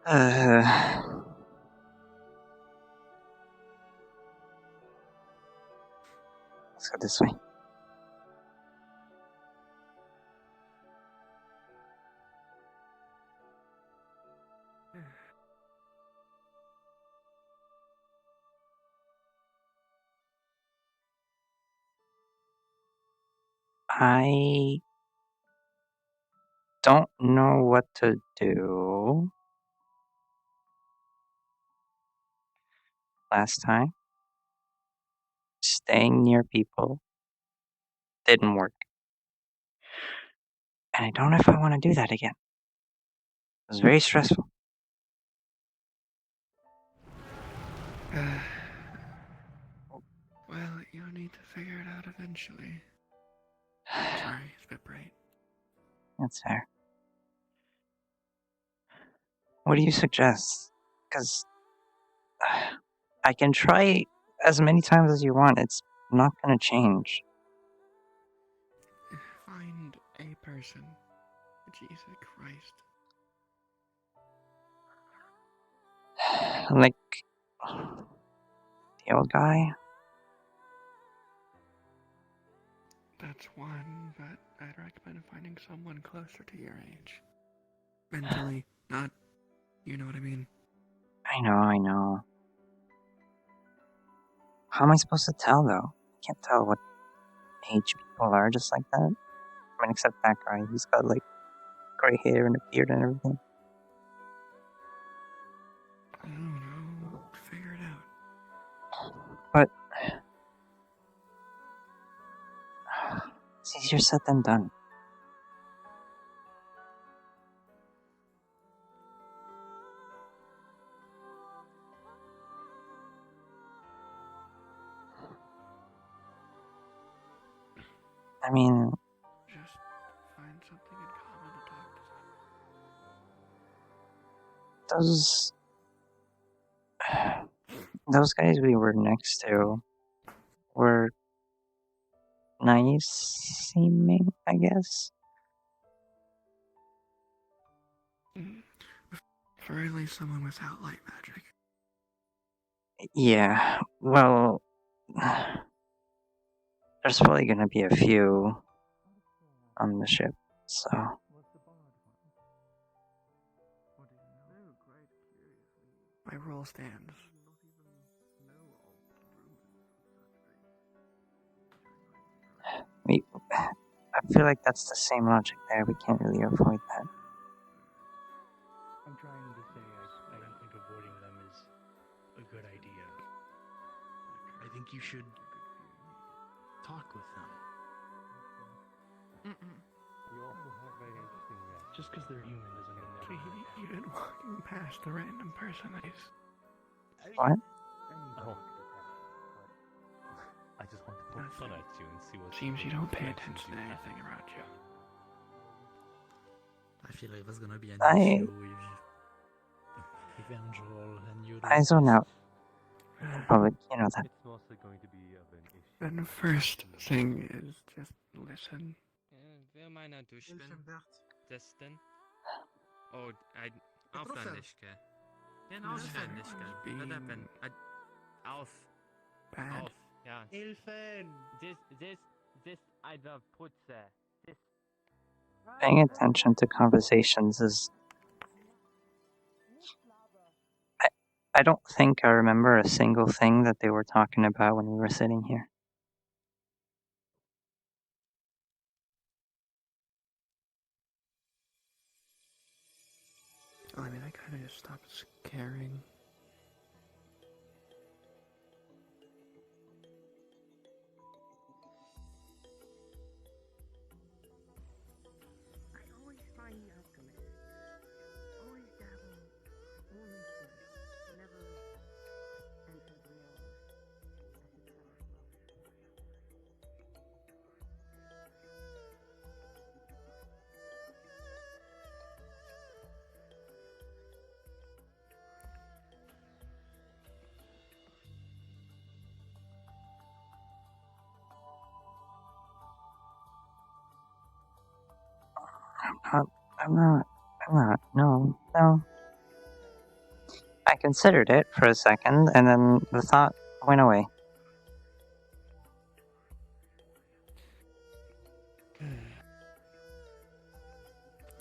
Uh, let's go this way. I don't know what to do. Last time, staying near people didn't work. And I don't know if I want to do that again. It was very stressful. Well, you'll need to figure it out eventually. Sorry, it's a bit bright. That's fair. What do you suggest? Because I can try as many times as you want. It's not going to change. Find a person. Jesus Christ. Like the old guy? That's one, but I'd recommend finding someone closer to your age. Mentally, not... You know what I mean? I know. How am I supposed to tell, though? I can't tell what age people are just like that. I mean, except that guy. He's got, like, gray hair and a beard and everything. I don't know. Figure it out. But it's easier said than done. I mean, Just find something in common to talk to those guys we were next to were nice seeming, I guess. Preferably someone without light magic. Yeah, well, there's probably gonna be a few on the ship, so. My role stands. I feel like that's the same logic there. We can't really avoid that. I'm trying to say I don't think avoiding them is a good idea. I think you should talk with them. You also have very interesting reaction. Just because they're human doesn't mean See, they're even walking past a random person What? Oh. I just want to poke fun at you and see what. Seems you don't pay attention to anything around you. I feel like there's gonna be an I- issue with Evangel and you. I zone out in public, you know that. It's mostly going to be of an issue. Then the first thing is just listen. Wer meiner durch bin? Testen. Oh, aufwendigke. Den aufwendigke. Being Auf. bad. Auf. Ja. Hilfen! This either putze. This. Paying attention to conversations is. I don't think I remember a single thing that they were talking about when we were sitting here. I mean, I kind of just stopped caring. I always find the alchemist. Always dabble only first, never enter the mill as its overflow. I'm not. No. I considered it for a second, and then the thought went away.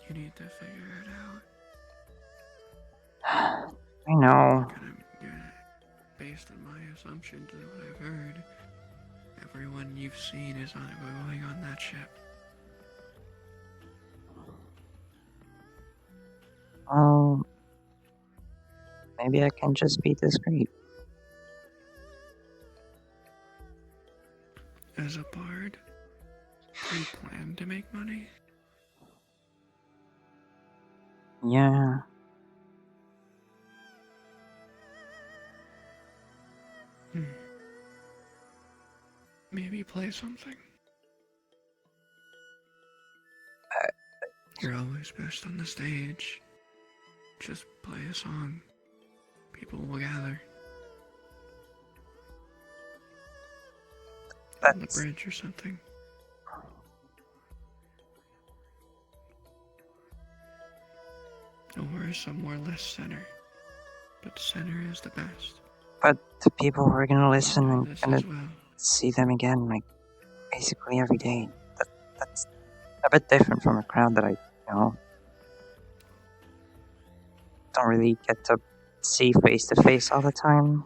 You need to figure it out. I know. Based on my assumptions and what I've heard, everyone you've seen is going on that ship. Maybe I can just be discreet. As a bard, do you plan to make money? Yeah. Maybe play something. You're always best on the stage. Just play a song. People will gather. On the bridge or something. Or somewhere less center. But center is the best. But the people who are gonna listen and This gonna as well. see them again, like, basically every day. That's a bit different from a crowd that I, don't really get to see face to face all the time.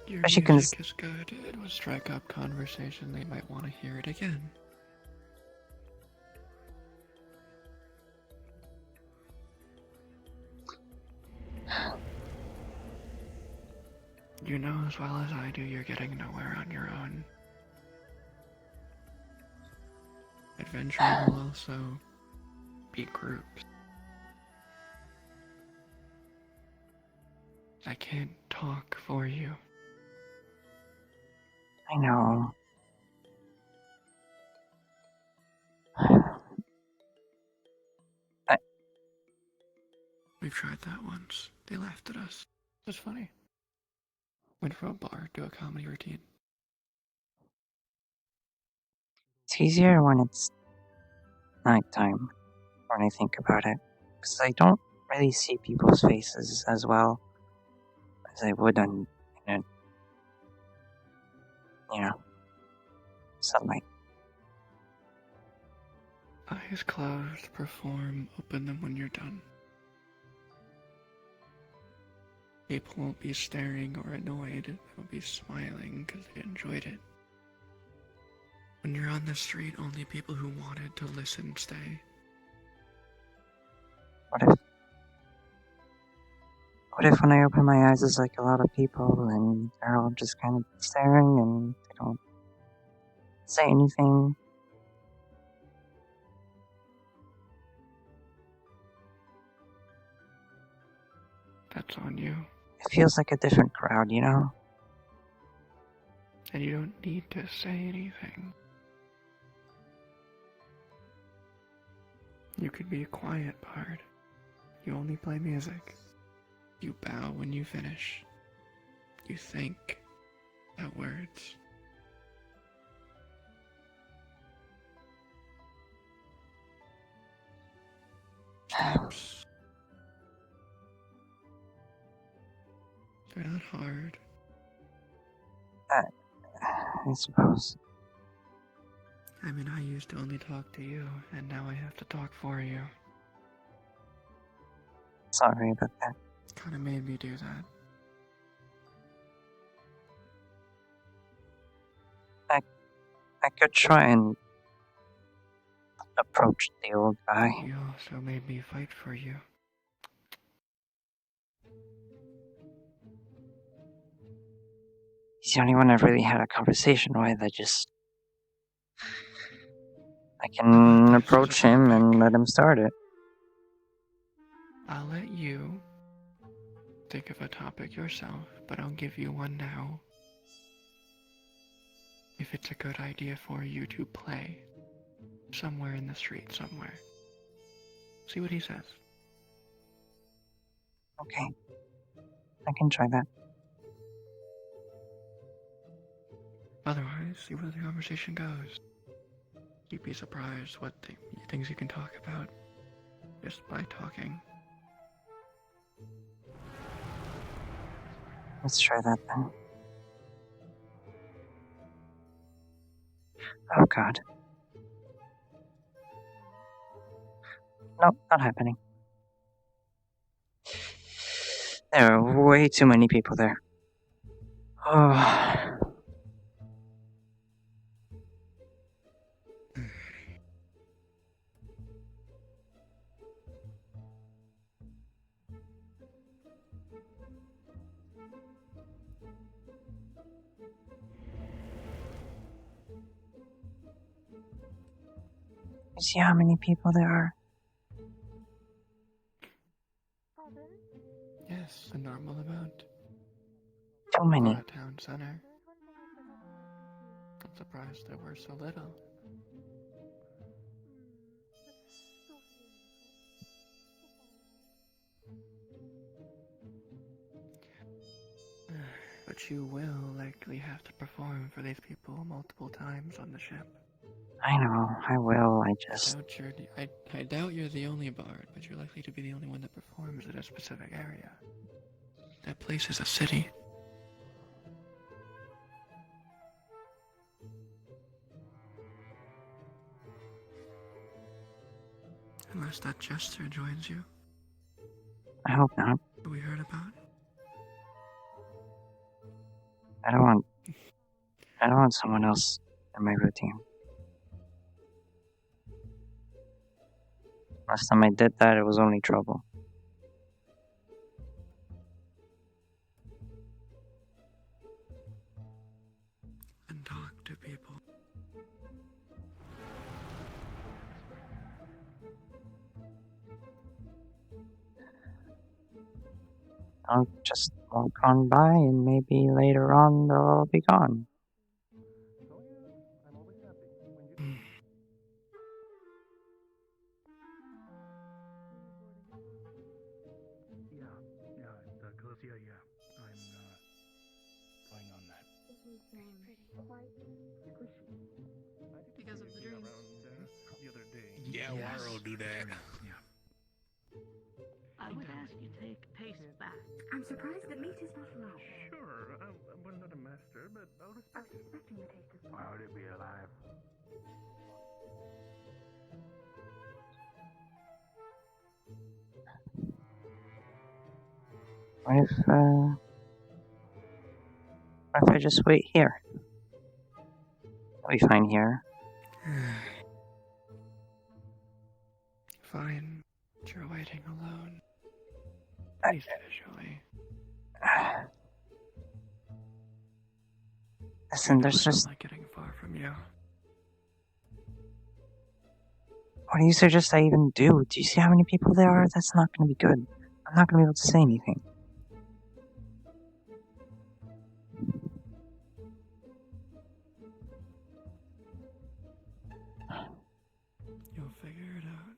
Your As you can music is good. It will strike up conversation. They might want to hear it again. You know as well as I do you're getting nowhere on your own. Adventuring will also be groups. I can't talk for you. I know. We've tried that once. They laughed at us. It was funny. Went for a bar, do a comedy routine. It's easier when it's nighttime, when I think about it. Because I don't really see people's faces as well as I would on, sunlight. Eyes closed, perform, open them when you're done. People won't be staring or annoyed, they'll be smiling because they enjoyed it. When you're on the street, only people who wanted to listen stay. What if when I open my eyes there's like a lot of people and they're all just kind of staring and they don't say anything? That's on you. It feels like a different crowd, And you don't need to say anything. You could be a quiet bard. You only play music. You bow when you finish. You think, not words. Steps. They're not hard. I suppose. I mean, I used to only talk to you, and now I have to talk for you. Sorry about that. Kinda made me do that. I could try and approach the old guy. You also made me fight for you. He's the only one I've really had a conversation with. I can approach him and let him start it. I'll let you think of a topic yourself, but I'll give you one now. If it's a good idea for you to play somewhere in the street somewhere. See what he says. Okay. I can try that. Otherwise, see where the conversation goes. You'd be surprised what things you can talk about just by talking. Let's try that then. Oh god. Nope, not happening. There are way too many people there. Oh. You see how many people there are? Pardon? Yes, a normal amount. Too many. For a town center. There's one thing I forgot to ask you. I'm surprised there were so little. That's so But you will likely have to perform for these people multiple times on the ship. I know, I will, I just... I doubt you're the only bard, but you're likely to be the only one that performs at a specific area. That place is a city. Unless that jester joins you, I hope not. who we heard about. I don't want someone else in my routine. Last time I did that, it was only trouble. And talk to people. I'll just walk on by and maybe later on they'll all be gone. I'm always happy when you Yeah, Kalypsia, yeah. I'm, going on that. This is quite squishy. because of the dreams. Around the other day. Yeah, Waro do that. Yeah. I would ask you take pace back. I'm surprised that meat is not allowed. Sure, I'm not a master, but I'll I respect was expecting the taste of Why would it be alive? What if I just wait here? I'll be fine here. Fine, but you're waiting alone. At least visually. Listen, there's I'm just... not getting far from you. What do you suggest I even do? Do you see how many people there are? That's not going to be good. I'm not going to be able to say anything. You'll figure it out.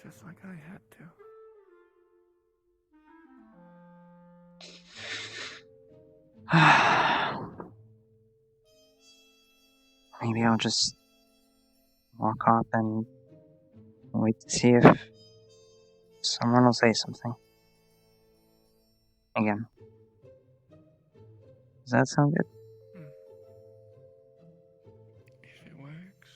Just like I had to. Maybe I'll just walk up and wait to see if someone will say something. Again. Does that sound good? If it works.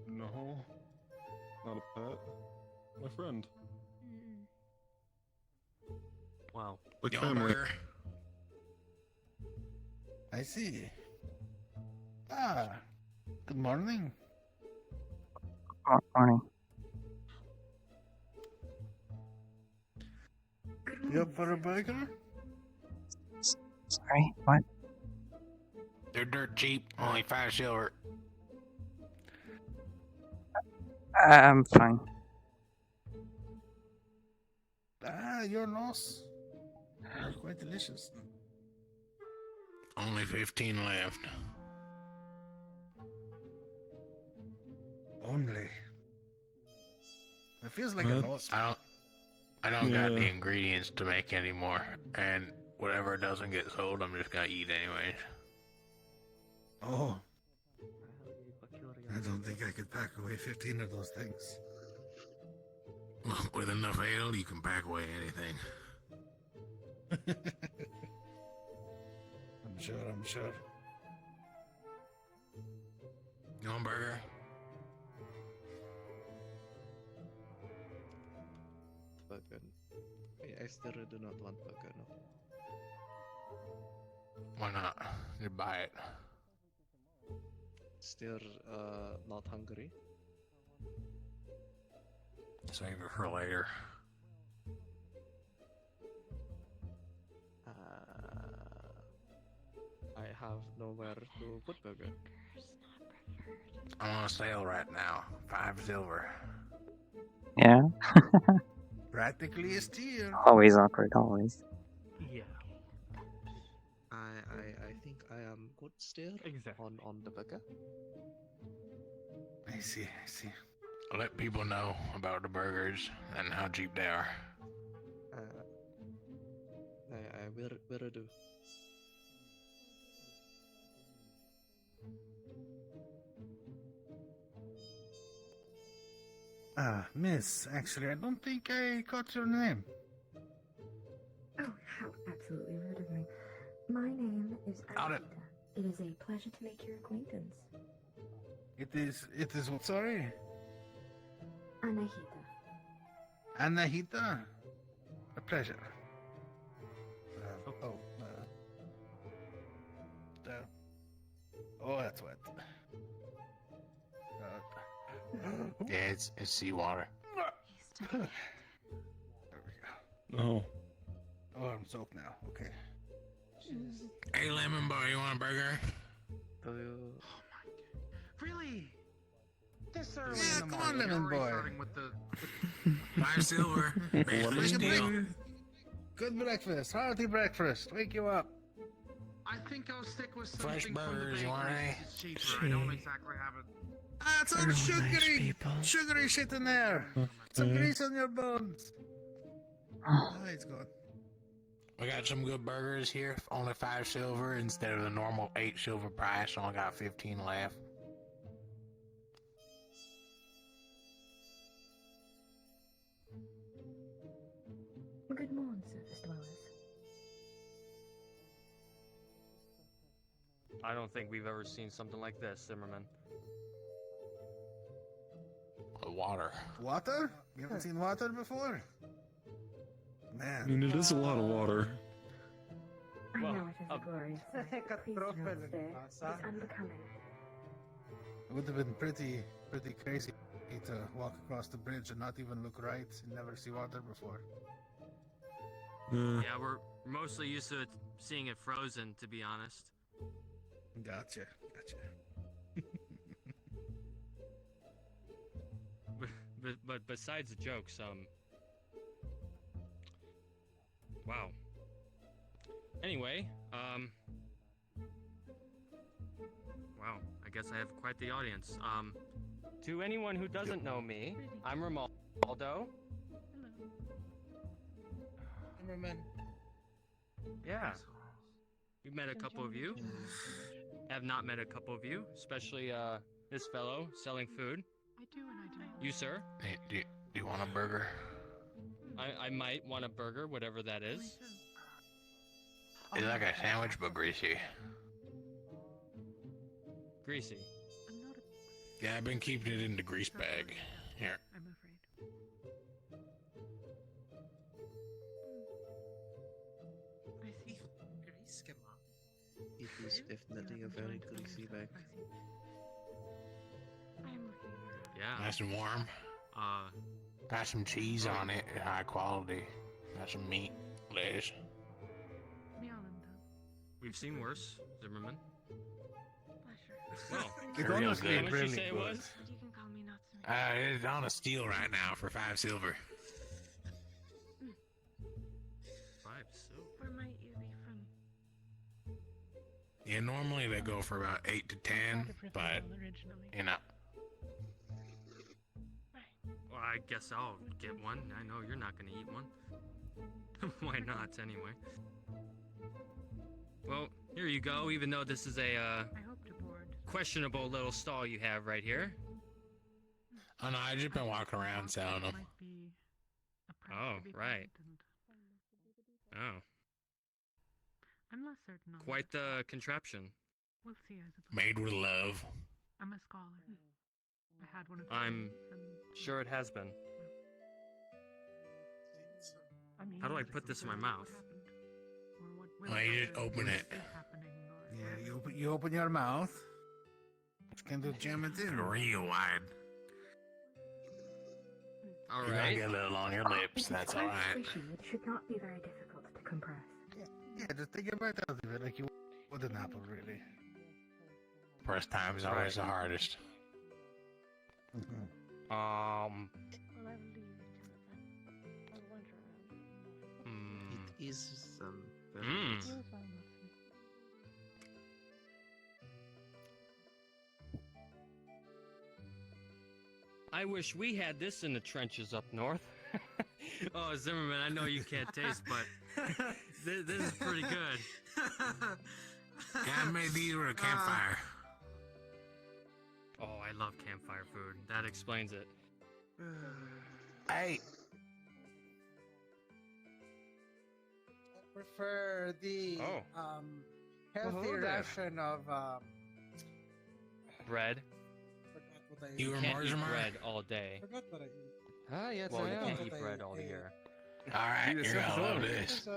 No. Not a pet. My friend. Wow. Like family. I see. Ah, good morning. Morning. You up for a burger? Sorry, what? They're dirt cheap, only 5 silver. I'm fine. Ah, your nose. They're quite delicious. Only 15 left. Only. It feels like a What? lot. I don't got the ingredients to make anymore, and whatever doesn't get sold, I'm just gonna eat anyways. Oh. I don't think I could pack away 15 of those things. With enough ale, you can pack away anything. I'm sure. You want a burger? Burger. I still do not want burger, no. Why not? You buy it. Still not hungry. Save it for later. I have nowhere to put burger. I'm on sale right now. 5 silver. Yeah? Practically a steal. Always awkward, always. Yeah. I think I am good still on the burger. I see. Let people know about the burgers and how cheap they are. I will do. Miss, actually, I don't think I caught your name. Oh, how absolutely rude of me. My name is Got it. Anahita. It is a pleasure to make your acquaintance. It is what, sorry? Anahita. Anahita? A pleasure. Oh, that's wet. Yeah, it's seawater. There we go. Oh. Oh, I'm soaked now. Okay. Hey, Lemon Boy, you want a burger? Do you... Really? This early Yeah, in the come morning, on, you're Lemon already boy. starting with the 5 silver. Man, Lemon steal. Good breakfast. Hearty breakfast. Wake you up. I think I'll stick with Fresh something from the burgers, you want bakery. any? It's cheaper. I don't exactly have it. It's all They're all nice sugary. people. Sugary shit in there. Some grease on your bones. Oh, it's gone. We got some good burgers here. Only 5 silver instead of the normal 8 silver price. Only got 15 left. Good morning, surface dwellers. I don't think we've ever seen something like this, Zimmerman. Water. Water? You haven't seen water before? I Man. mean, it is a lot of water. I Well, know it is a glorious sight. Please do not stare. It is unbecoming. It would have been pretty crazy to walk across the bridge and not even look right and never see water before. Yeah, we're mostly used to seeing it frozen, to be honest. Gotcha. But besides the jokes, wow. Anyway, wow, I guess I have quite the audience. To anyone who doesn't know me, I'm Romaldo. Cameraman. Yeah. We've met a couple of you. Have not met a couple of you, especially this fellow selling food. I do and I don't. You, sir? Hey, do you want a burger? I might want a burger, whatever that is. It's like a sandwich, but greasy. Greasy. I'm not a... Yeah, I've been keeping it in the grease bag. Here. I'm afraid. I see. It is definitely a very greasy bag. I am looking around. Yeah. Nice and warm. Got some cheese on it, high quality. Got some meat, lettuce. We've seen worse, Zimmerman. Pleasure. Well, It Real honestly good. how much you really say it good. was? But you can call me not so. It's on a steal right now for 5 silver. 5 silver. Where might you be from? Yeah, normally they go for about 8 to 10, but Originally. you know. Well, I guess I'll get one. I know you're not gonna eat one. Why not, anyway? Well, here you go, even though this is a, I hope to board. questionable little stall you have right here. Oh no, I just been walking around selling them. Might be a price Oh, to be right. paid, and Oh, I'm less certain on quite that. the contraption. We'll see, I suppose. Made with love. I'm a scholar. I had one of I'm these, and sure it has been. I mean, How do I just put this in my what mouth? happened, or what will Why you just happen, open what it? is happening, or Yeah, whatever. you open your mouth. Can do jam it in. Real wide. All You're gonna right. get a little on your lips. That's all right. It should not be very difficult to compress. Yeah, just take a bite out of it like you would an apple, really. First time is always the hardest. Um. Well, I will leave it to it then. I'll wander around. Mm, It is very Mm. good. You'll find nothing. I wish we had this in the trenches up north. Oh, Zimmerman, I know you can't taste, but this is pretty good. Yeah, I made these with a campfire. Oh, I love campfire food. That explains it. Hey, I prefer the Oh. healthy hello there. ration of Bread. forgot what I You You were can't eat Marjamar? bread all day. forgot what I eat. Ah, yes, Well, I you am. can't eat bread all year. all right, You you're yourself gonna as love well. this. It's,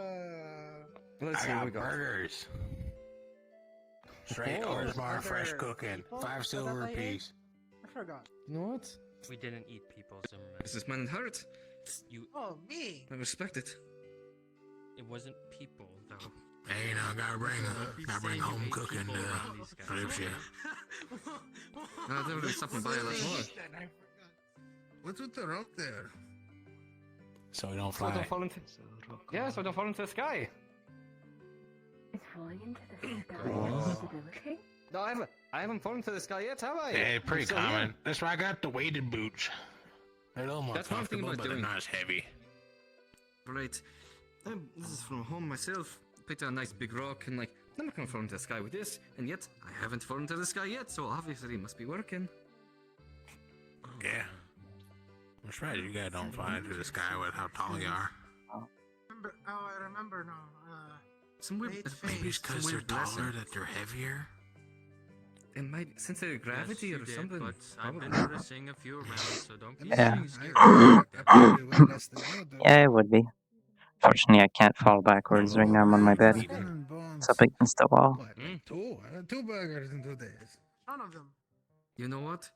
Let's I see what got we got. burgers. Straight Oh, Orsmar fresh other cooking. people 5 that silver I ate? apiece. I forgot. You know what? We didn't eat people, Zimmerman. This is man heart. You. Oh, me! I respect it. It wasn't people, though. Hey, you know, gotta bring home cooking to Kalypsia. No, there will be something by a lot more. What's with the rope there? So we don't So I fly. don't fall into. Yeah, so I don't fall into the sky. Is falling into the sky a God. possibility? No, I haven't fallen into the sky yet, have I? Yeah, pretty I'm still here. common. That's why I got the weighted boots. They're a little more That's one thing comfortable, about but they're doing- not as heavy. Right. This is from home myself. Picked a nice big rock and like, I'm not gonna fall into the sky with this, and yet I haven't fallen into the sky yet, so obviously it must be working. Yeah. That's right, you guys don't fly into the sky with how tall you are. I remember now. Some weird, Great Maybe it's some because they're weird blessing. taller that they're heavier. It might sense of gravity Yes, or you did, something. but I've been probably. noticing a few around, so don't be Yeah. scared. I probably weigh less than you do. Yeah, it would be. Fortunately, I can't fall backwards right now. I'm on my bed. Skin and bones. It's up against the wall. What, like two? I had 2 burgers in 2 days. None of them. You know what?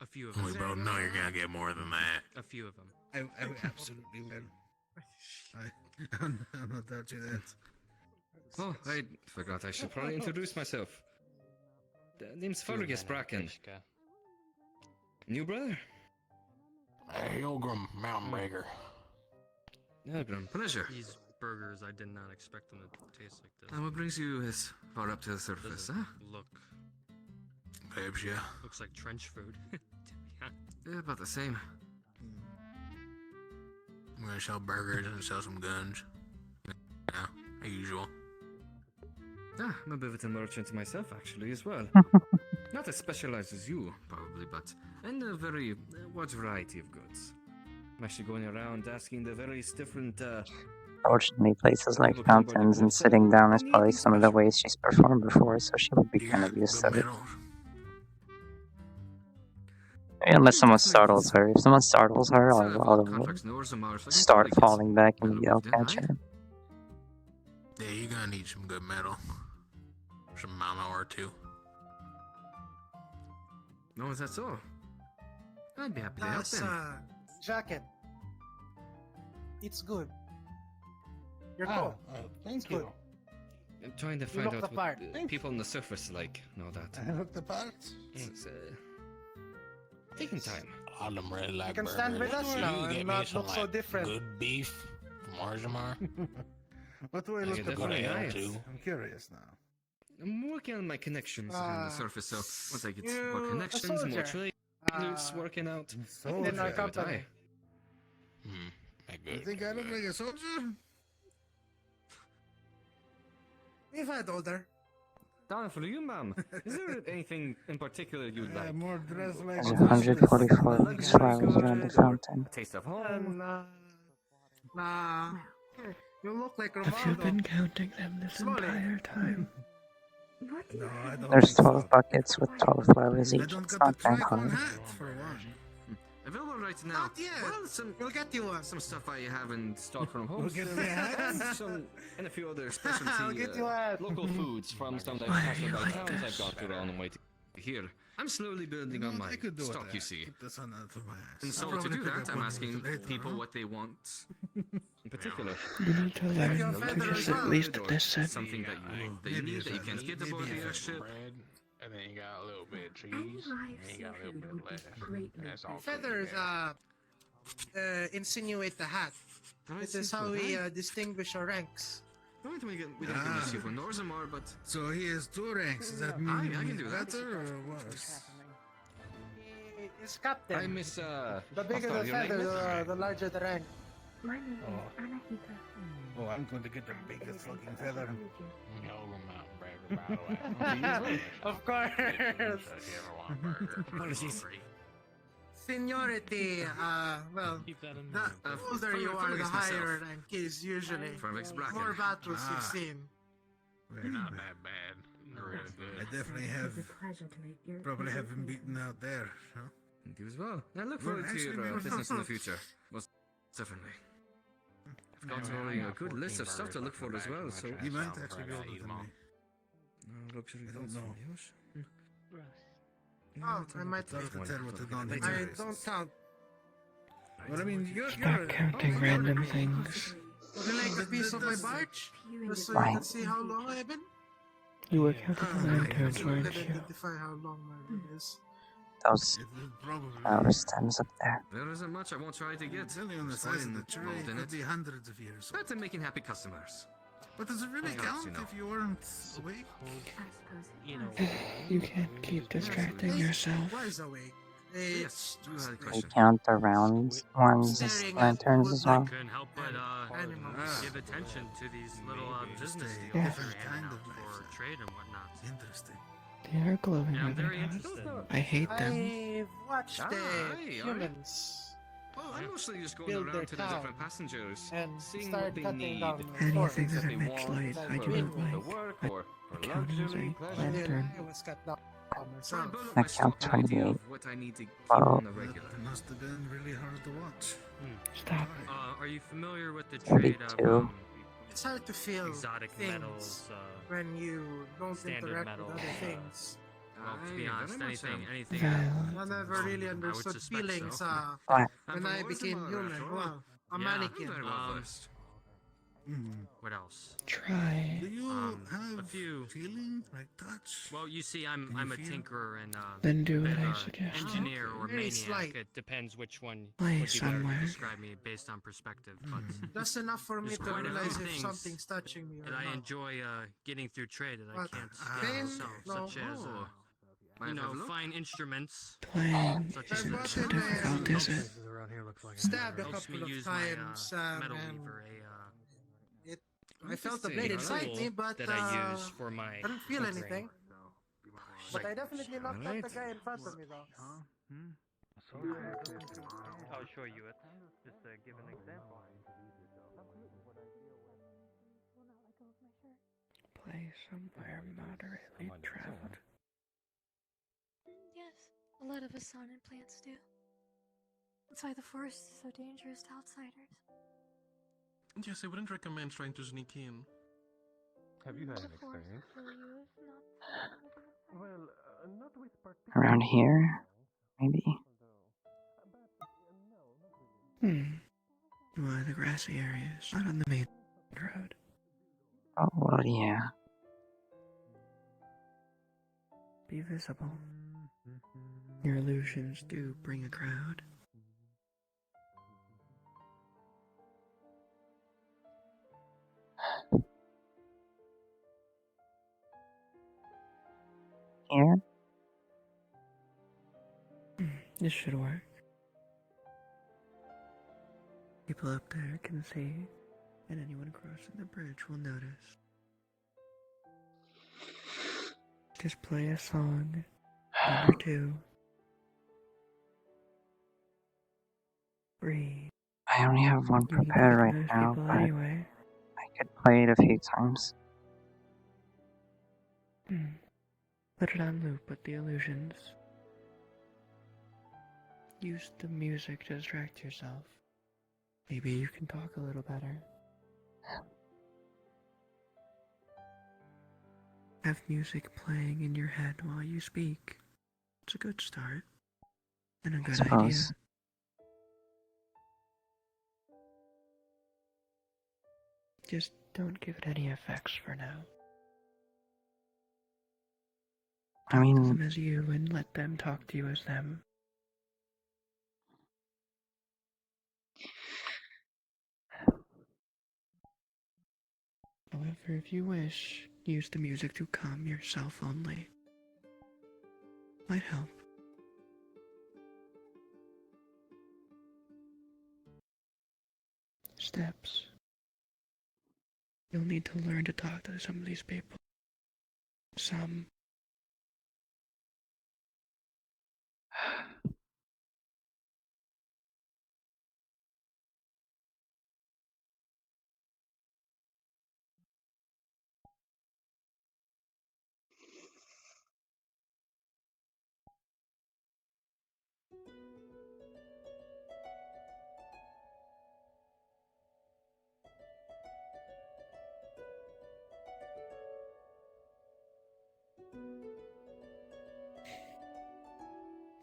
A few of We them. both know you're gonna get more than that. A few of them. I absolutely will. I'm not touching that. Oh, I forgot I should probably introduce myself. The name's Fergus Bracken. New brother? Pilgrim Mountain Breaker. Pilgrim, pleasure. These burgers, I did not expect them to taste like this. And what brings you this far up to the surface, Doesn't huh? look. Kalypsia. Looks like trench food. To be honest. Yeah, about the same. I'm gonna sell burgers and sell some guns. Yeah, as usual. Ah, I'm a bit of a merchant myself, actually, as well. Not as specialized as you, probably, but in a very wide variety of goods. I'm actually going around asking the various different, Fortunately, places like fountains and sitting down is probably some of the ways she's performed before, so she would be You kind got of used good to it. medals. Unless someone startles her. If someone startles her, I'll contracts in Orzammar, so I can start probably get falling back a and little yell bit of catch denied. her. Yeah, you're gonna need some good metal. Some mama or two. No, is that so? I'd be happy to help That's them. jacket. It's good. You're Oh, cool. thank It's you. good. I'm trying to You find look out the what part. people on the surface like. Know that. I looked the part. It's taking time. All of them really like You can burgers. stand with us You now can get and me not some, look so like, different. Good beef from Orzammar. What do I I look get the that part? very Go to nice. hell, too. I'm curious now. I'm working on my connections here on the Ah, surface, so once I get you more a connections, more soldier. trade routes working out, So Then our I'll company. die. You think I look like a soldier? We've had older. Down for you, ma'am. Is there anything in particular you'd like? More dressed like There's a 144 Luxury flowers around the good, or fountain. a taste of home? Nah. You look like Have you Romano. been counting them this Slowly. entire time? What? No, I don't There's think 12 so. buckets with 12 flowers I each. don't It's got not the that tricorn hard. hat for one. Available right now. Not yet. Well, some We'll get you one. some stuff I have in stock from home. We'll get me a hat. Some and a few other I'll specialty get you a hat. local foods from some of the Why are passionate you by like towns this? I've got around the way to here. I'm slowly building on my I could do stock, that. you see. Keep the sun out of my ass. And so I'll to probably do pick that, up I'm one asking later, people huh? what they want in particular. You need to learn your to feather just as at well. least Or listen. something that you Maybe need a that you feather. can't get Maybe aboard a the feather. airship. Bread, and then you got a little bit of Any cheese, live and you got a little seafood bit would of be lettuce. greatly That's all. Feathers, insinuate the hat. Alright, This is how we distinguish our ranks. I don't think we don't give a shit for Norzamar, but So he has 2 ranks. Does that mean I can do that. better or worse? He is captain. I miss The bigger the your name feather, is? the larger the rank. My name is Anahita. Oh, I'm going to get the biggest fucking feather. Hold them out, Brad, by the way. Of course. If you ever want a burger. Apologies. Seniority, well, Keep that in the mind. older you are, the Focus higher myself. rank is usually. From ex-Bracken. More battles you've Ah. seen. Very Not good. that bad. They're really I good. definitely It's have a pleasure to meet you. probably have been beaten out there. Huh? Thank you as well. I look Well, forward to actually, your maybe business in the not. future. Most definitely. I've got Yeah, already I a got good 14 list of stuff to burgers look left for in as the well, back of so... my trash. You might I'm actually be afraid I older eat than 'em all. me. Luxury I don't goods from know. yours? Oh, I might Sorry to tell what to do on the I terraces. don't count. Well, I mean, you're Stop counting random things. Would you like a piece of my barge? Just so you Why? can see how long I've been? You were counting the lanterns, You weren't can you? identify how long my road is. Those It is probably. flower stems up there. There isn't much I won't try to get. Depending on the Just size of fine the tree, mold it in could it. be hundreds of years old. But I'm making happy customers. But does it really Perhaps, count you know. if you weren't awake? I suppose it You know, does. You can't keep distracting yourself. Why is awake? Yes, you had a They question. count the round ones as Staring at lanterns wood as well. Couldn't help but Animals. give attention to these little business Just a deals different that are handing kind out of for lifestyle. trade and whatnot. Interesting. They are glowing Yeah, I'm very every interested. I hate them. I've watched Ah, the aye, humans Well, I'm mostly just going Build their around to the town different passengers, and seeing start what they cutting need. down Anything forests. that What they emits want light, I for do not the like. work or for Count as luxury, a pleasure. lantern. I was cut down So I myself. build up I my stock count an idea 28. of what I need to keep Well, on the regular. That must have been really hard to watch. Stop. Are you familiar with the Maybe trade of two. It's hard to feel exotic things metals? when you don't standard interact with metals, other things. Well, to be Aye, honest, very much anything. Valid. I never really I would understood suspect feelings so. What? I'm when from I became Orzammar, human. after all. Well, a Yeah. mannequin. I'm very well versed. What else? Try. Do you have a few. feeling, like touch? Well, you see, I'm Can you a feel? tinkerer and Then do bit, what I suggest. engineer or Very maniac. slight. It depends which one Play would be better somewhere. to describe me based on perspective. But That's enough for me There's to quite a few realize if things something's touching me or that I not. enjoy getting through trade that I What? can't Pain? sell, No. such as Oh. you Might know, have a look? fine instruments. Playing Such I've as bought so in difficult, is it? around here looks like stabbed a helps me couple of use my times, metal and weaver, I felt the Interesting. blade A inside tool me, but that I use for my. I didn't feel tinkering. anything. But I definitely knocked out the Alright. guy in front of me, though. I'll show you it. Just to give an example. Play somewhere moderately traveled. Yes, a lot of asana plants do. That's why the forest is so dangerous to outsiders. Yes, I wouldn't recommend trying to sneak in. Have you had The an forest experience? will use, not Well, not with Around here? Maybe? Why the grassy areas, not on the main road. Oh, well, yeah. Be visible. Your illusions do bring a crowd. Here? This should work. People up there can see, and anyone crossing the bridge will notice. Just play a song, one or two. Breathe. I only have one You need to prepared get to right those now, people but anyway. I could play it a few times. Put it on loop with the illusions. Use the music to distract yourself. Maybe you can talk a little better. Have music playing in your head while you speak. It's a good start. And a good idea. Just don't give it any effects for now. I mean, Talk to them as you and let them talk to you as them. However, if you wish, use the music to calm yourself only. Might help. Steps. You'll need to learn to talk to some of these people. Some.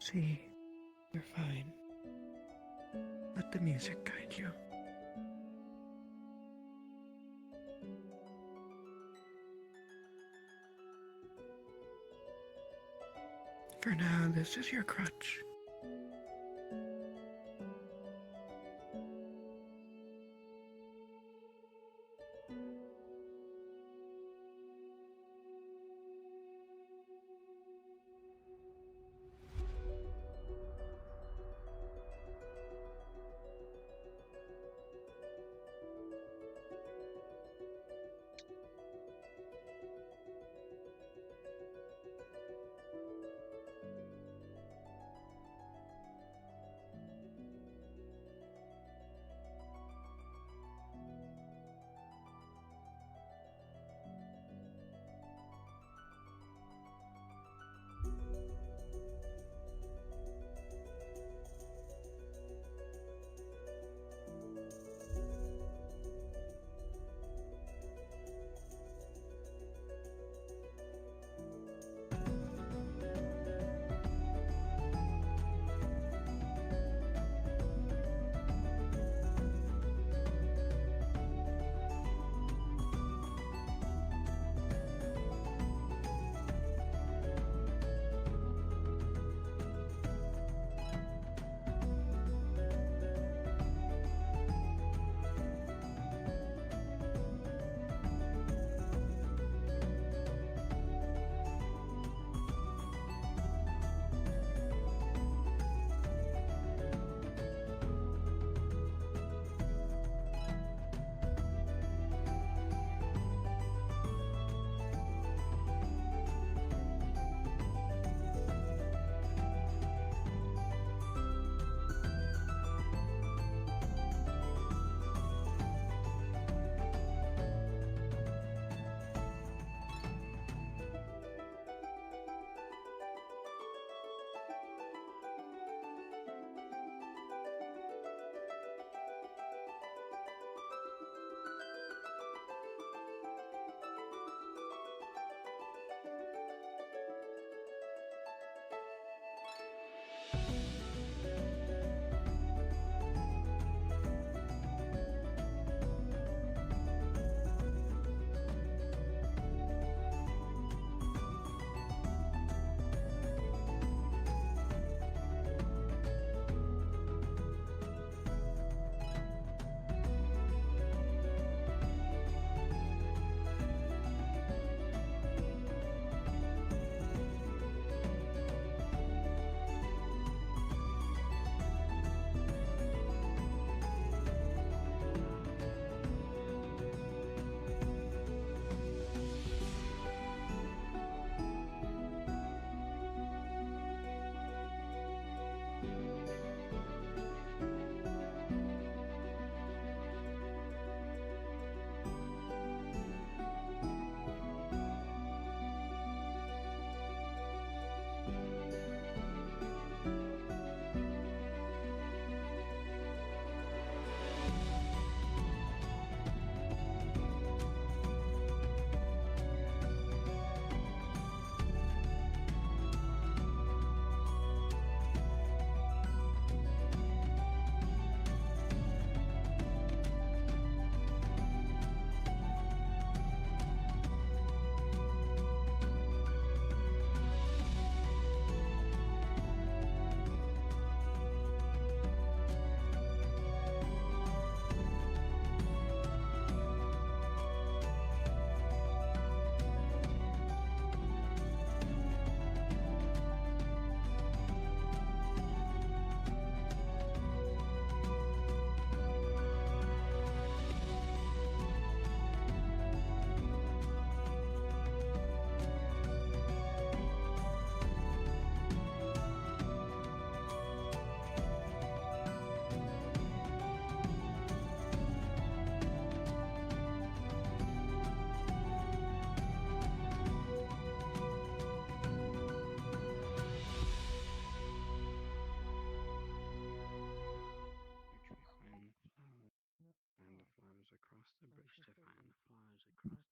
See, you're fine. Let the music guide you. For now, this is your crutch.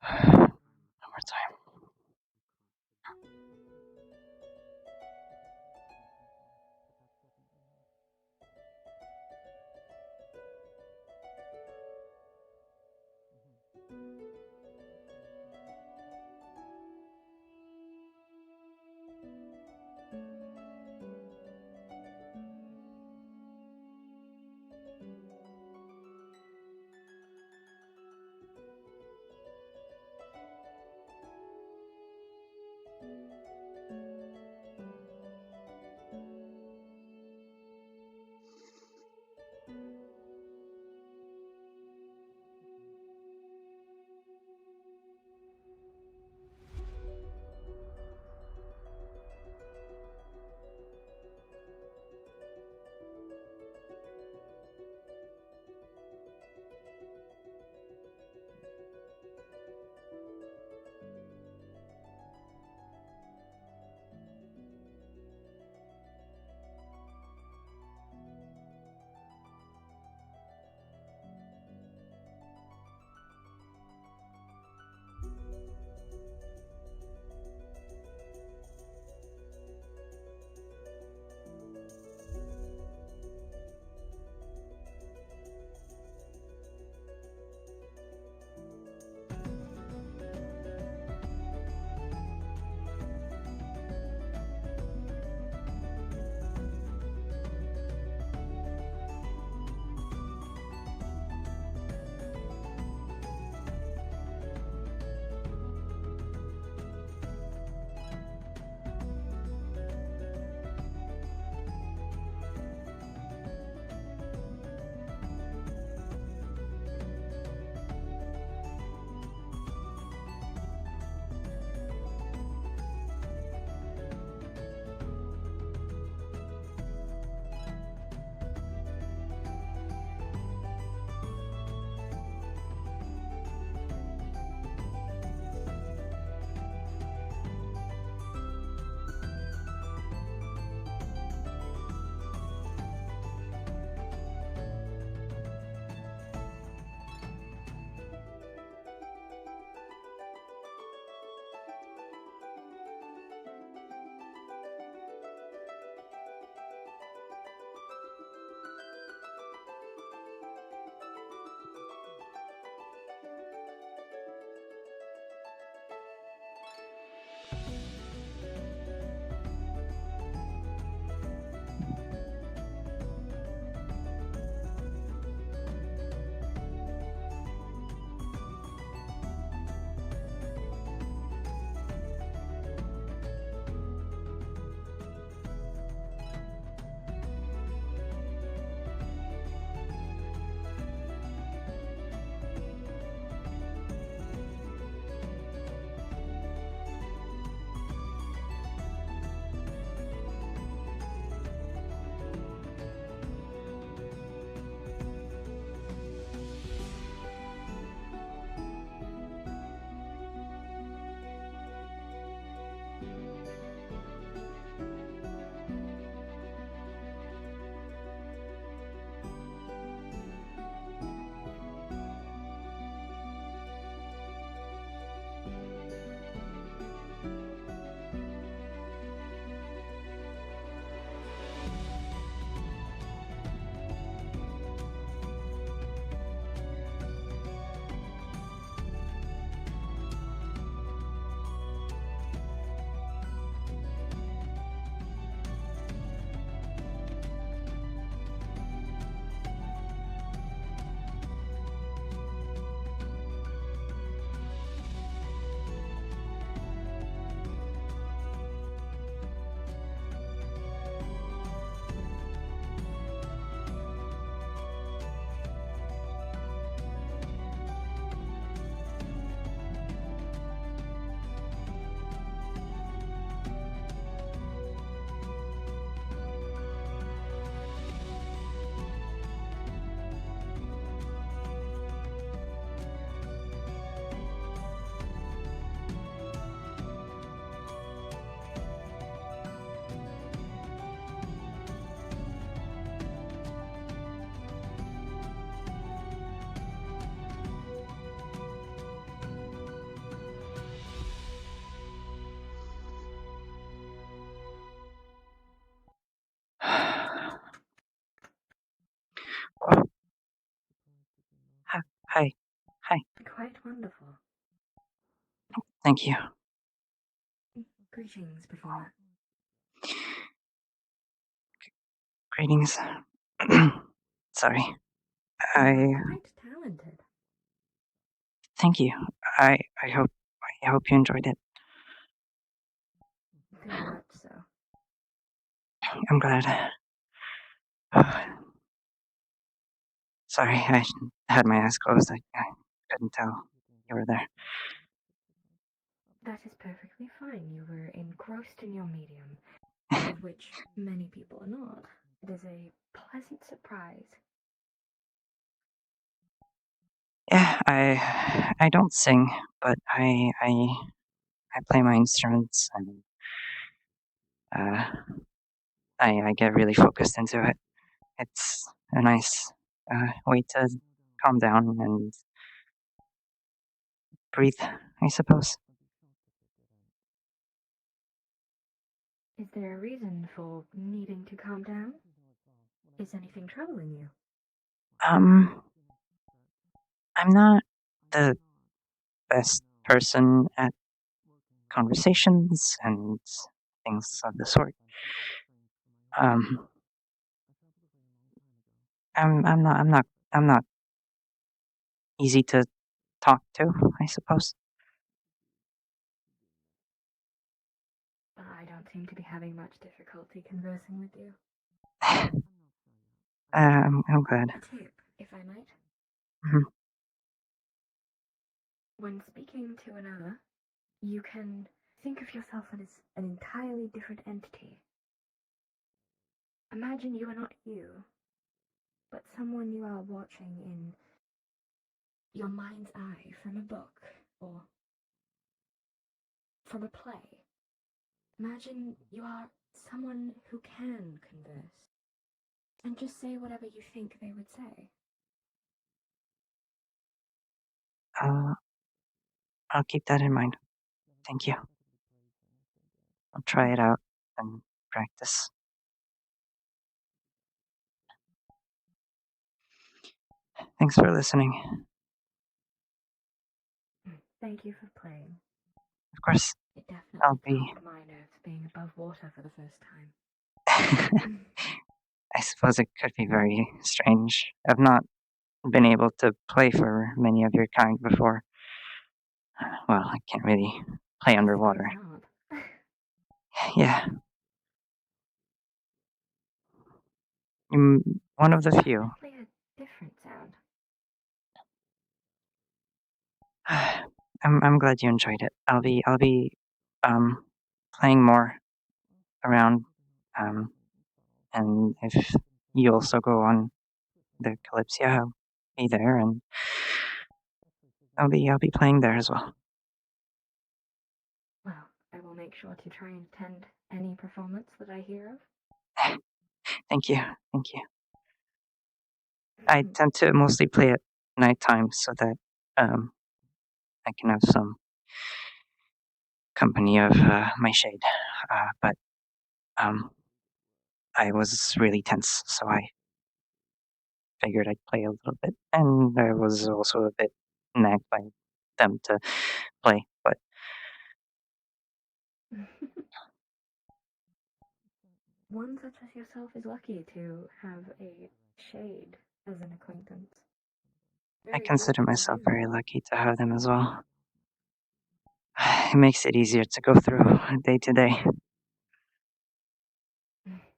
One more time. Hi. Hi. Quite wonderful. Thank you. Greetings, before that. Greetings. Sorry. Quite talented. Thank you. I hope you enjoyed it. Very much so. I'm glad. Sorry, I had my eyes closed. I couldn't tell you were there. That is perfectly fine. You were engrossed in your medium, of which many people are not. It is a pleasant surprise. Yeah, I don't sing, but I play my instruments and I get really focused into it. It's a nice way to calm down and breathe, I suppose. Is there a reason for needing to calm down? Is anything troubling you? I'm not the best person at conversations and things of the sort. I'm not easy to talk to, I suppose. I don't seem to be having much difficulty conversing with you. I'm glad. A tip, if I might. Mhm. When speaking to another, you can think of yourself as an entirely different entity. Imagine you are not you, but someone you are watching in your mind's eye from a book or from a play. Imagine you are someone who can converse and just say whatever you think they would say. I'll keep that in mind. Thank you. I'll try it out and practice. Thanks for listening. Thank you for playing. Of course, It I'll definitely be. calmed my nerves being above water for the first time. I suppose it could be very strange. I've not been able to play for many of your kind before. Well, I can't really play underwater. Yeah. One of the few. Definitely a different sound. I'm glad you enjoyed it. I'll be playing more around and if you also go on the Kalypsia, I'll be there and I'll be playing there as well. Well, I will make sure to try and attend any performance that I hear of. Thank you. Thank you. I tend to mostly play at nighttime so that I can have some company of my shade. But I was really tense, so I figured I'd play a little bit, and I was also a bit nagged by them to play. But One such as yourself is lucky to have a shade as an acquaintance. I Very consider few people myself do. very lucky to have them as well. It makes it easier to go through day to day.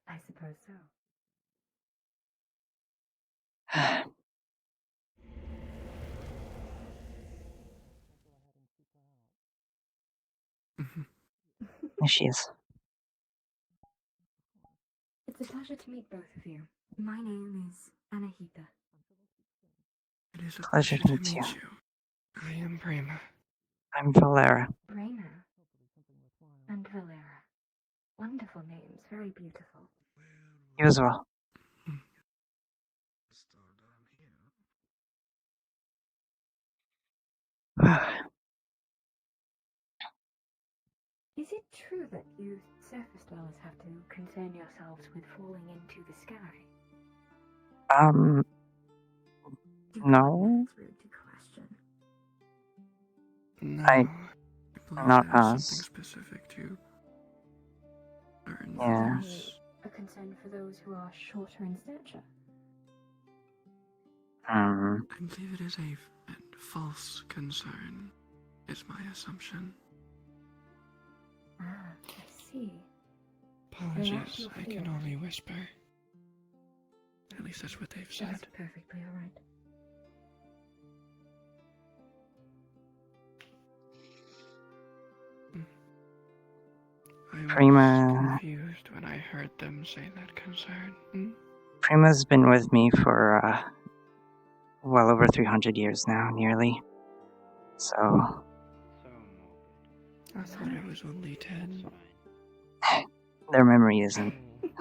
I suppose so. There she is. It's a pleasure to meet both of you. My name is Anahita. It is a Pleasure to meet you. I am Prima. I'm Valera. Brayna and Valera. Wonderful names, very beautiful. You as well. Is it true that you surface dwellers have to concern yourselves with falling into the sky? No. Rude to No, I believe not there's something us. specific to certain Yeah. others. A concern for those who are shorter in stature. I believe it is a false concern, is my assumption. Ah, I see. Apologies, I can only whisper. At least that's what they've said. That's perfectly alright. I was Prima. confused when I heard them say that concern. Prima's been with me for well over 300 years now, nearly. So I thought it was only 10. their memory isn't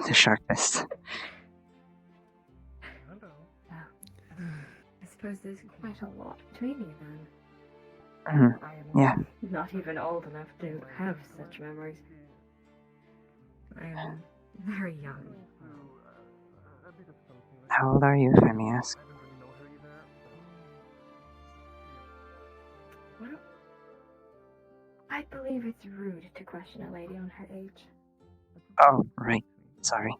the sharpest. I suppose there's quite a lot between you then. I am Yeah. not even old enough to have such memories. I am very young. How old are you, if I may ask? Well, I believe it's rude to question a lady on her age. Oh, right. Sorry.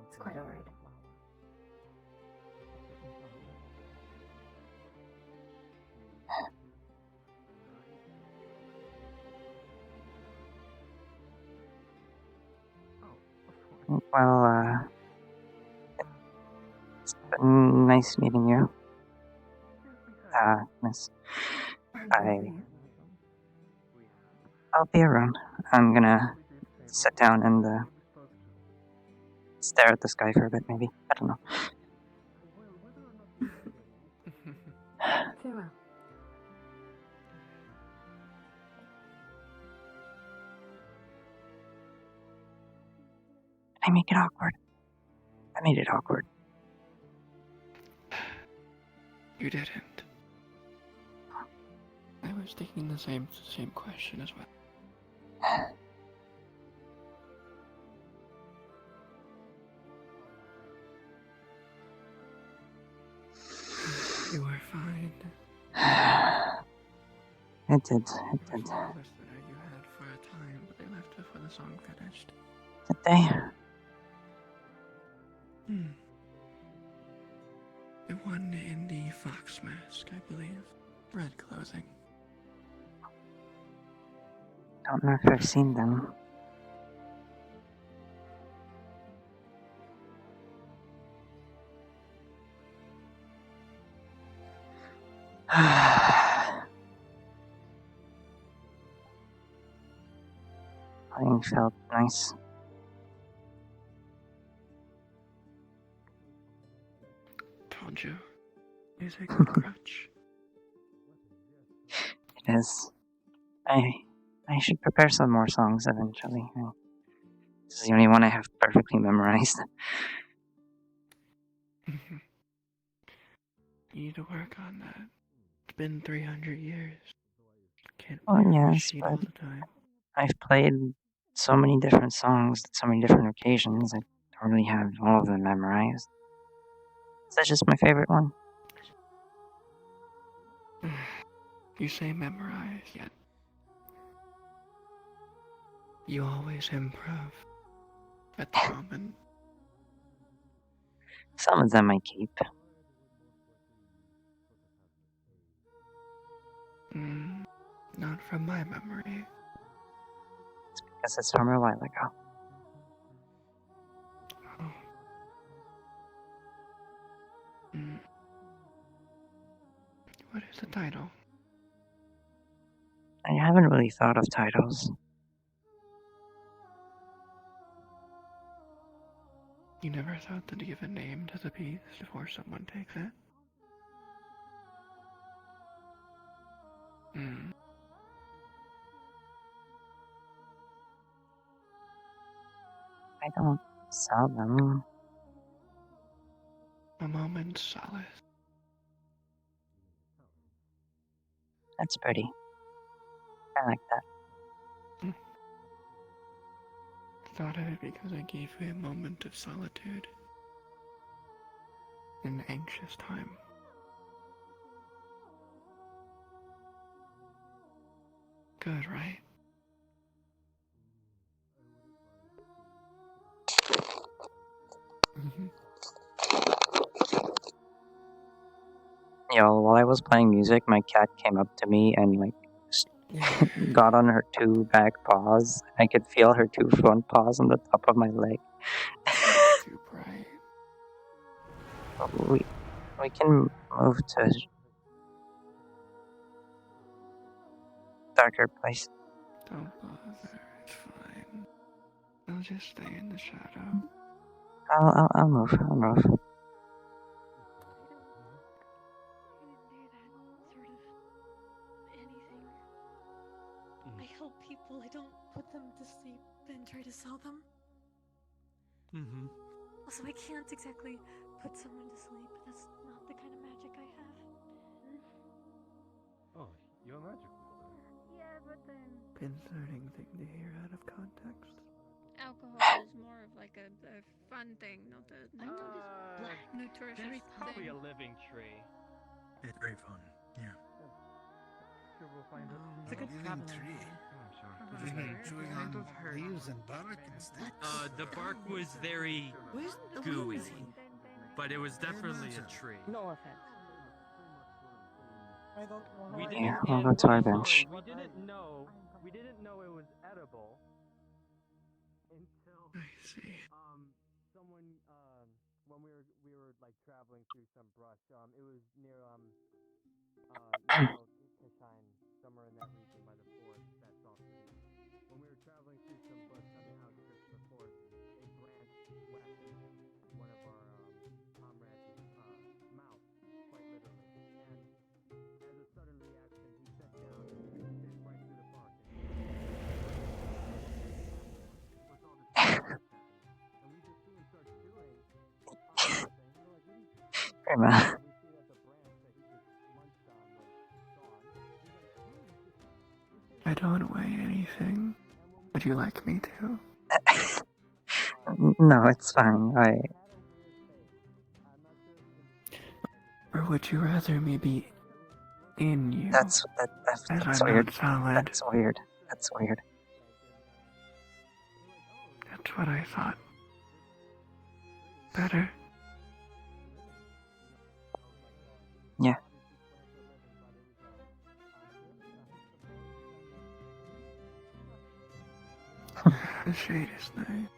It's quite alright. Well, it's been nice meeting you. Miss. I'll be around. I'm gonna sit down and stare at the sky for a bit, maybe. I don't know. Farewell. I make it awkward. I made it awkward. You didn't. I was thinking the same question as well. You were fine. It did. It did. Listener you had for a time, but they left before the song finished. Did they? The one in the fox mask, I believe. Red clothing. Don't know if I've seen them. Playing felt nice. Told you. Music would crutch. It is. I should prepare some more songs eventually. This is the only one I have perfectly memorized. You need to work on that. It's been 300 years. Can't Oh, play a yes, machine all but the time. I've played so many different songs at so many different occasions. I don't really have all of them memorized. Is that just my favorite one? You say memorize, yet you always improv at the moment. Some of them I keep. Not from my memory. It's because it's from a while ago. Oh. What is the title? I haven't really thought of titles. You never thought to give a name to the piece before someone takes it? I don't sell them. A moment's solace. That's pretty. I like that. Thought of it because I gave you a moment of solitude. An anxious time. good, right? Yo, while I was playing music, my cat came up to me and like got on her two back paws. I could feel her two front paws on the top of my leg. It's too bright. We can move to a darker place. Don't bother, it's fine. I'll just stay in the shadow. I'll move. I'll move. Sort of anything. I help people, I don't put them to sleep and try to sell them. Mm-hmm. Also, I can't exactly put someone to sleep. That's not the kind of magic I have. Oh, you're a magic wielder. Yeah, but then... Concerning thing to hear out of context. Alcohol is more of like a fun thing, not a nutritious That's probably thing. a living tree. It's very fun. Yeah. Sure, we'll find it. It's a good living tree. Oh, sure. You've been chewing on leaves and bark and sticks. The bark was very gooey, but it was definitely a tree. No offense. I don't want We to. Yeah, didn't. we'll And go to our wait, bench. sorry, we didn't know it was edible until I see. someone when we were like traveling through some brush. It was near Kashine, somewhere in that region by the forest. That's all. When we were traveling through some bush on the outskirts of the forest, a branch whacked one of our comrades' mouth, quite literally. And as a sudden reaction, he sat down and bit right through the bark. What's all this happening? And we just see him start chewing on the thing. We're like, what are you doing? Hey, man. We see that the branch that he just munched on was gone. He's like, I don't weigh anything. Would you like me to? No, it's fine. Or would you rather me be in you? That's As I'm weird. not solid. That's weird. That's weird. That's what I thought. Better? Yeah. The shade is nice.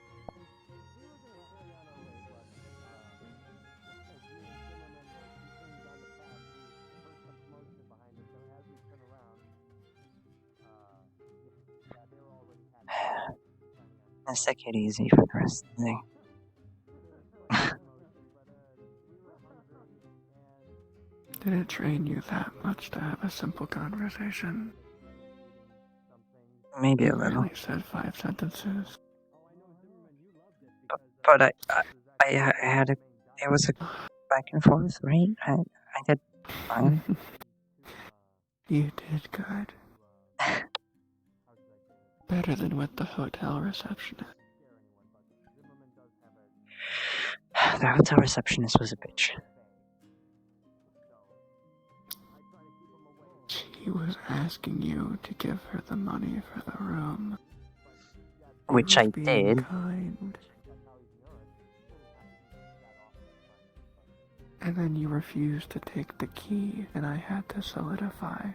Let's take it easy for the rest of the day. Did it train you that much to have a simple conversation? Maybe You a little. barely said 5 sentences. But I had a. It was a back and forth, right? I did fine. You did good. Better than with the hotel receptionist. The hotel receptionist was a bitch. She was asking you to give her the money for the room. Which I did. Kind. And then you refused to take the key, and I had to solidify.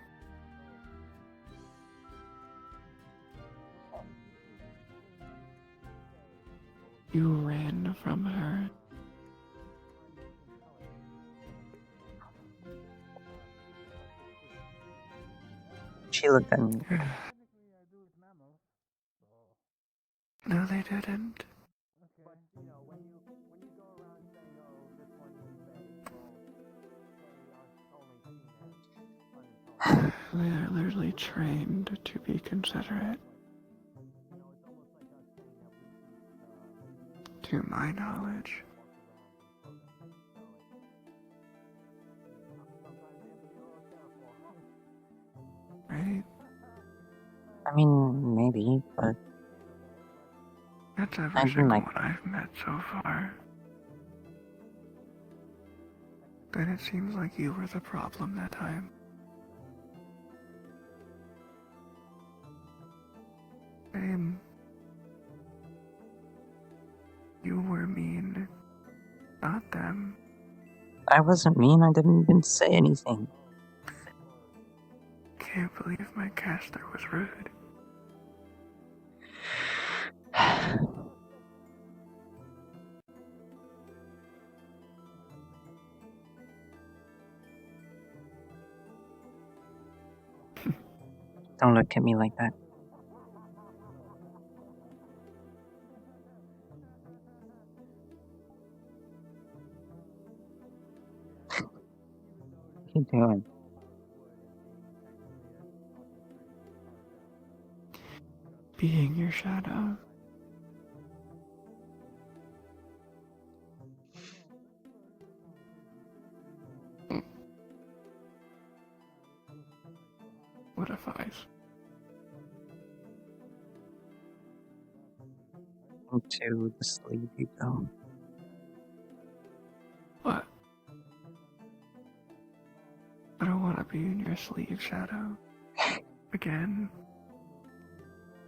You ran from her. She looked at me. No, they didn't. They are literally trained to be considerate. To my knowledge. Right? I mean, maybe, but That's I every didn't single like. one I've met so far. Then it seems like you were the problem that time. same. You were mean, not them. I wasn't mean, I didn't even say anything. Can't believe my caster was rude. Don't look at me like that. What are you doing? Being your shadow. What advice? Into the sleep you go. What? I don't want to be in your sleeve, Shadow. Again.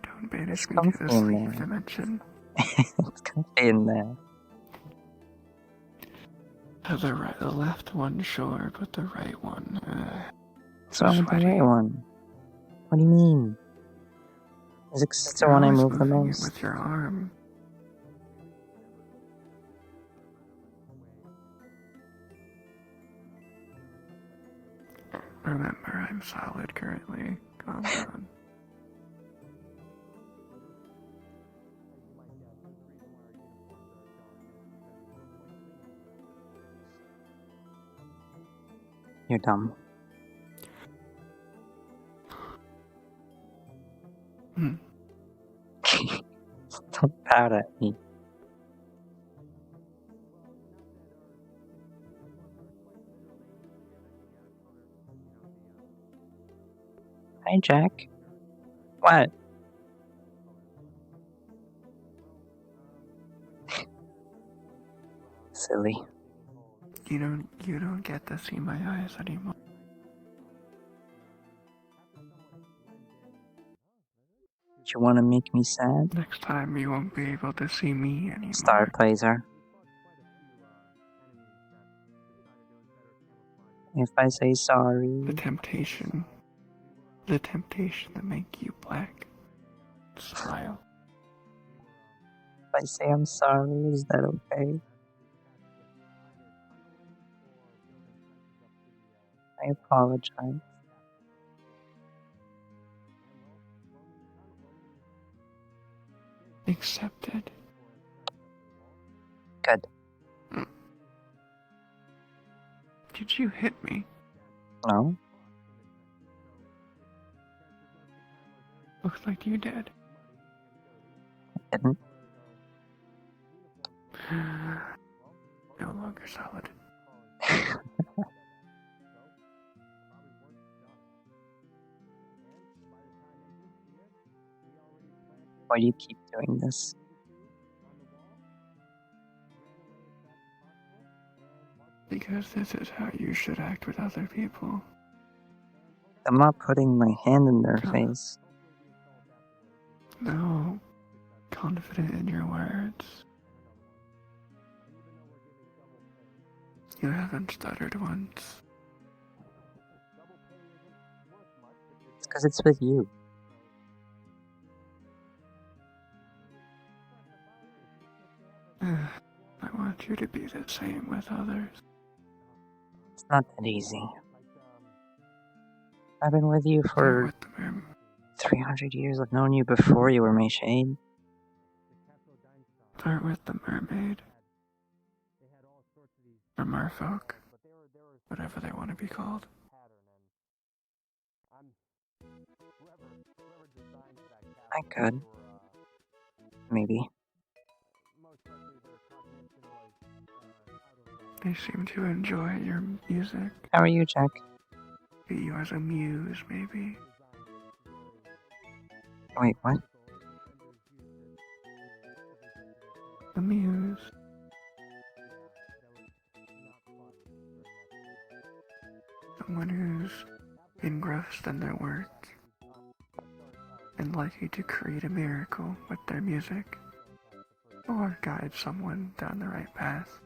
Don't banish me to the sleeve dimension. It's comfy in there. The left one, sure, but the right one, What's wrong with the right one? What do you mean? Is it the one I move the most? With your arm. Remember, I'm solid currently. Calm down. You're dumb. Don't pout at me. Hi, Jack. What? Silly. You don't get to see my eyes anymore. You want to make me sad? Next time you won't be able to see me anymore. Star Placer. If I say sorry. The temptation to make you black. Smile. If I say I'm sorry, is that okay? I apologize. Accepted. Good. Did you hit me? No. Looks like you did. I didn't. No longer solid. Why do you keep doing this? Because this is how you should act with other people. I'm not putting my hand in their face. No. Confident in your words. You haven't stuttered once. It's because it's with you. I want you to be the same with others. It's not that easy. I've been with you for 300 years. I've known you before you were my shade. Start with the mermaid. Or merfolk. Whatever they want to be called. I could. Maybe. They seem to enjoy your music. How are you, Jack? See you as a muse, maybe. Wait, what? A muse. Someone who's engrossed in their work. and likely to create a miracle with their music, or guide someone down the right path.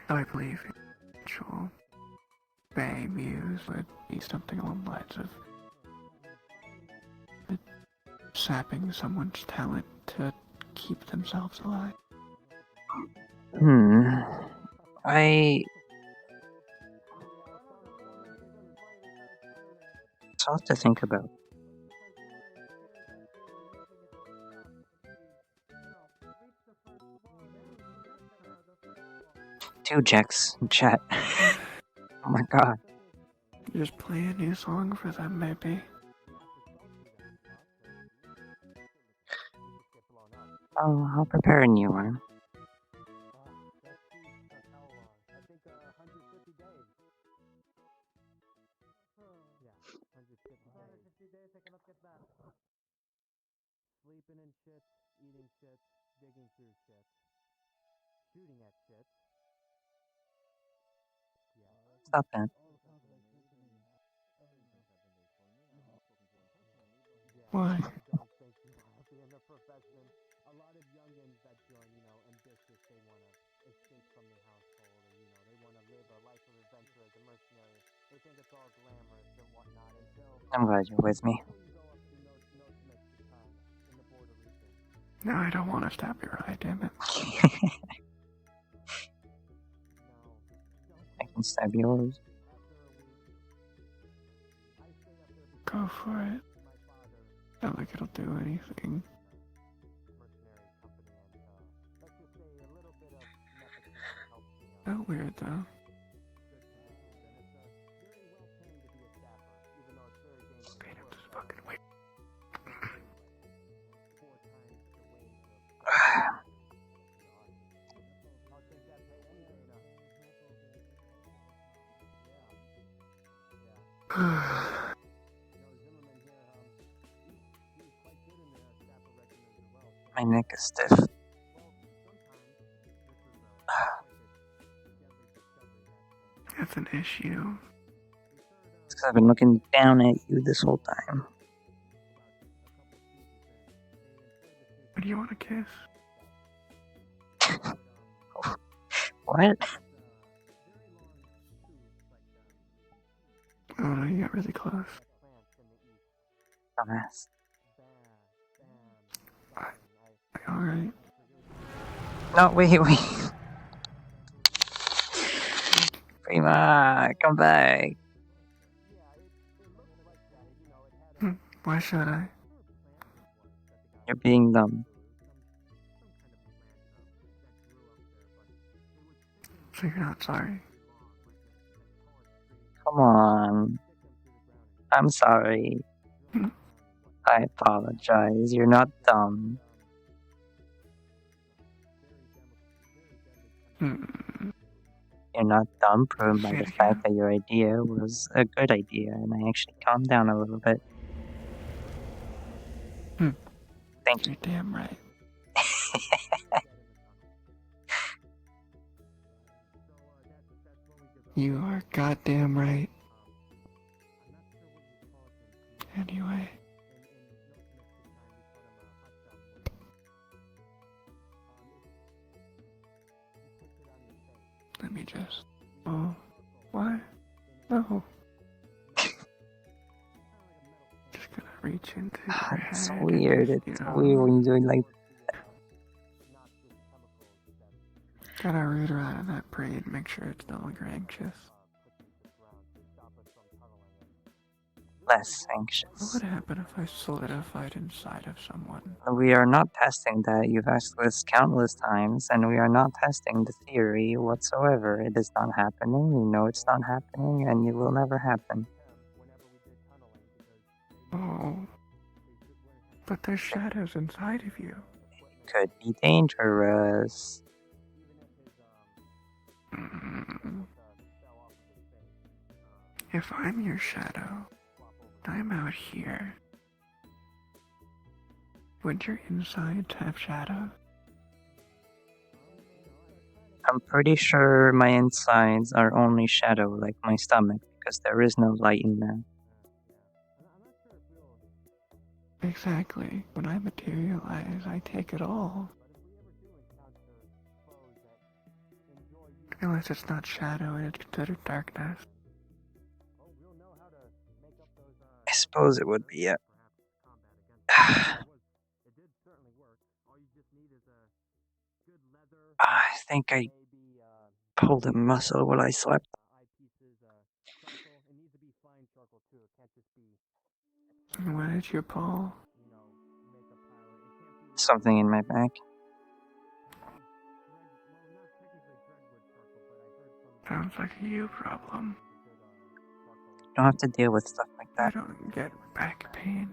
I believe actual Bay Muse would be something along the lines of sapping someone's talent to keep themselves alive. It's hard to think about. Two Jacks in chat. Oh my god. Just play a new song for them, maybe. Oh, I'll prepare a new one. Sleeping in shit, eating shit, digging through shit, shooting at shit. Stop that. Why? In the profession, a lot of youngins that join, ambitious, they want to escape from their household, or, they want to live a life of adventure as a mercenary. They think it's all glamorous and whatnot until... I'm glad you're with me. No, I don't want to stab your eye, damn it. I can stab yours. Go for it. Not like it'll do anything. Not weird though. Paint up this fucking wig. My neck is stiff. That's an issue. It's 'cause I've been looking down at you this whole time. What do you want to kiss? What? Oh no, you got really close. Dumbass. Alright. No, wait. Prima, come back. Why should I? You're being dumb. So you're not sorry? Come on. I'm sorry. I apologize. You're not dumb. You're not dumb, proven by the fact that your idea was a good idea, and I actually calmed down a little bit. Thank you. You're damn right. You are goddamn right. Anyway. Let me just... Oh. Why? No. Just gonna reach into your head. It's weird. It's weird when you're doing like that. Gotta root her out of that brain, make sure it's no longer anxious. Less anxious. What would happen if I solidified inside of someone? We are not testing that. You've asked this countless times, and we are not testing the theory whatsoever. It is not happening. You know it's not happening, and it will never happen. Oh. But there's shadows inside of you. It could be dangerous. If I'm your shadow, I'm out here. Would your insides have shadows? I'm pretty sure my insides are only shadow, like my stomach, because there is no light in there. Exactly. When I materialize, I take it all. Unless it's not shadow and it's considered darkness. I suppose it would be it. I think I pulled a muscle while I slept. What did you pull? Something in my back. Sounds like a you problem. You don't have to deal with stuff like I that. don't get back pain.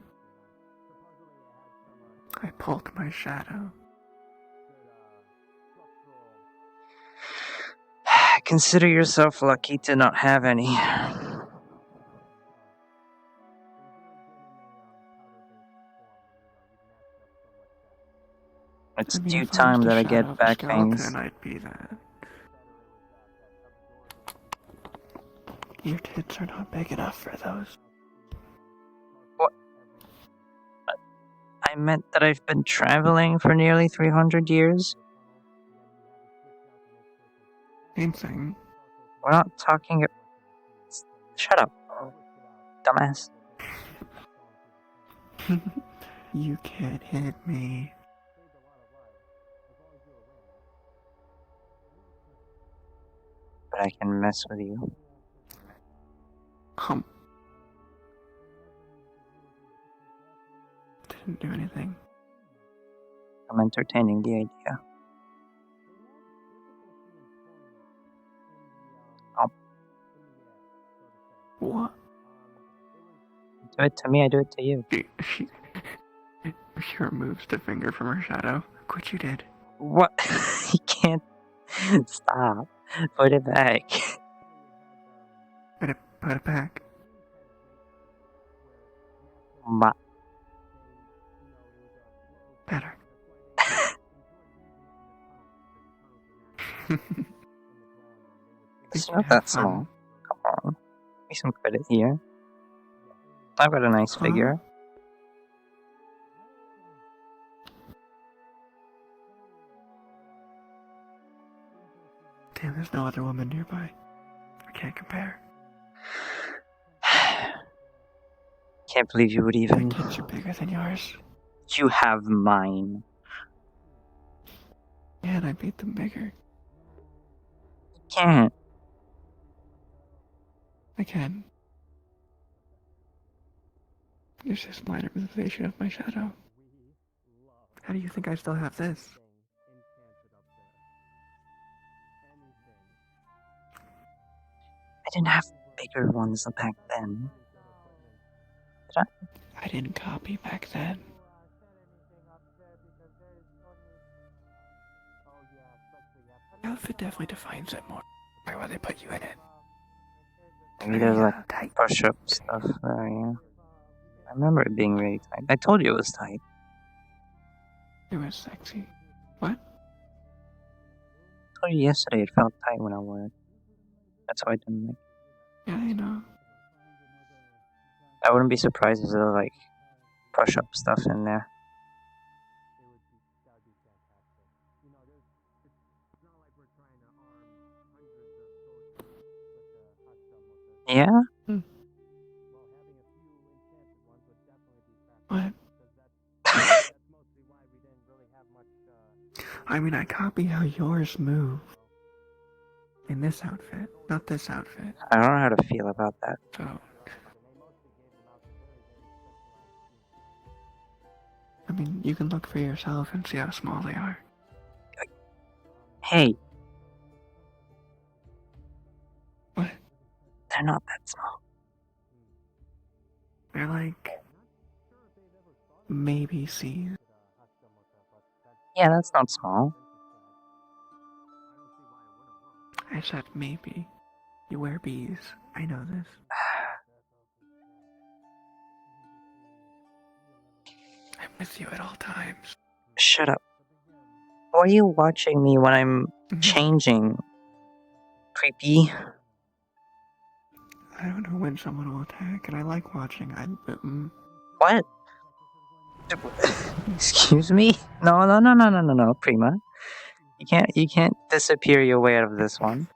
I pulled my shadow. Consider yourself lucky to not have any. It's due if I was time the that I shadow get of a back skeleton, pains. I'd be that. Your tits are not big enough for those. What? I meant that I've been traveling for nearly 300 years. Same thing. We're not talking... Shut up, dumbass. You can't hit me. But I can mess with you. Didn't do anything. I'm entertaining the idea. Oh. What? Do it to me, I do it to you. She removes the finger from her shadow. Look what you did. What? You can't... Stop. Put it back. Put it back. Better. It's not that small. Come on. Give me some credit here. I've got a nice figure. Damn, there's no other woman nearby. I can't compare. Can't believe you would even... My tits are bigger than yours. You have mine. Yeah, and I made them bigger. You can't. I can. It's just minor manipulation of my shadow. How do you think I still have this? I didn't have bigger ones back then. Did I? I didn't copy back then. The outfit definitely defines it more. Why would they put you in it? Maybe there's like push-up stuff there, yeah. I remember it being really tight. I told you it was tight. It was sexy. What? I told you yesterday it felt tight when I wore it. That's why I didn't like it. Yeah, I know. I wouldn't be surprised if there was like push-up stuff in there. Yeah? What? I mean, I copy how yours move. In this outfit, not this outfit. I don't know how to feel about that. So... I mean, you can look for yourself and see how small they are. Hey! What? They're not that small. They're like... maybe C's. Yeah, that's not small. I said maybe. You wear B's. I know this. I'm with you at all times. Shut up. Why are you watching me when I'm changing? Creepy. I don't know when someone will attack, and I like watching. What? Excuse me? No, Prima. You can't disappear your way out of this one.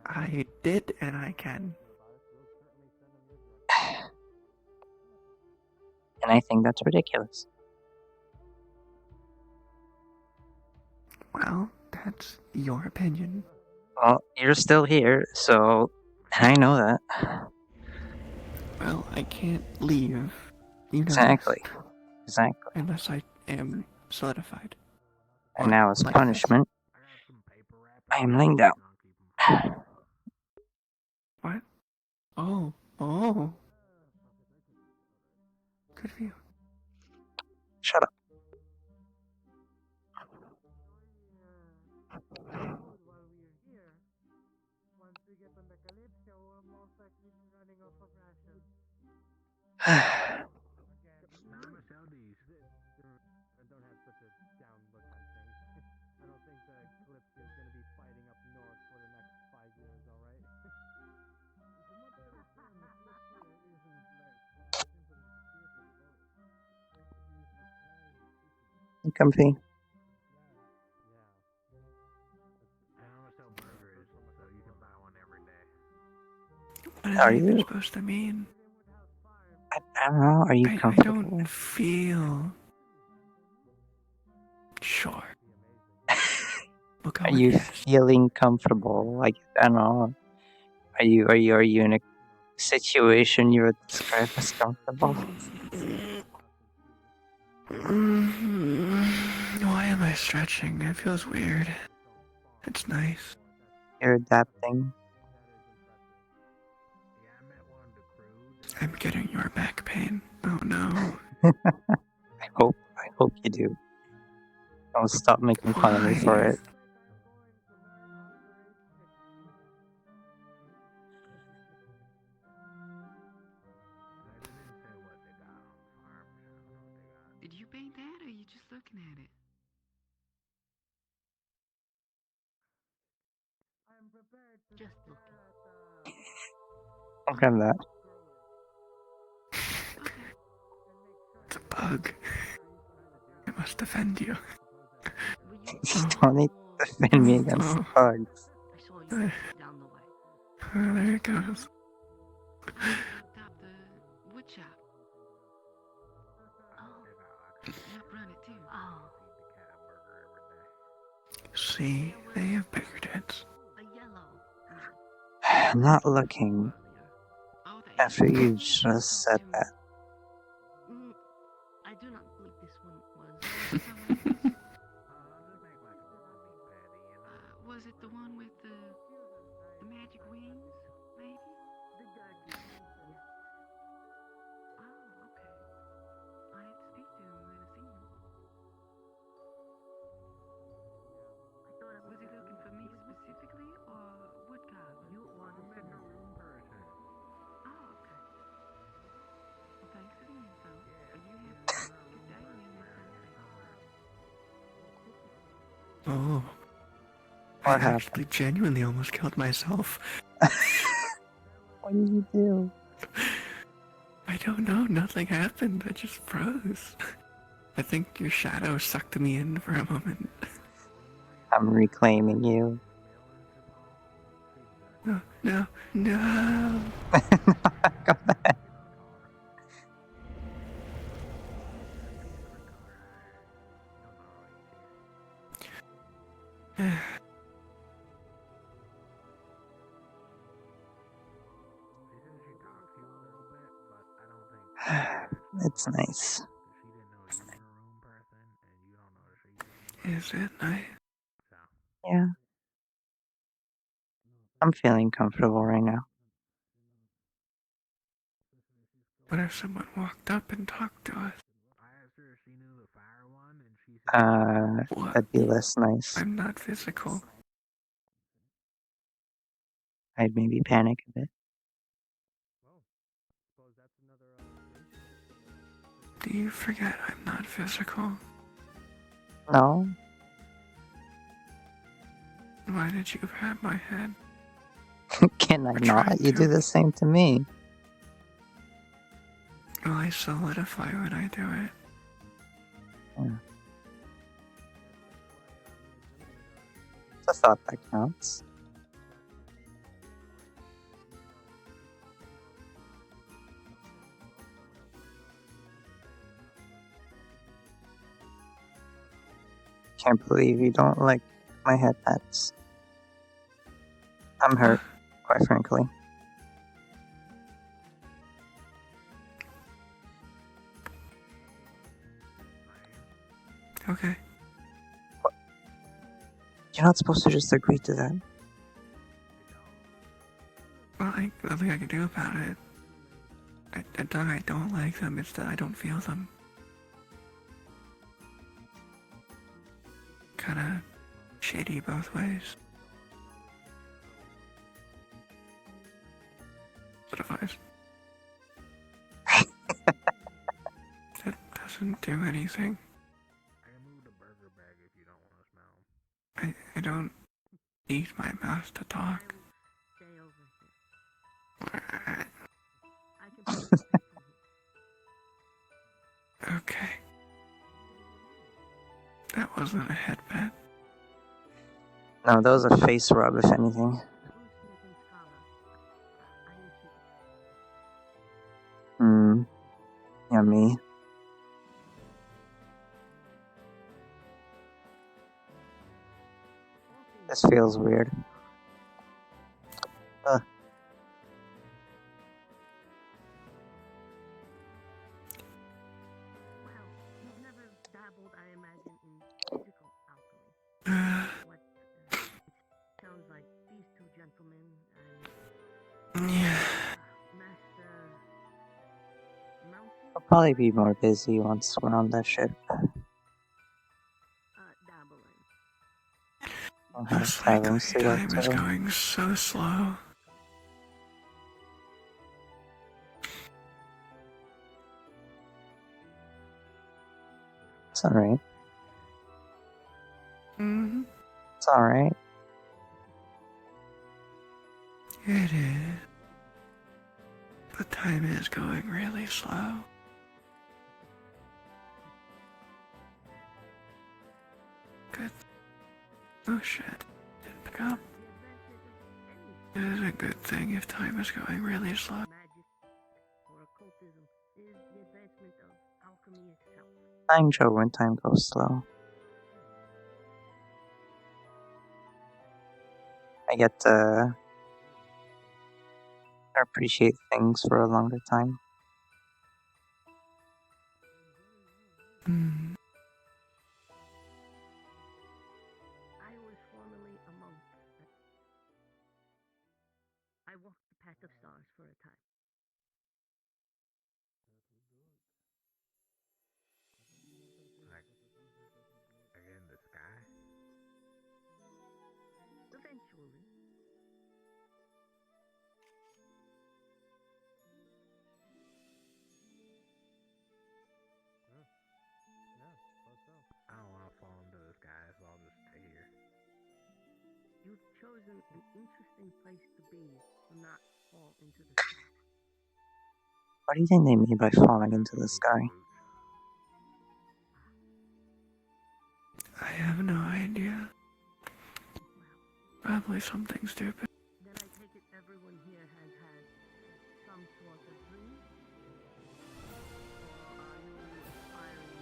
I did, and I can. And I think that's ridiculous. Well, that's your opinion. Well, you're still here, so I know that. Well, I can't leave. You know Exactly. this. Exactly. Unless I am solidified. And now as punishment, I am laying down. What? Oh. Good for you. Shut up. Once we get on the Kalypsia, we'll most likely be running off of rations. Don't have such a down look on things. I don't think the Kalypsia is going to be fighting up north for the next 5 years, alright? From what I understand, the Kalypsia isn't like simply fearful boat. You comfy? What is Are that even you? supposed to mean? I don't know. Are you I comfortable? don't feel sure. We'll go Are with you yes. feeling comfortable? Like, I don't know. Are you in a situation you would describe as comfortable? Why am I stretching? It feels weird. It's nice. You're adapting. I'm getting your back pain. Oh no. I hope you do. Don't stop making fun of me for Why? it. Did you paint that, or are you just looking at it? Just looking. Don't grab that. It's a bug. It must defend you. You don't need to defend me against bugs. I saw you down the way. Oh, there it goes. Stop the wood shop. Oh, help run it too. Oh, See, they have bigger tits. a yellow. I'm not looking after you just said that. I do not believe this one was. Was it the one with the magic wings? Maybe. Oh, okay. I had to speak to him when I seen him. Was he looking for me specifically, or Woodcock? You are the bedroom person. Oh, okay. Well, thanks for the info. You have a good day, you Miss Sophie. Oh. What I actually genuinely almost killed myself. What did you do? I don't know. Nothing happened. I just froze. I think your shadow sucked me in for a moment. I'm reclaiming you. No. Go back. It's nice. Is it nice? Yeah. I'm feeling comfortable right now. What if someone walked up and talked to us? That'd be less nice. I'm not physical. I'd maybe panic a bit. Do you forget I'm not physical? No? Why did you grab my head? Can I not? You do the same to me. Well, I solidify when I do it. It's a thought that counts. Can't believe you don't like my head pets. I'm hurt, quite frankly. Okay. What? You're not supposed to just agree to that. Well, nothing I can do about it. It's not I don't like them, it's that I don't feel them. Kinda shady both ways. Solidifies. That doesn't do anything. I removed the burger bag if you don't want to smell. I don't need my mouth to talk. Stay over here. I can put it Okay. That wasn't a headband. No, that was a face rub, if anything. Yummy. This feels weird. Well, you've never dabbled, I imagine, in physical alchemy. What sounds like these two gentlemen and Master Mountain I'll probably be more busy once we're on that ship. dabbling. I'll have Just like taverns to go time is to. going so slow. It's alright. Mm-hmm. It's alright. It is. But time is going really slow. Good. Oh shit. Didn't pick up. It is a good thing if time is going really slow. Magic or occultism is the advancement of alchemy itself. I enjoy when time goes slow. I get to appreciate things for a longer time. I was formerly a monk. I walked the path of stars for a time. Like in the sky? Eventually. I don't want to fall into the sky, so I'll just stay here. You've chosen an interesting place to be to not fall into the sky. What do you think they mean by falling into the sky? I have no idea. Probably something stupid. Then I take it everyone here has had some sort of dream? Or are you aspiring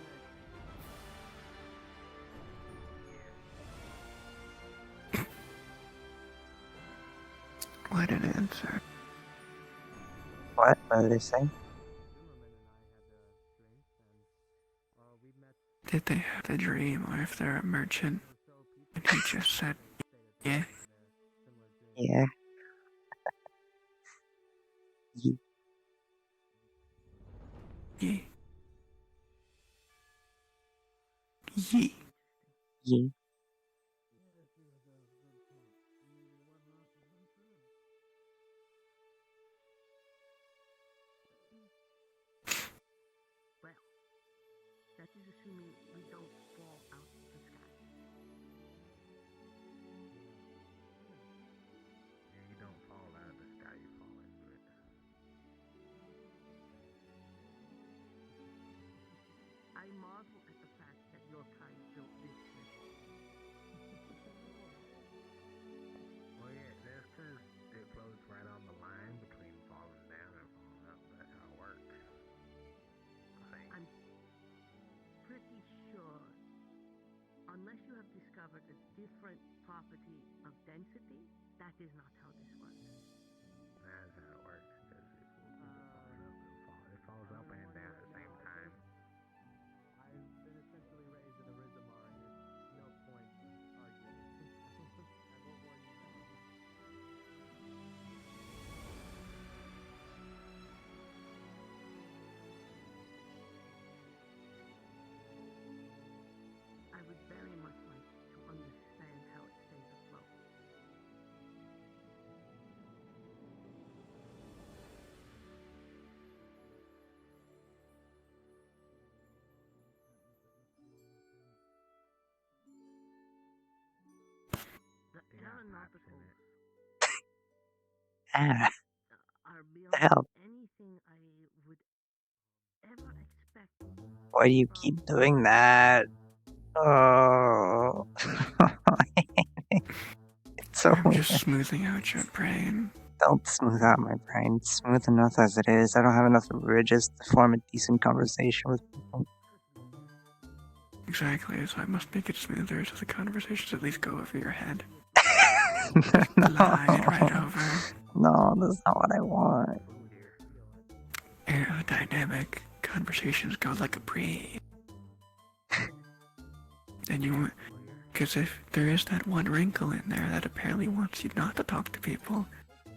What an answer. What? What did they say? Did they have the dream, or if they're a merchant? And he just said, yeah. Yeah. Yeah. Yeah. Yeah. well, that is assuming we don't fall out of the sky. Yeah, you don't fall out of the sky, you fall into it. I marvel at the fact that your kind built this thing. Well, yeah, that's because it floats right on the line between falling down and falling up. That's how it works. I think. I'm pretty sure, unless you have discovered a different property of density, that is not how this works. That's how it works. Because it falls up and down at the same time. I've been essentially raised in a Rizamar, and there's no point arguing. I will warn you now. I would very much like to understand how it stays afloat. The aeronautical Ah, are the beyond hell? anything I would ever expect. Why do you keep doing that? Oh. It's so I'm just weird. smoothing out your brain. Don't smooth out my brain. It's smooth enough as it is. I don't have enough ridges to form a decent conversation with people. Exactly, so I must make it smoother so the conversations at least go over your head. No. Glide right over. No, that's not what I want. Aerodynamic conversations go like a breeze. And you, because if there is that one wrinkle in there that apparently wants you not to talk to people,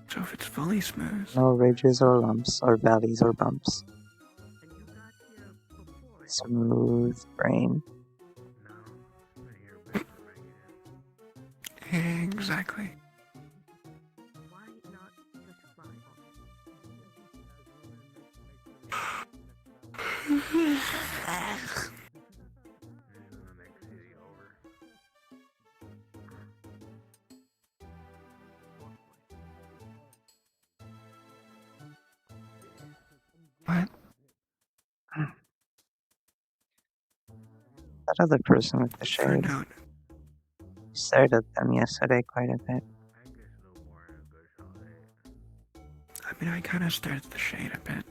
so if it's fully smooth. No ridges or lumps or valleys or bumps. Smooth brain. Exactly. Why not just fly What? That other person with the For a shades. note. Stared at them yesterday quite a bit. I mean, I kind of stared at the shade a bit.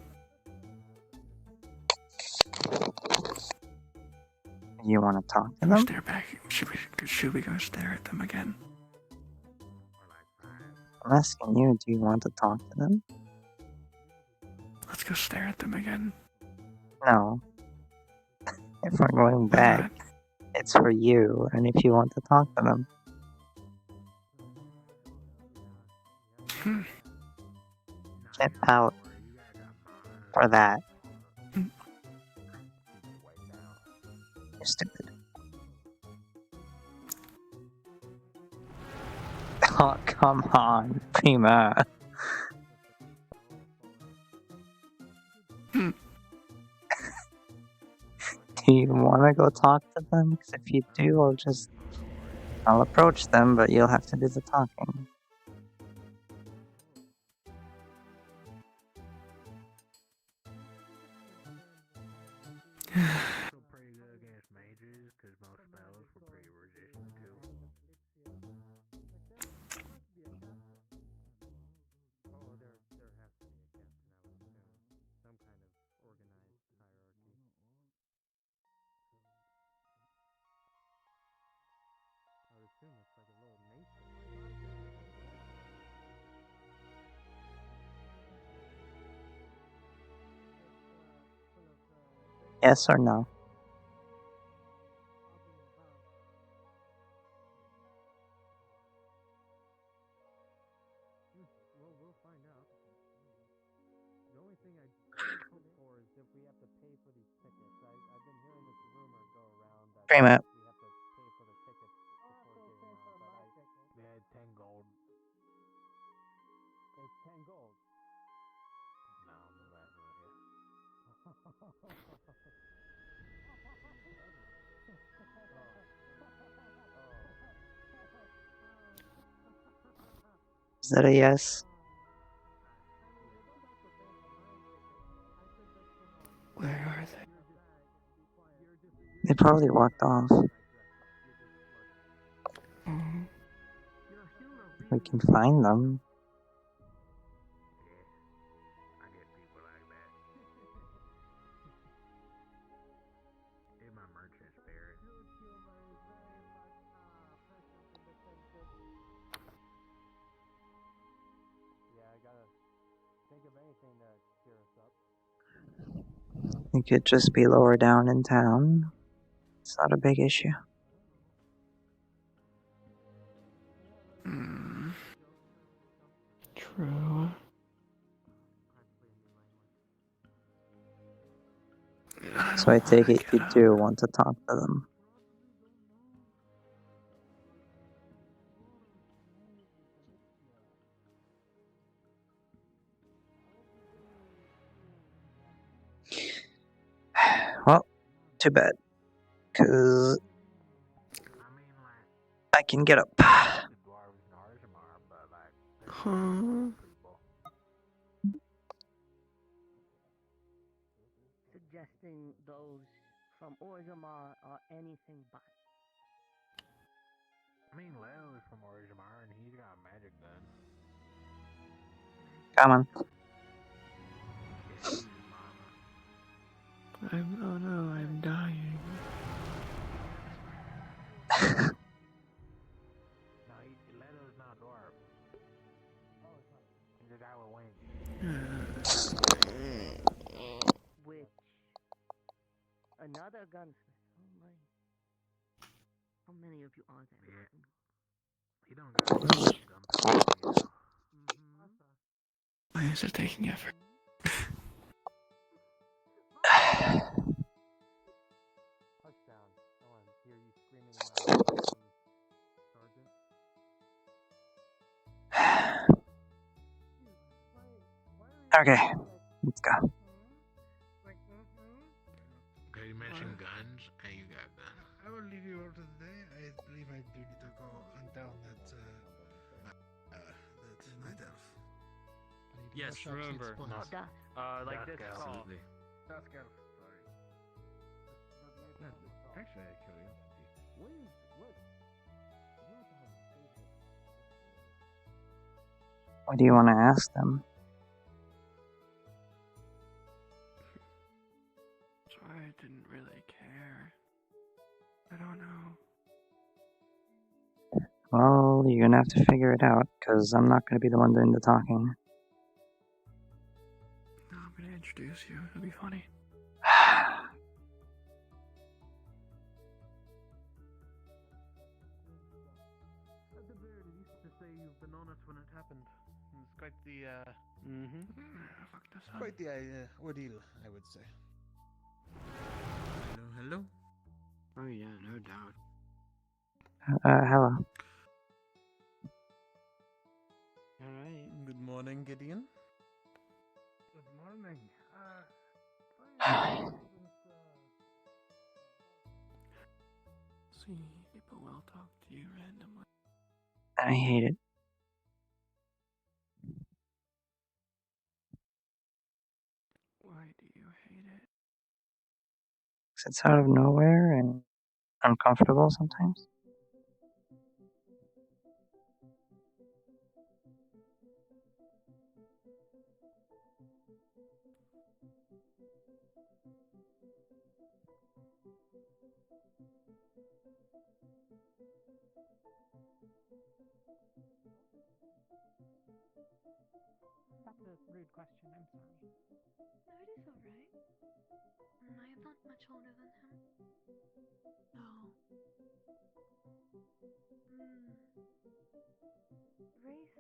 You want to talk to Can we them? stare back? Should we go stare at them again? I'm asking you, do you want to talk to them? Let's go stare at them again. No. If we're going Why back, not? it's for you, and if you want to talk to them. Get out for that. You're stupid. Oh, come on, Prima. Do you want to go talk to them? Because if you do, I'll approach them, but you'll have to do the talking. Pretty good against mages, because most spells were pretty resistant to. Oh, there has to be a captain, I would assume. Some kind of organized hierarchy. I would assume it's like a little nation. Yes or no? Well, we'll find out. The only thing I hope for is if we have to pay for these tickets. I've been hearing this rumor go around that Prima. we have to pay for the tickets before getting on, but Yeah, 10 gold. it's 10 gold. No, that's not it. Is that a yes? Where are they? probably walked off. We can find them. I get people like that. In my merchant spirit. Yeah, I gotta think of anything to cheer us up. We could just be lower down in town. It's not a big issue. True. So I take it you do want to talk to them. Well, too bad. Because I can get up. Huh? Suggesting those from Orzammar are anything but. I mean, Leo is from Orzammar and he's got a magic gun. Come on. Oh no, I'm dying. No, Leo's not a dwarf. He's a guy with wings. Which another gunsmith. Oh my! How many of you are there? Yeah. He don't got gunpowder, Why is it taking effort? Touchdown. I want to hear you screaming aloud, Sergeant. Okay, let's go. Okay, you mentioned guns, and you got guns. I will leave you all today. I believe I do need to go hunt down that night elf. Yes, remember. Like this call. Absolutely. Dusk elf. Sorry. Actually, I have curiosity. What do you want to ask them? I didn't really care. I don't know. Well, you're gonna have to figure it out, because I'm not gonna be the one doing the talking. No, I'm gonna introduce you. It'll be funny. At the very least, to say you've been on it when it happened. It's quite the, Fuck this up. Quite the ordeal, I would say. Hello, hello. Oh yeah, no doubt. Hello. Alright. Good morning, Gideon. Good morning. See, people will talk to you randomly. I hate it. Why do you hate it? 'Cause it's out of nowhere and uncomfortable sometimes. That's a rude question, I'm sorry. No, it is alright. I am not much older than him. No. Race.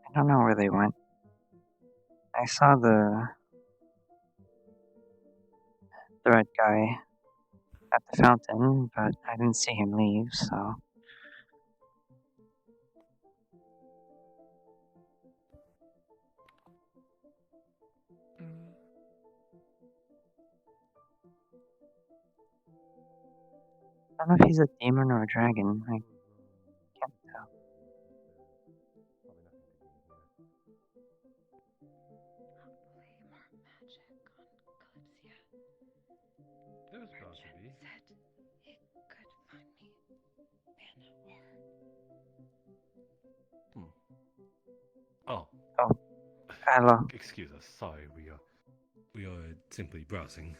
I don't know where they went. I saw the red guy at the fountain, but I didn't see him leave, so... I don't know if he's a demon or a dragon. I can't tell. said he could find me via Oh. Oh, hello. Excuse us. Sorry, we are simply browsing.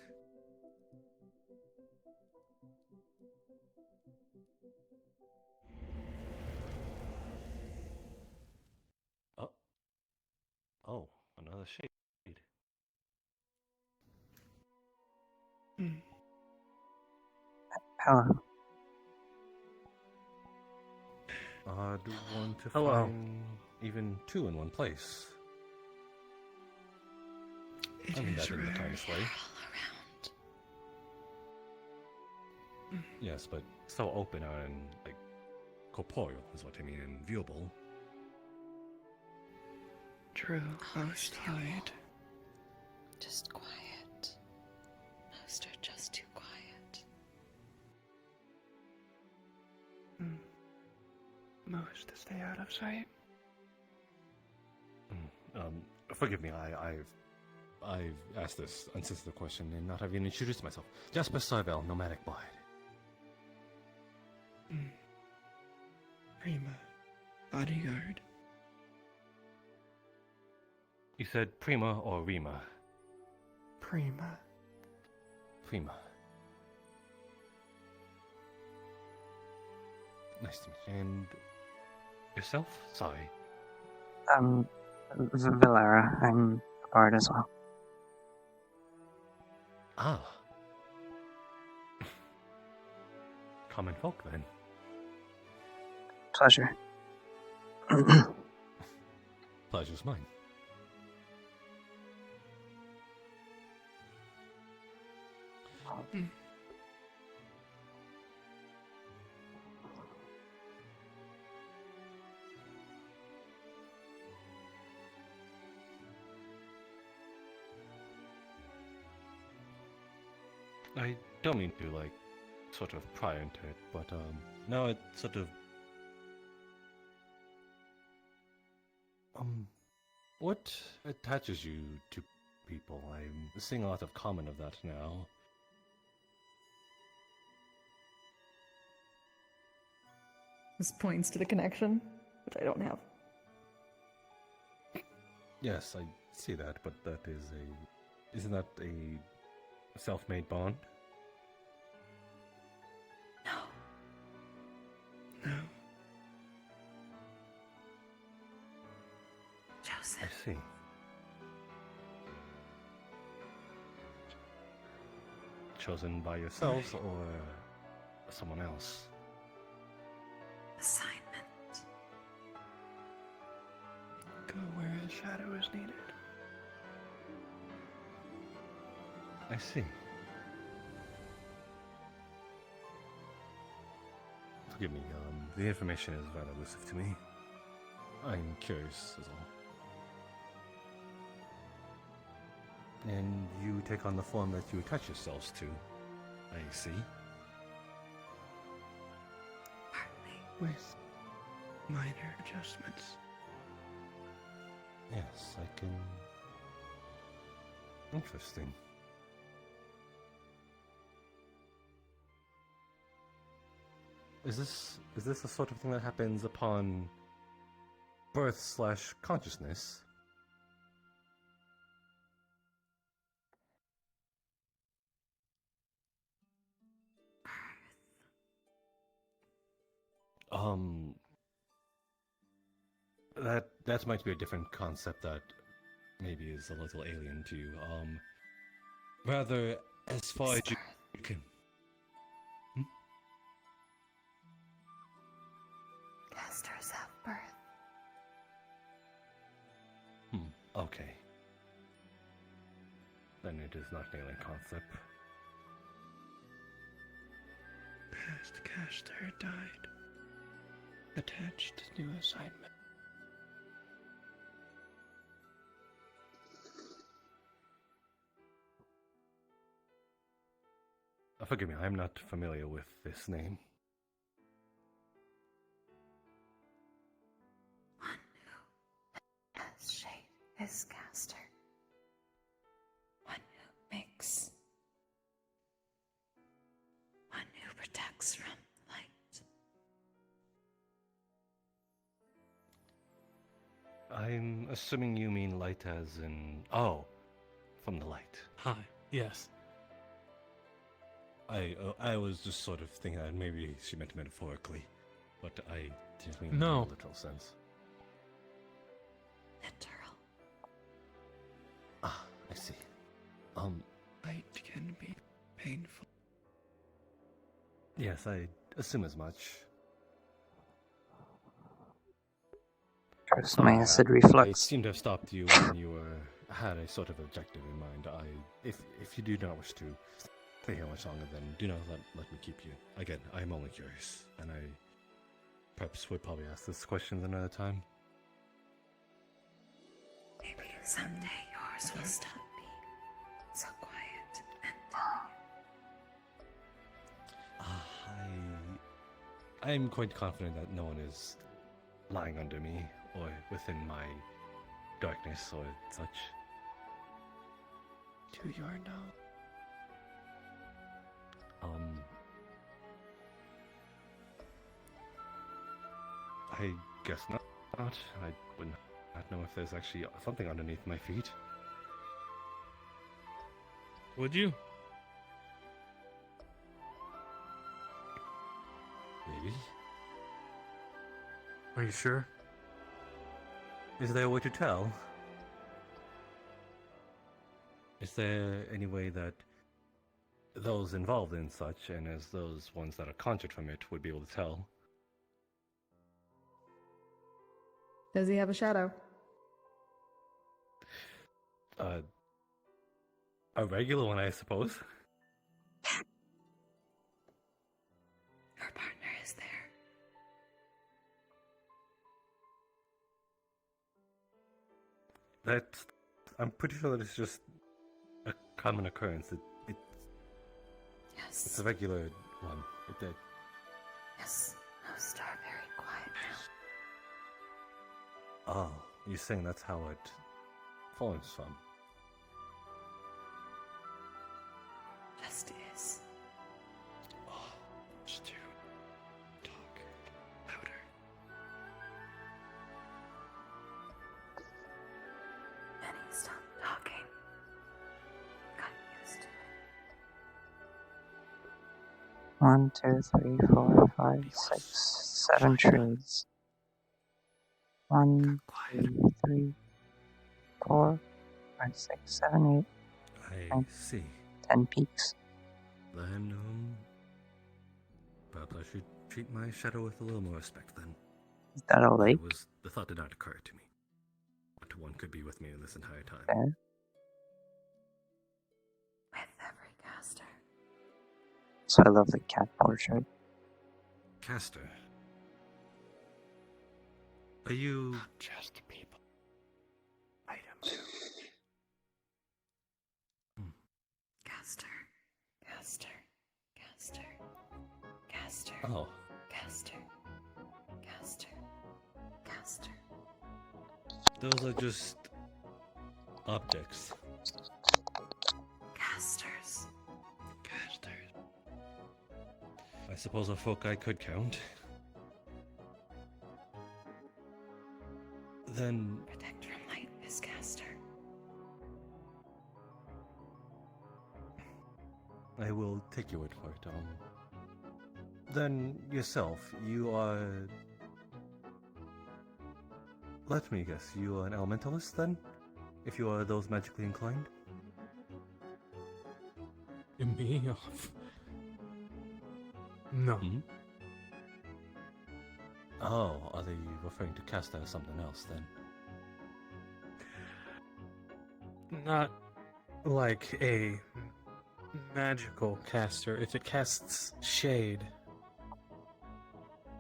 Oh. Oh, another shade. Hello. Do want to Hello. find even two in one place. It I mean is that in the rare. kindest way. Yes, but so open and like corporeal is what I mean, and viewable. True. Most hide. Just quiet. Most are just too quiet. Most to stay out of sight. Forgive me, I've asked this unsensitive question and not having introduced myself. Jasper Sarvel, nomadic bard. Prima. Bodyguard. You said Prima or Rima? Prima. Prima. Nice to meet you. And yourself? Sorry. Valera. I'm a bard as well. Ah. Common folk, then. Pleasure. Pleasure's mine. I don't mean to, like, sort of pry into it, but, no, it sort of... What attaches you to people? I'm seeing a lot of common of that now. This points to the connection, which I don't have. Yes, I see that, but that is a... Isn't that a self-made bond? No. No. Joseph. I see. Chosen by yourselves or someone else? Assignment. Go where a shadow is needed. I see. Forgive me, the information is rather elusive to me. I'm curious, is all. And you take on the form that you attach yourselves to, I see. With minor adjustments. Yes, I can... Interesting. Is this the sort of thing that happens upon birth/consciousness? That might be a different concept that maybe is a little alien to you. Rather, as far as you can... Caster's self-birth. Okay. Then it is not an alien concept. Past caster died. Attached to new assignment. Forgive me, I'm not familiar with this name. One who has shade his caster. One who makes attacks from light. I'm assuming you mean light as in... Oh, from the light. Hi. Yes. I was just sort of thinking that maybe she meant metaphorically, but I didn't mean No. in a literal sense. Literal. Ah, I see. Light can be painful. Yes, I assume as much. Curse my acid I reflux. seem to have stopped you when you had a sort of objective in mind. If you do not wish to stay here much longer, then do not let me keep you. Again, I am only curious, and I perhaps would probably ask this question another time. Maybe someday yours will stop being so quiet and I'm quite confident that no one is lying under me or within my darkness or such. To your knowledge. I guess not. I would not know if there's actually something underneath my feet. Would you? Maybe. Are you sure? Is there a way to tell? Is there any way that those involved in such, and as those ones that are conjured from it, would be able to tell? Does he have a shadow? A regular one, I suppose. Your partner is there. I'm pretty sure that it's just a common occurrence. Yes. It's a regular one. Yes. Most are very quiet now. Oh, you're saying that's how it forms from? Just is. Stu, talk louder. And he stopped talking. Got used to it. 1, 2, 3, 4, 5, 6, 7 trees. 1, 2, 3, 4, 5, 6, 7, 8. I see. 10 peaks. Then, perhaps I should treat my shadow with a little more respect then. Is that a lake? The thought did not occur to me. But one could be with me this entire time. There. With every caster. So I love the cat portrait. Caster. Are you... Not just people. Items. Caster. Caster. Caster. Caster. Oh. Caster. Caster. Caster. Those are just... objects. Casters. Casters. I suppose a folk I could count. Then... Protect from light is caster. I will take your word for it. Then yourself, you are... Let me guess, you are an elementalist then? If you are those magically inclined? Me? No. Oh, are they referring to caster as something else then? Not like a magical caster. If it casts shade.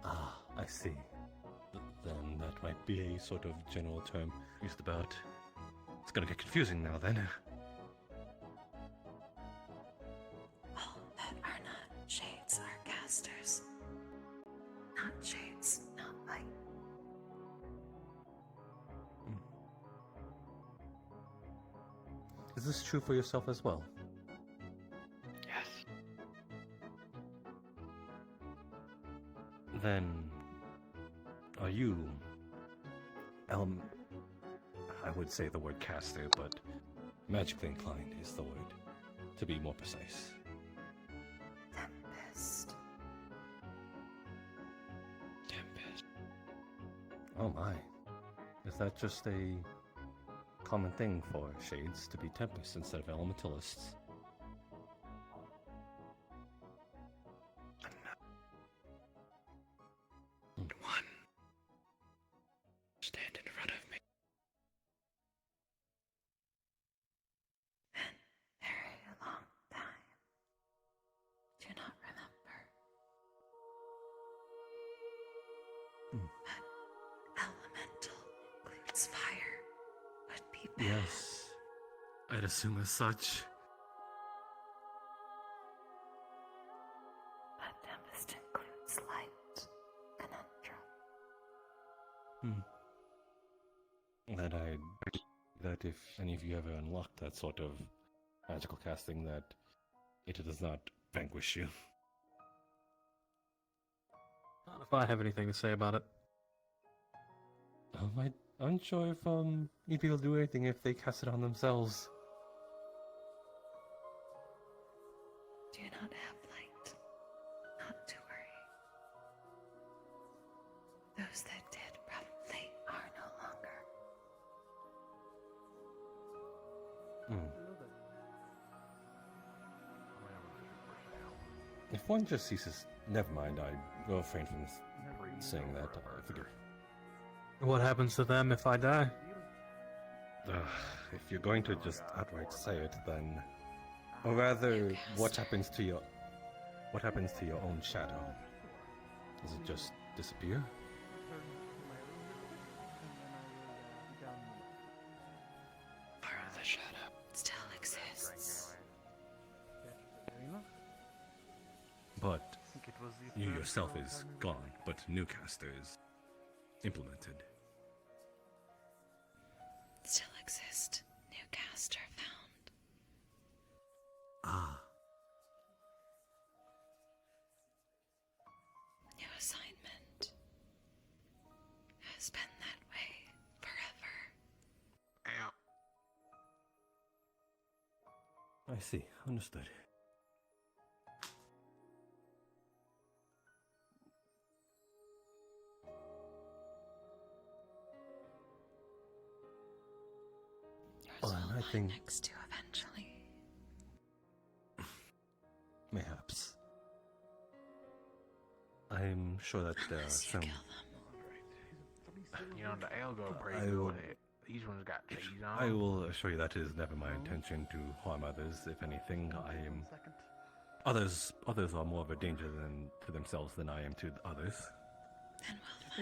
Ah, I see. Then that might be a sort of general term used about... It's gonna get confusing now then. All that are not shades are casters. Not shades, not light. Is this true for yourself as well? Yes. then are you I would say the word caster, but magically inclined is the word, to be more precise. Tempest. Tempest. Oh my. Is that just a common thing for shades to be tempests instead of elementalists? One. Stand in front of me. Very long time. Do not remember. But elemental includes fire. Would be bad. Yes, I'd assume as such. But tempest includes light. Conundrum. And I that if any of you ever unlock that sort of magical casting, that it does not vanquish you. Not if I have anything to say about it. I'm unsure if maybe they'll do anything if they cast it on themselves. Do not have light. Not to worry. Those that did probably are no longer. If one just ceases, never mind. I will refrain from saying that. I forgive. What happens to them if I die? If you're going to just outright say it, then, or rather, what happens to your own shadow? Does it just disappear? Part of the shadow still exists. But you yourself is gone, but new caster is implemented. Still exist. New caster found. Ah. New assignment. Has been that way forever. I see. Understood. Yours Well, will I think next to eventually. Mayhaps. I'm sure that some. You know, the ale go pretty I good will- with it. These ones got cheese on I them. will assure you that it is never my intention to harm others. If anything, I am. Others are more of a danger to themselves than I am to others.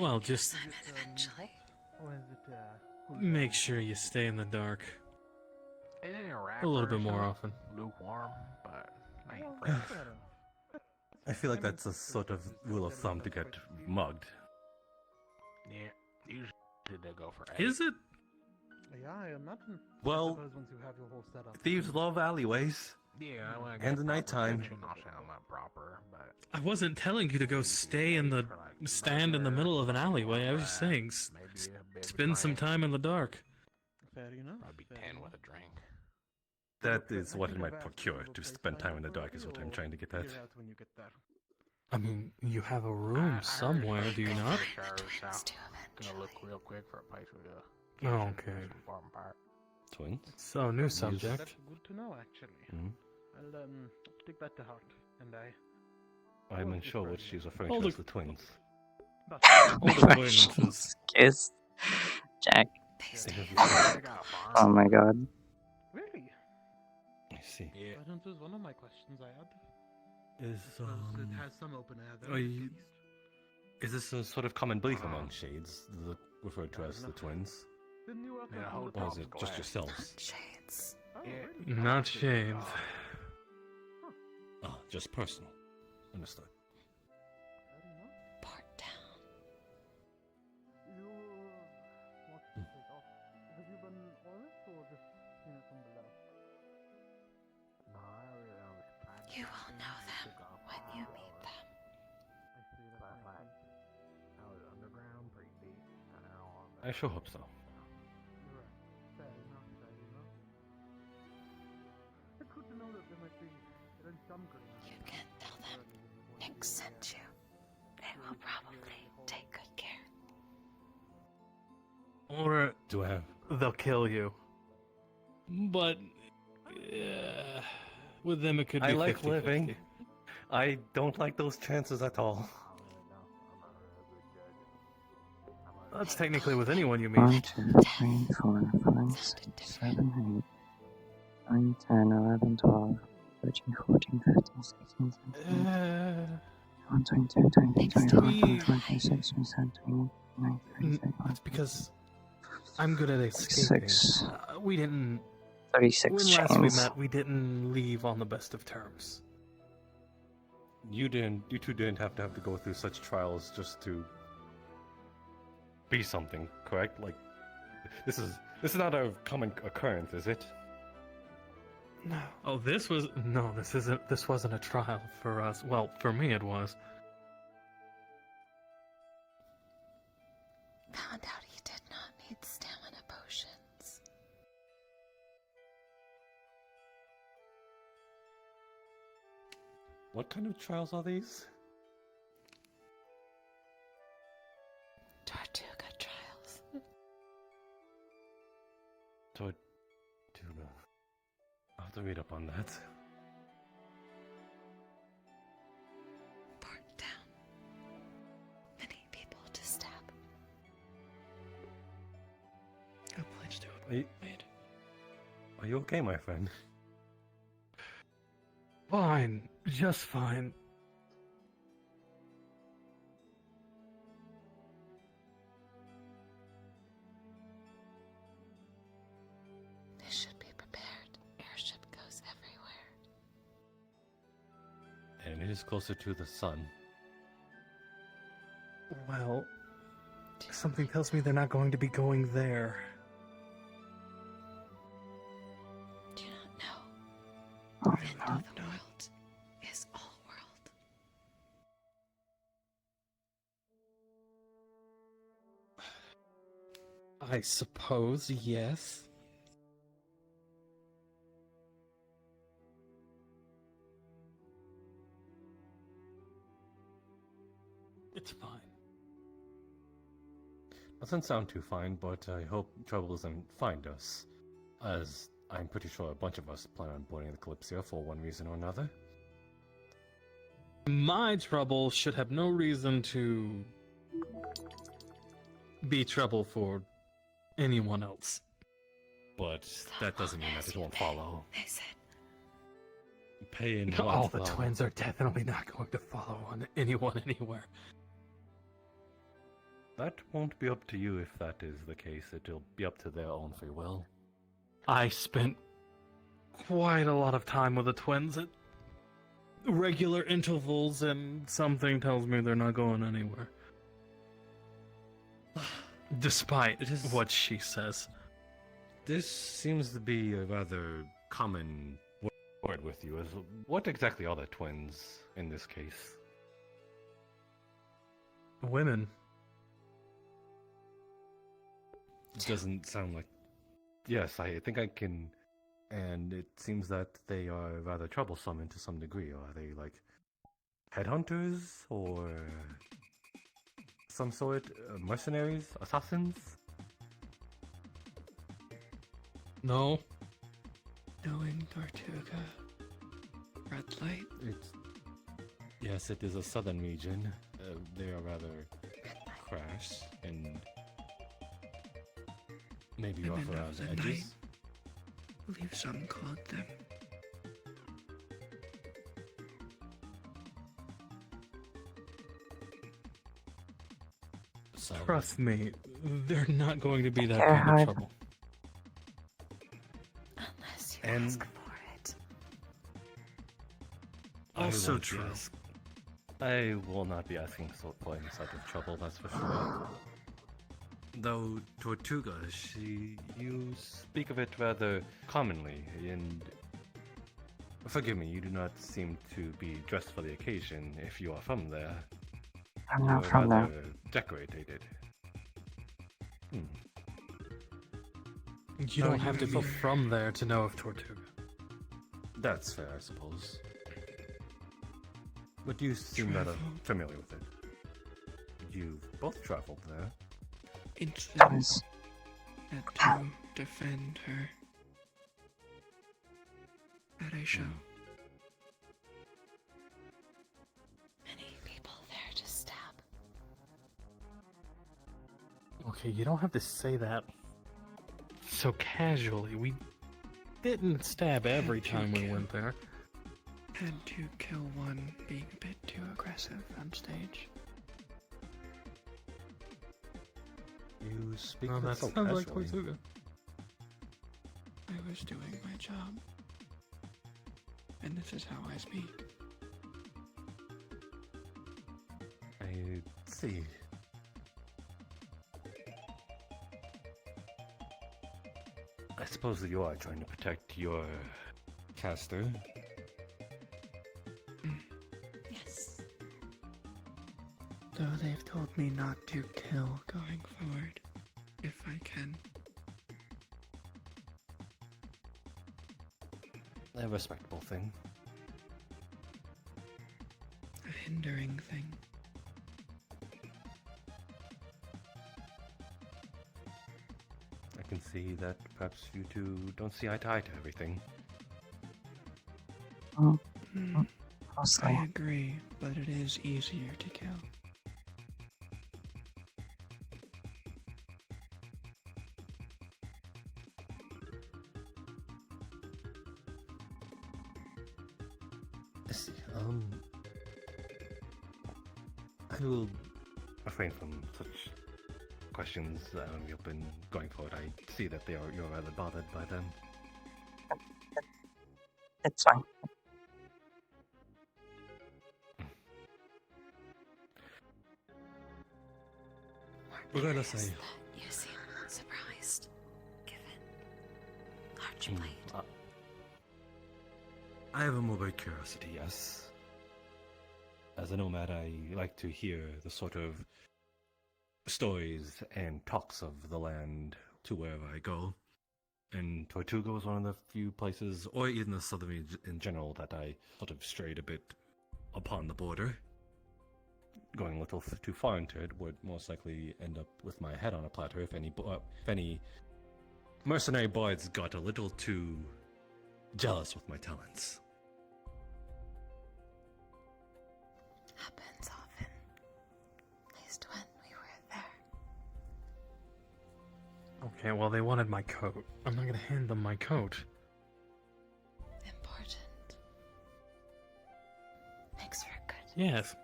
Well, just Eventually. make sure you stay in the dark. It's in A little bit more often. Lukewarm, but I ain't fresh. I feel like that's a sort of rule of thumb to get mugged. Yeah, usually they go for Is it? Yeah, I imagine. Well, I suppose once you have your whole setup. Thieves love alleyways. Yeah, I want And the nighttime. I'll sound not proper, but I wasn't telling you to go stand in the middle of an alleyway. I was just saying, spend some time in the dark. Fair enough. I'd be 10 with a drink. That is what it might procure. To spend time in the dark is what I'm trying to get at. When you get there. I mean, you have a room somewhere, do you not? Gonna look real quick for a place with a Oh, okay. important part. Twins? So, new subject. That's good to know, actually. Mhm. I'll take that to heart, and I'm unsure what she's referring Hold to it. as the twins. Old acquaintances. Kiss. Jack. Oh my god. Really? I see. Yeah. That was one of my questions I had. Is Because it has some open air there. are at you- least. Is this a sort of common belief among shades, referred to as the twins? Didn't you work Yeah, on hold the Or on. is it just yourselves? Shades. Oh, Yeah. really? Not shades. Ah, just personal. Understood. Part down. You what to take off? Have you been honest or just seen it from below? No, I really don't. You will know them when you meet them. I see that. I sure hope so. Right. Fair enough, fair enough. It's good to know that there might be some good. You can tell them Nick sent you. They will probably take good care. Or Do I have? they'll kill you. But with them it could be I like 50-50. living. I don't like those chances at all. That's technically with anyone you 1, meet. 2, 3, 4, 5, 6, 7, 8, 9, 10, 11, 12, 13, 14, 15, 16, 17, 22, 23, 24, 25, 26, 27, 28, 29, 30, 31. It's because I'm good at escaping. 36. We didn't. 36 When last we chains. met, we didn't leave on the best of terms. You two didn't have to go through such trials just to be something, correct? Like, this is not a common occurrence, is it? No. Oh, this wasn't a trial for us. Well, for me it was. Found out he did not need stamina potions. What kind of trials are these? Tortuga trials. Tortuga. I'll have to read up on that. Brought down. Many people to stab. Oh, please do it. Are you okay, my friend? Fine. Just fine. They should be prepared. Airship goes everywhere. And it is closer to the sun. Well, something tells me they're not going to be going there. Do you not know? The end of the world is all world. I suppose, yes. It's fine. Doesn't sound too fine, but I hope trouble doesn't find us, as I'm pretty sure a bunch of us plan on boarding the Kalypsia for one reason or another. My trouble should have no reason to be trouble for anyone else. But that doesn't mean that it won't follow. They said Pay in All what, the though? twins are definitely not going to follow on anyone anywhere. That won't be up to you if that is the case. It'll be up to their own free will. I spent quite a lot of time with the twins at regular intervals, and something tells me they're not going anywhere. Despite what she says. This seems to be a rather common word with you. What exactly are the twins in this case? Women. Doesn't sound like... Yes, I think I can... And it seems that they are rather troublesome to some degree. Are they, like, headhunters? Or some sort? Mercenaries? Assassins? No. Knowing Tortuga. Red light. Yes, it is a southern region. They are rather crash and maybe rough Women around of the the edges. night. I believe some called them. So, Trust me, they're not going to be that They're kind hard. of trouble. unless you And- ask for it. I Also won't true. ask. I will not be asking for any sort of trouble, that's for sure. Though Tortuga, you speak of it rather commonly, and forgive me, you do not seem to be dressed for the occasion if you are from there. I'm not You're from there. rather decorated. You don't have to be from there to know of Tortuga. That's fair, I suppose. But you seem rather familiar with it. You've both traveled there. Incidents had to defend her at a show. Many people there to stab. Okay, you don't have to say that so casually. We didn't stab every time we went there. Had to kill one being a bit too aggressive on stage. You speak Oh, of it that so sounds like casually. Tortuga. I was doing my job. And this is how I speak. I see. I suppose that you are trying to protect your caster. Yes. Though they've told me not to kill going forward, if I can. A respectable thing. A hindering thing. I can see that perhaps you two don't see eye to eye to everything. I agree, but it is easier to kill. I see. I will refrain from such questions you've been going forward. I see that you're rather bothered by them. It's fine. Regardless, You seem surprised, given Archblade. I have a morbid curiosity, yes. As a nomad, I like to hear the sort of stories and talks of the land to wherever I go. And Tortuga was one of the few places, or even the southern region in general, that I sort of strayed a bit upon the border. Going a little too far into it would most likely end up with my head on a platter if any mercenary boys got a little too jealous with my talents. Happens often. At least when we were there. Okay, well, they wanted my coat. I'm not gonna hand them my coat. Important. Makes for good Yes.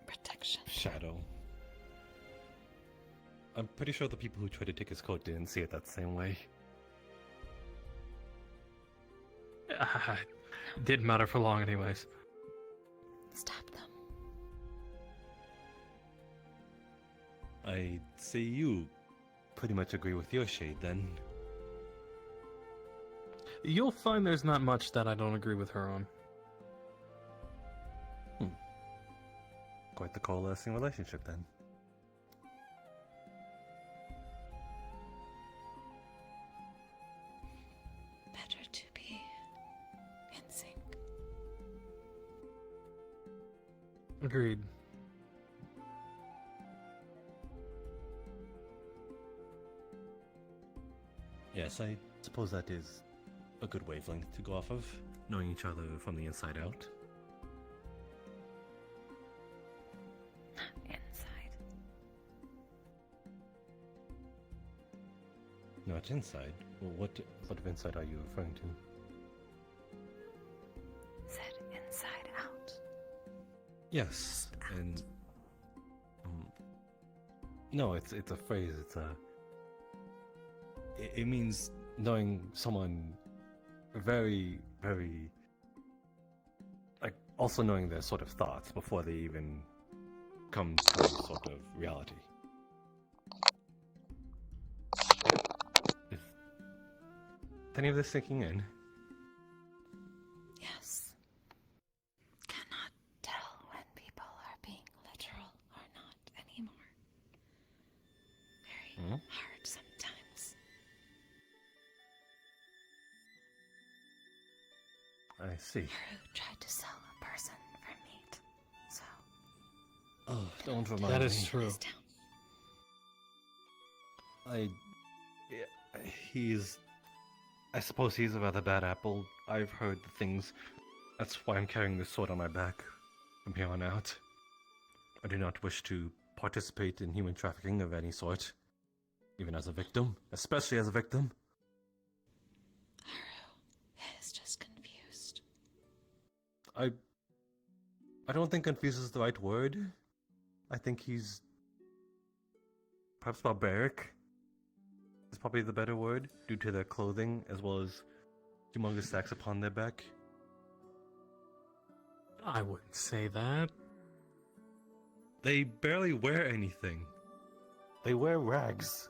protection. Shadow. I'm pretty sure the people who tried to take his coat didn't see it that same way. Didn't matter for long anyways. Stab them. I say you pretty much agree with your shade then. You'll find there's not much that I don't agree with her on. Quite the coalescing relationship then. Better to be in sync. Agreed. Yes, I suppose that is a good wavelength to go off of, knowing each other from the inside out. Inside. Not inside. Well, what sort of inside are you referring to? Said inside out. Yes, and no, it's a phrase. It means knowing someone very, very, like, also knowing their sort of thoughts before they even come to sort of reality. Is any of this sinking in? Yes. Cannot tell when people are being literal or not anymore. Very hard sometimes. I see. Haru tried to sell a person for meat, so... Oh, don't remind me. That is true. I suppose he's a rather bad apple. I've heard the things. That's why I'm carrying this sword on my back from here on out. I do not wish to participate in human trafficking of any sort, even as a victim, especially as a victim. Haru is just confused. I don't think confused is the right word. I think he's perhaps barbaric is probably the better word, due to their clothing as well as humongous sacks upon their back. I wouldn't say that. They barely wear anything. They wear rags.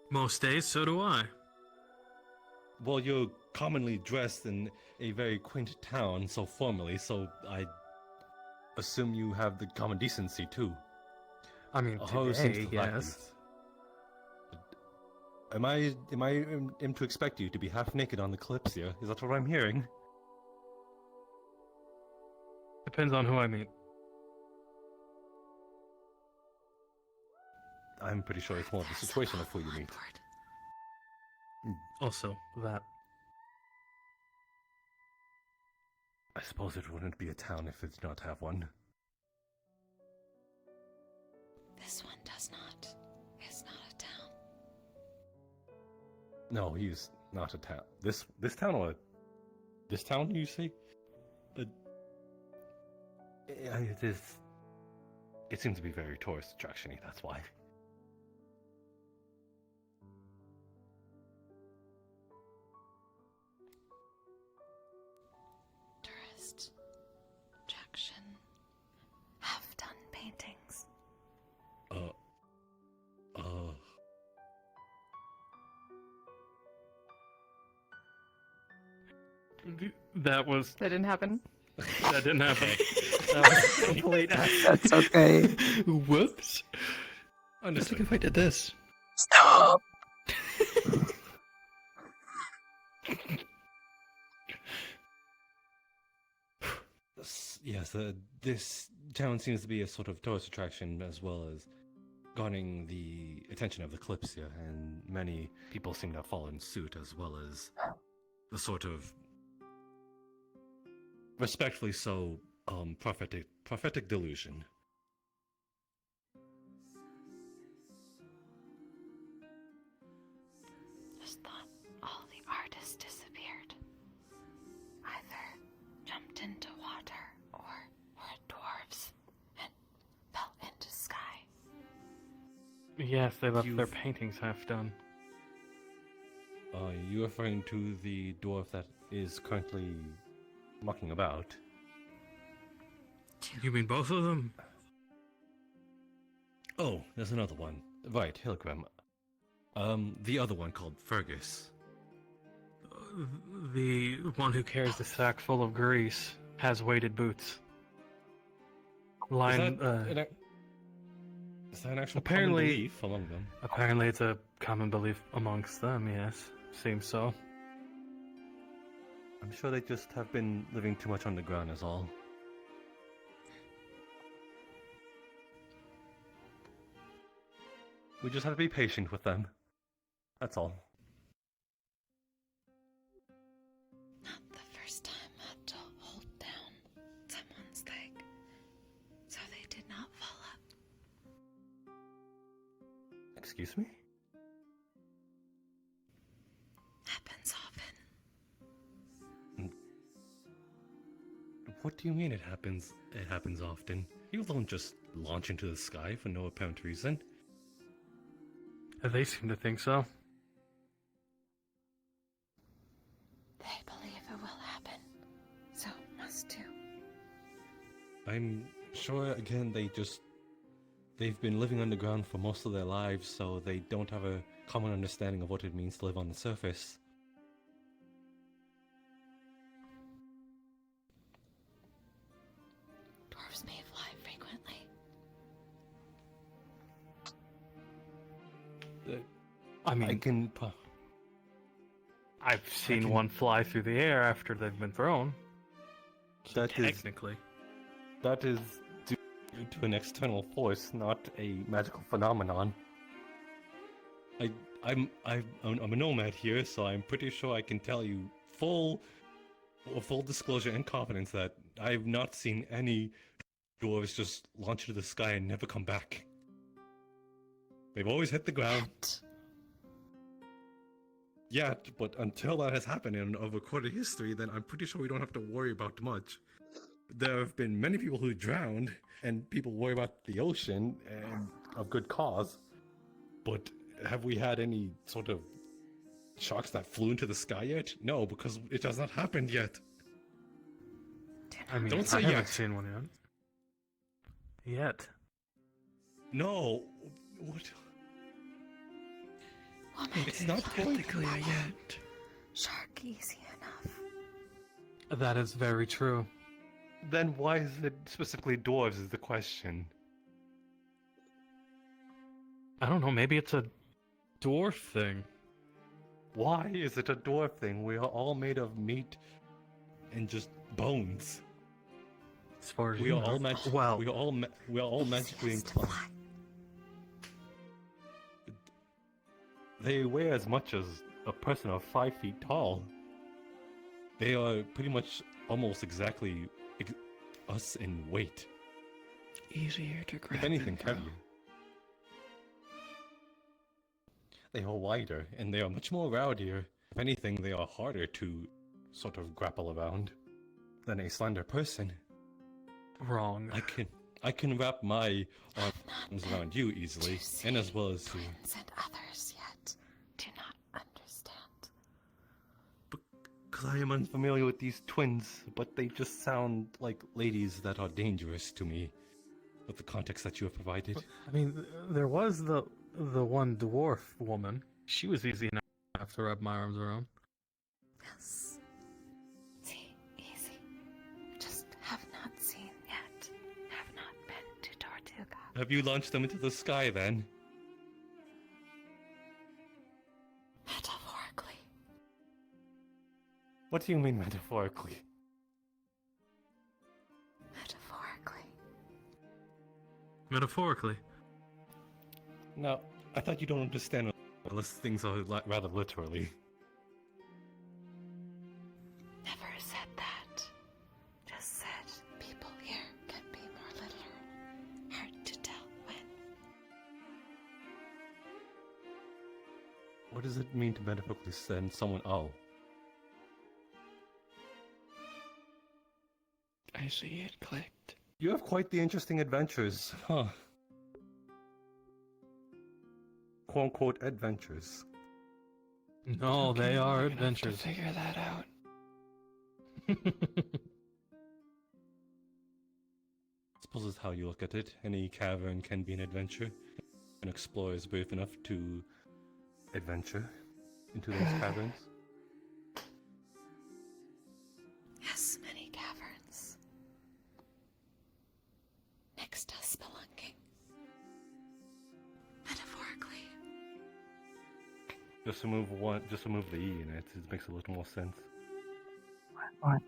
Most days, so do I. Well, you're commonly dressed in a very quaint town so formally, so I assume you have the common decency too. I mean, Haru seems today, to lack yes. these. Am I to expect you to be half naked on the Kalypsia? Is that what I'm hearing? Depends on who I meet. I'm pretty sure it's more of the situation of who you meet. Also, that. I suppose it wouldn't be a town if it did not have one. This one does not. It's not a town. No, he's not a town. This town or this town, you say? It seems to be very tourist attraction-y, that's why. Tourist attraction. Half-done paintings. That didn't happen. That didn't happen. That was a complete That's okay. Whoops. I'm just looking if I did this. Stop! Yes, this town seems to be a sort of tourist attraction as well as garnering the attention of the Kalypsia, and many people seem to have fallen suit as well as the sort of, respectfully so, prophetic delusion. Just thought all the artists disappeared. Either jumped into water or were dwarves and fell into sky. Yes, they left their paintings half done. Are you referring to the dwarf that is currently mucking about? You mean both of them? Oh, there's another one. Right, Hilgrim. The other one called Fergus. The one who carries the sack full of grease has weighted boots. Is that an actual common belief among them? Apparently it's a common belief amongst them, yes. Seems so. I'm sure they just have been living too much underground is all. We just have to be patient with them. That's all. Not the first time I had to hold down someone's leg, so they did not fall up. Excuse me? Happens often. What do you mean it happens often? You don't just launch into the sky for no apparent reason. They seem to think so. They believe it will happen, so must too. I'm sure, again, they've been living underground for most of their lives, so they don't have a common understanding of what it means to live on the surface. Dwarves may fly frequently. I mean, I've seen one fly through the air after they've been thrown. So technically. That is due to an external force, not a magical phenomenon. I'm a nomad here, so I'm pretty sure I can tell you full disclosure and confidence that I've not seen any dwarves just launch into the sky and never come back. They've always hit the ground. Yeah, but until that has happened in a recorded history, then I'm pretty sure we don't have to worry about much. There have been many people who drowned, and people worry about the ocean, and of good cause. But have we had any sort of sharks that flew into the sky yet? No, because it has not happened yet. I mean, Don't say I haven't yet. seen one yet. No. What? It's not technically a yet. Shark easy enough. That is very true. Then why is it specifically dwarves is the question? I don't know, maybe it's a dwarf thing. Why is it a dwarf thing? We are all made of meat and just bones. As far as we you are know. all we are all magically inclined. They weigh as much as a person of 5 feet tall. They are pretty much almost exactly us in weight. Easier to grab. If anything, heavier. They are wider, and they are much more rowdier. If anything, they are harder to sort of grapple around than a slender person. Wrong. I can wrap my arms around you easily, and as well as you. And others yet do not understand. Because I am unfamiliar with these twins, but they just sound like ladies that are dangerous to me, with the context that you have provided. I mean, there was the one dwarf woman. She was easy enough to wrap my arms around. Yes. See, easy. Just have not seen yet. Have not been to Tortuga. Have you launched them into the sky then? Metaphorically. What do you mean metaphorically? Metaphorically. Metaphorically. No, I thought you don't understand unless things are rather literally. Never said that. Just said people here can be more literal. Hard to tell when. What does it mean to metaphorically send someone? Oh. I see it clicked. You have quite the interesting adventures, huh? Quote-unquote adventures. No, they are You're gonna have to adventures. figure that out. Suppose it's how you look at it. Any cavern can be an adventure. An explorer is brave enough to adventure into those caverns. Yes, many caverns. Next to spelunking. Metaphorically. Just remove the E in it. It makes a little more sense. What?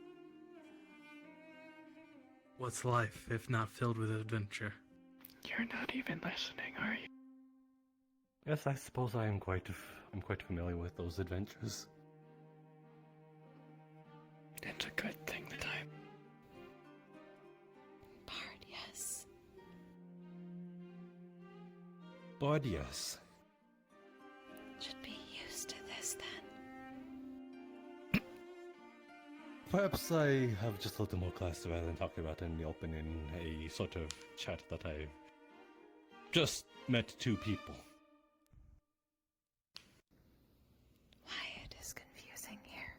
What's life if not filled with adventure? You're not even listening, are you? Yes, I suppose I'm quite familiar with those adventures. It's a good thing that I'm... Bard, yes. Bard, yes. Should be used to this then. Perhaps I have just a little more class rather than talking about it in the open in a sort of chat that I've just met two people. Why it is confusing here.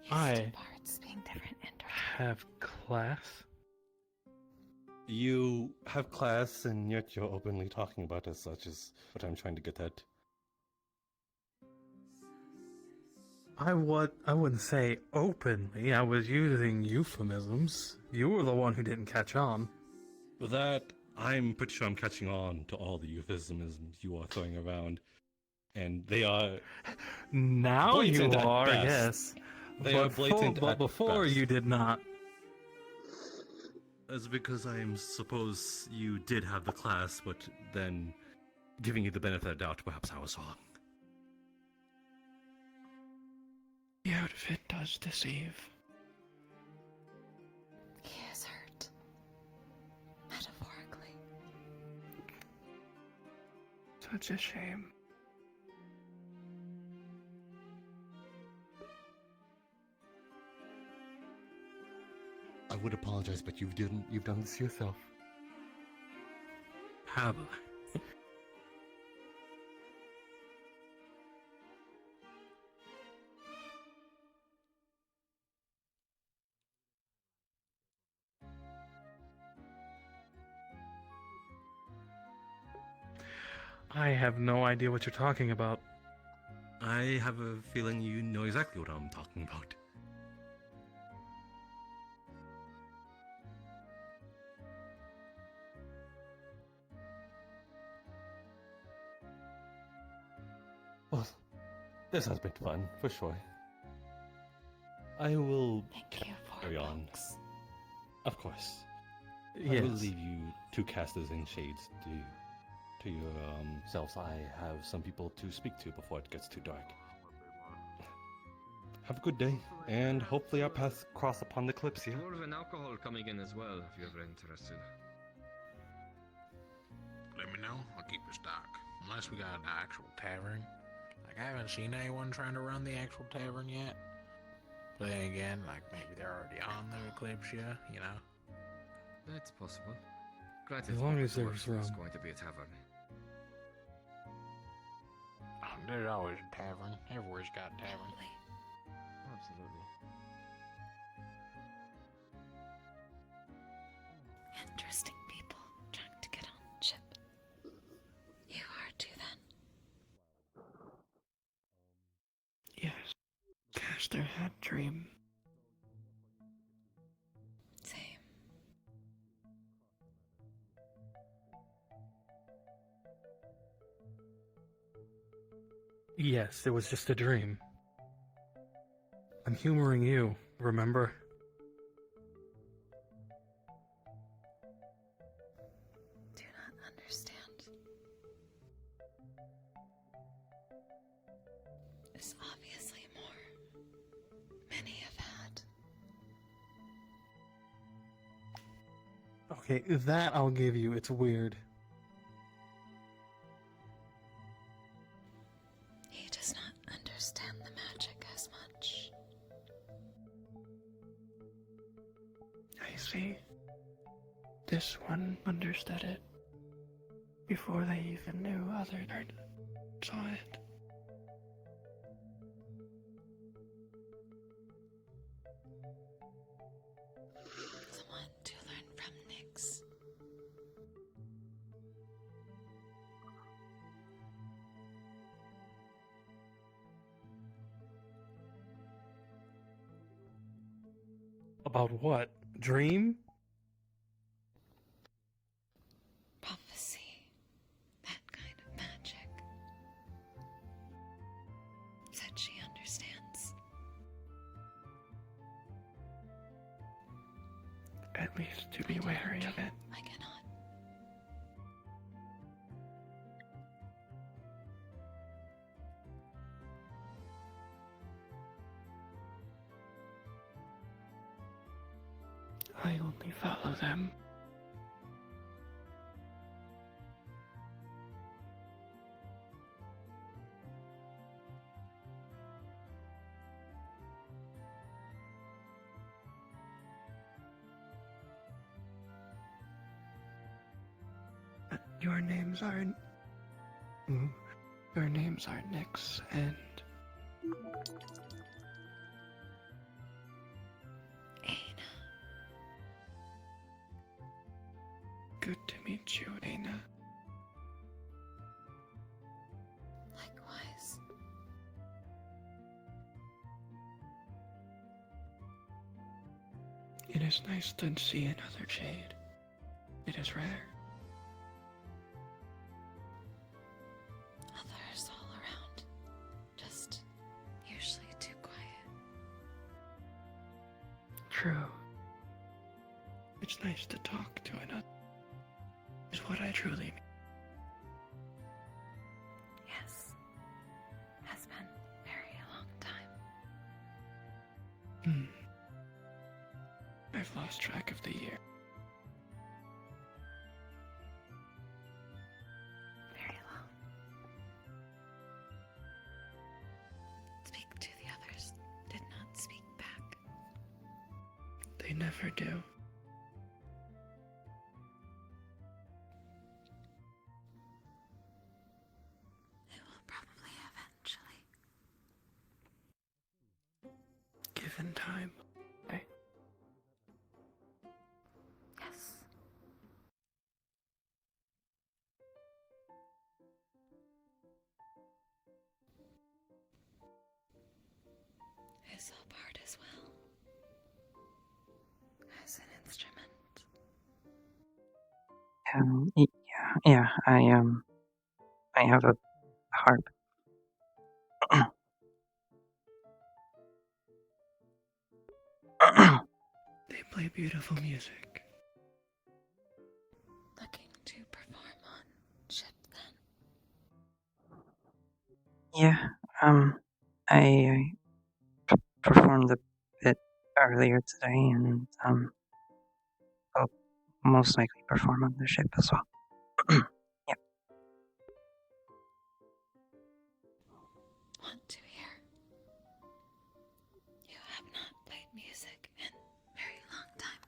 Bards being different have class. You have class, and yet you're openly talking about as such is what I'm trying to get at. I wouldn't say openly. I was using euphemisms. You were the one who didn't catch on. That I'm pretty sure I'm catching on to all the euphemisms you are throwing around, and they are Now you blatant at are, best. yes. They are blatant but at before best. you did not. That's because I suppose you did have the class, but then, giving you the benefit of the doubt, perhaps I was wrong. The outfit does deceive. He is hurt. Metaphorically. Such a shame. I would apologize, but you've done this yourself. Have I have no idea what you're talking about. I have a feeling you know exactly what I'm talking about. Well, this has been fun, for sure. I will carry on. Of course. I will Yes. leave you two casters in shades to yourselves. I have some people to speak to before it gets too dark. Have a good day, and hopefully our paths cross upon the Kalypsia. More of an alcohol coming in as well, if you're ever interested. Let me know. I'll keep a stock. Unless we got an actual tavern. Like, I haven't seen anyone trying to run the actual tavern yet. But then again, like, maybe they're already on the Kalypsia, you know? That's possible. Granted, As long as the there's worst is room. going to be a tavern. There's always a tavern. Everywhere's got a tavern. Absolutely. Interesting people trying to get on ship. You are too then. Yes. Caster had dream. Same. Yes, it was just a dream. I'm humoring you, remember? Do not understand. There's obviously more. Many have had. Okay, that I'll give you, it's weird. He does not understand the magic as much. I see. This one understood it before they even knew others saw it. Someone to learn from Nyx. About what? Dream? Prophecy. That kind of magic. Said she understands. At least to be wary of it. I cannot. I only follow them. Your names are... Your names are Nyx and... Good to meet you, Aina. Likewise. It is nice to see another shade. It is rare. It's nice to talk to another. Is what I truly mean. Yes. Has been a very long time. I've lost track of the year. Very long. Speak to the others. Did not speak back. They never do. It will probably eventually. Given time. Okay. Yes. His whole part as well. As an instrument. Yeah, I have a harp. They play beautiful music. Looking to perform on ship then. Yeah, I performed a bit earlier today, and I'll most likely perform on the ship as well. Yeah. Want to hear? You have not played music in a very long time.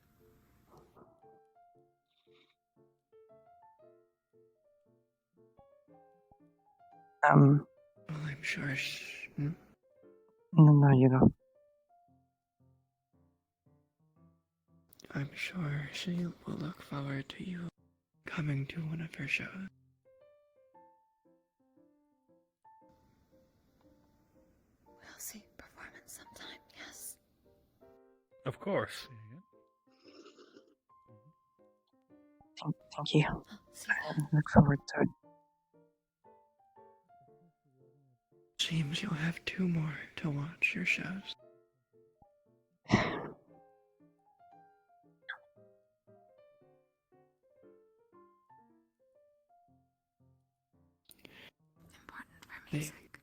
Well, I'm sure No, you go. I'm sure she will look forward to you coming to one of her shows. We'll see performance sometime, yes. Of course. Thank you. I look forward to it. Seems you'll have 2 more to watch your shows. Important for music.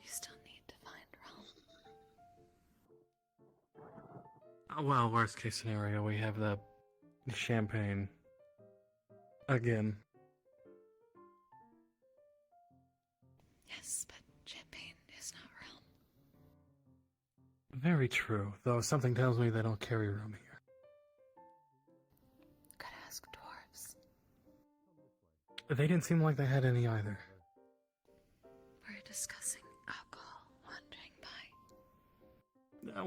You still need to find Realm. Well, worst case scenario, we have the champagne. Again. Yes, but champagne is not Realm. Very true, though something tells me they don't carry rum here. Could ask dwarves. They didn't seem like they had any either. We're discussing alcohol wandering by.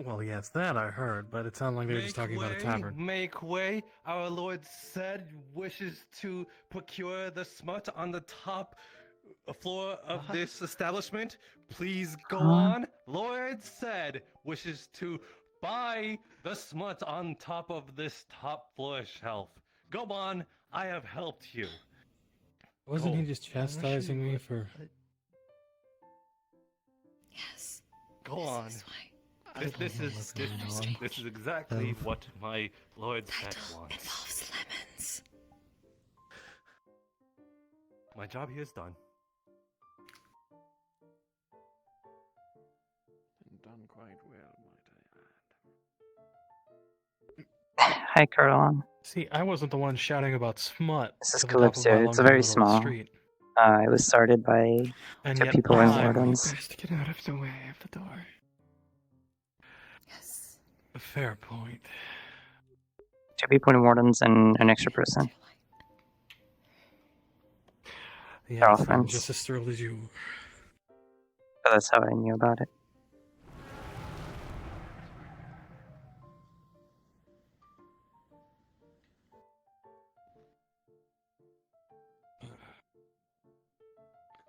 Well, yes, that I heard, but it sounded like they were just talking about a tavern. Make way! Our Lord said wishes to procure the smut on the top floor of this establishment. Please go on. Lord said wishes to buy the smut on top of this top floor shelf. Go on. I have helped you. Wasn't Go. he just chastising me for... Yes. Go on. This is exactly what my Lord said wants. Involves lemons. My job here is done. And done quite well, might I add. Hi, Caroline. See, I wasn't the one shouting about smut This is to the top of my Kalypsia. It's lungs in very the middle of the small. street. It was started by And 2 yet people in I- Wardens. Best get out of the way of the door. Yes. A fair point. 2 people in Wardens and an extra person. They're all Yes, I'm friends. just as thrilled as you. So that's how I knew about it.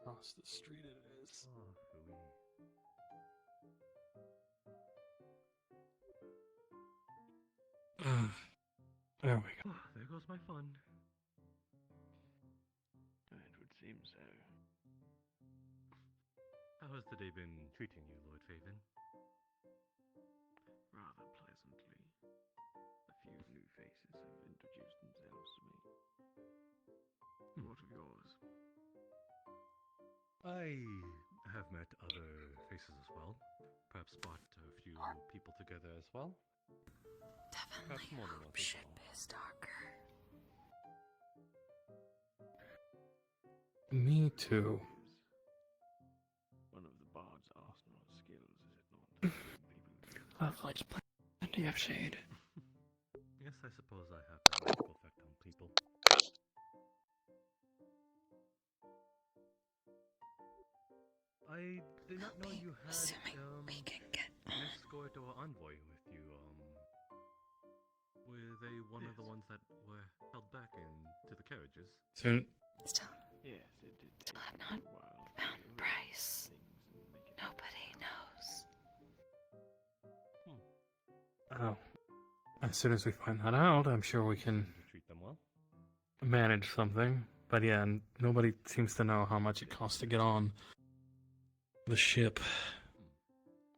Across the street it is. There we go. There goes my fun. It would seem so. How has the day been treating you, Lord Faven? Rather pleasantly. A few new faces have introduced themselves to me. What of yours? I have met other faces as well. Perhaps brought a few people together as well. Perhaps more than once as well. Is darker. Me too. One of the bard's arsenal of skills, is it not? Lovely, plenty of shade. Yes, I suppose I have that magical effect on people. I did not know you had an escort or envoy with you. Were they one of the ones that were held back into the carriages? Soon. Still. Yes, it did take I've a not while. found Bryce. Nobody knows. Oh. As soon as we find that out, I'm sure we can treat them well. manage something. But yeah, nobody seems to know how much it costs to get on the ship.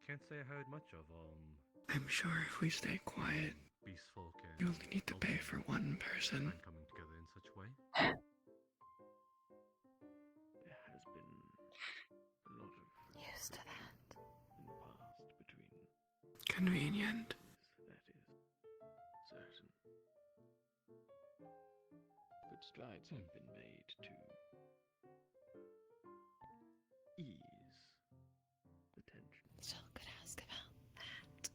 Can't say I heard much of I'm sure if we stay quiet, beast folk and you only need to pay for one person. coming together in such a way. There has been a lot of used to that in the past between Convenient. that is certain. But strides have been made to ease the tension. Still could ask about that.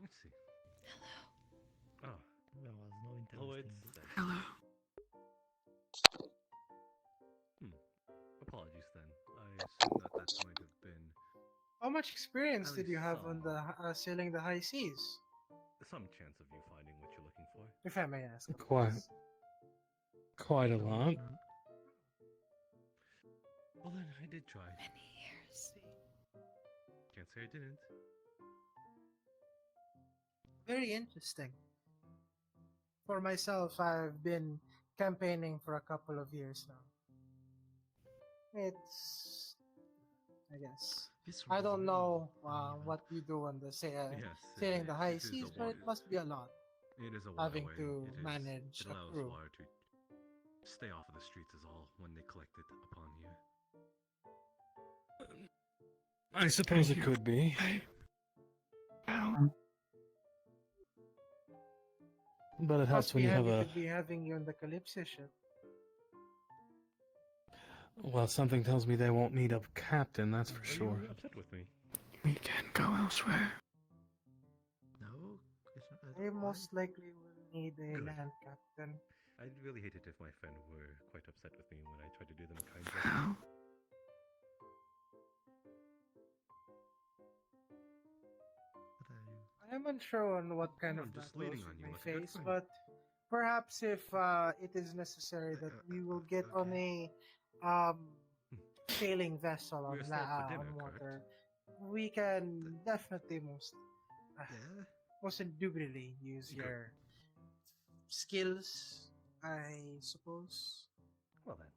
Let's see. Hello. Oh. There was no Oh, interest it's... Hello. Apologies then. I assume that might have been... How much experience At did you least have some. on the sailing the high seas? Some chance of you finding what you're looking for. If I may ask. Quite a lot. Well then, I did try. Many years. Can't say I didn't. Very interesting. For myself, I've been campaigning for a couple of years now. It's, I guess, I don't know what you do on the sailing the high seas, but it must be a lot. It is a having waterway. to It is- manage It a allows crew. water to stay off of the streets is all when they collect it upon you. I suppose it could be. But it helps Must when be you have happy a... to be having you on the Kalypsia ship. Well, something tells me they won't need a captain, that's for sure. Are you upset with me? We can go elsewhere. No, it's not. They most likely will need a Good. land captain. I'd really hate it if my friend were quite upset with me when I tried to do them a kind How? I am unsure on what kind No, of I'm just battles leaning on we you may like a good face, friend. but perhaps if it is necessary that we will get on a sailing vessel We're on, set for dinner, on water, we can definitely most indubitably use your skills, I suppose. Well then.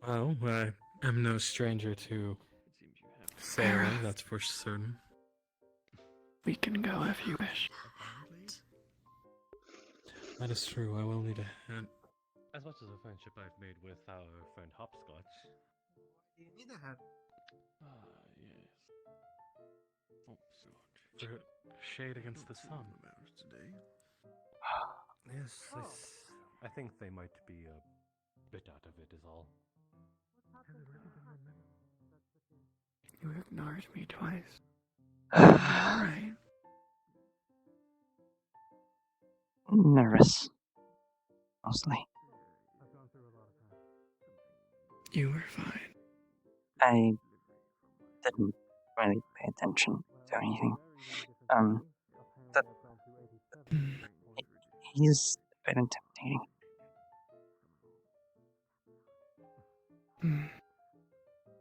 Well, I am no stranger to sailing, that's for certain. We can go if you wish. That is true, I will need a hand. As much as a friendship I've made with our friend Hopscotch. You need a hat. Yes. Hopscotch. For shade against the sun. Today. Yes, I think they might be a bit out of it is all. You ignored me twice. Alright. Nervous. Mostly. You were fine. I didn't really pay attention to anything. That he's a bit intimidating.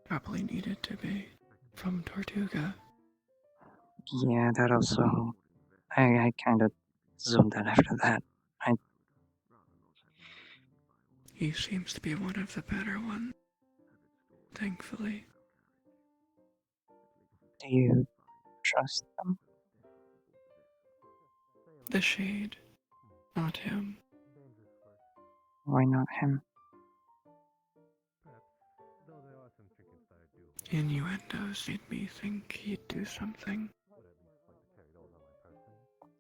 Probably needed to be. from Tortuga. Yeah, that also. I kind of zoomed out after that. He seems to be one of the better ones, thankfully. Do you trust them? The Shade, not him. Why not him? Innuendos made me think he'd do something.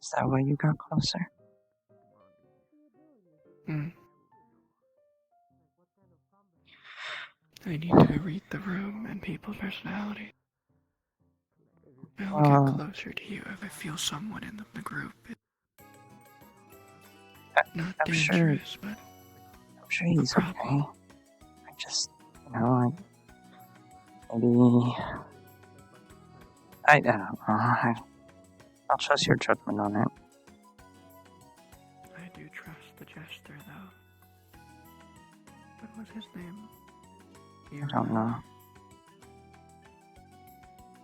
Is that why you got closer? I need to read the room and people's personality. I'll get closer to you if I feel someone in the group. Not I'm dangerous, sure, but I'm sure he's okay. I just, maybe. I don't know. I'll trust your judgment on it. I do trust the jester, though. What was his name? I don't know.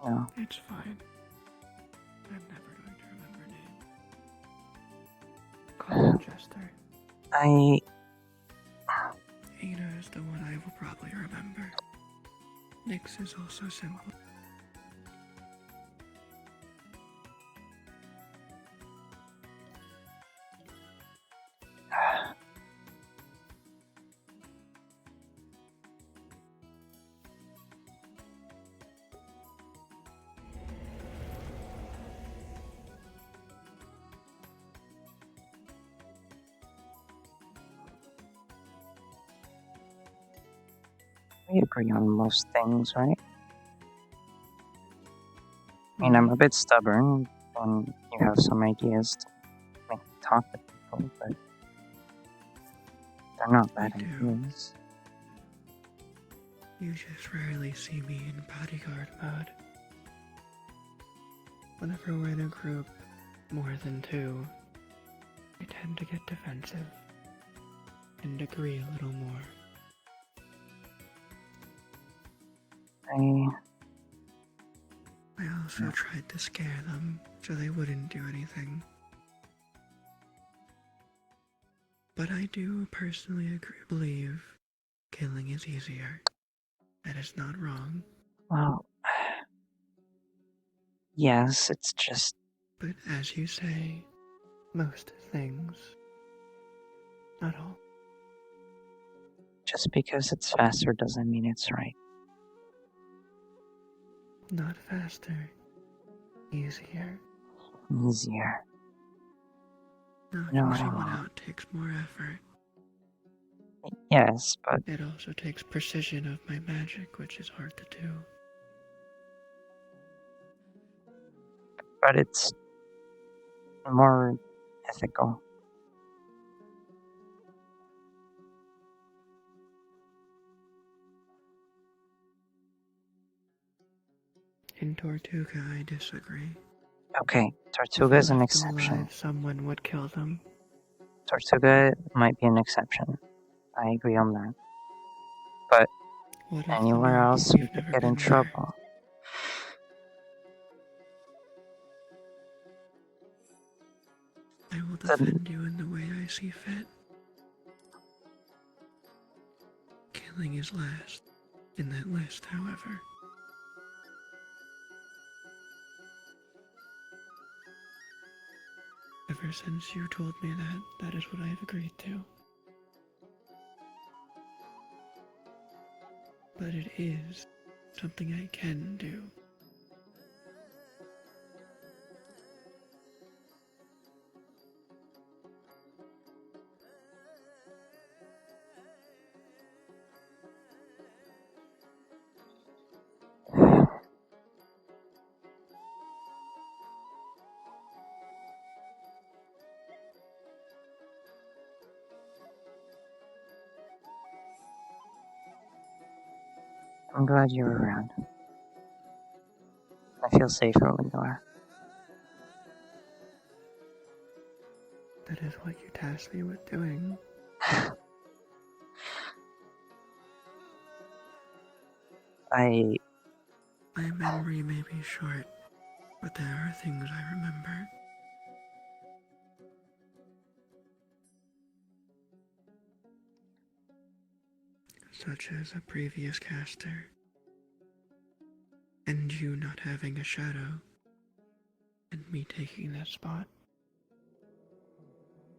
No. It's fine. I'm never going to remember names. Call him Jester. Ada is the one I will probably remember. Nyx is also simple. We agree on most things, right? I mean, I'm a bit stubborn when you have some ideas to make me talk to people, but they're not bad ideas. You just rarely see me in bodyguard mode. Whenever we're in a group, more than two, I tend to get defensive and agree a little more. I also tried to scare them so they wouldn't do anything. But I do personally believe killing is easier. That is not wrong. Well, yes, it's just. But as you say, most things. Not all. Just because it's faster doesn't mean it's right. Not faster. Easier. Easier. Knocking someone out takes more effort. Yes, but it also takes precision of my magic, which is hard to do. But it's more ethical. In Tortuga, I disagree. Okay, Tortuga is an If left exception. alive, someone would kill them. Tortuga might be an exception. I agree on that. But What if anywhere the else we we've could never get in been there? trouble. I will defend you in the way I see fit. Killing is last in that list, however. Ever since you told me that is what I have agreed to. But it is something I can do. I'm glad you're around. I feel safer when you are. That is what you tasked me with doing. My memory may be short, but there are things I remember. Such as a previous caster, and you not having a shadow, and me taking that spot.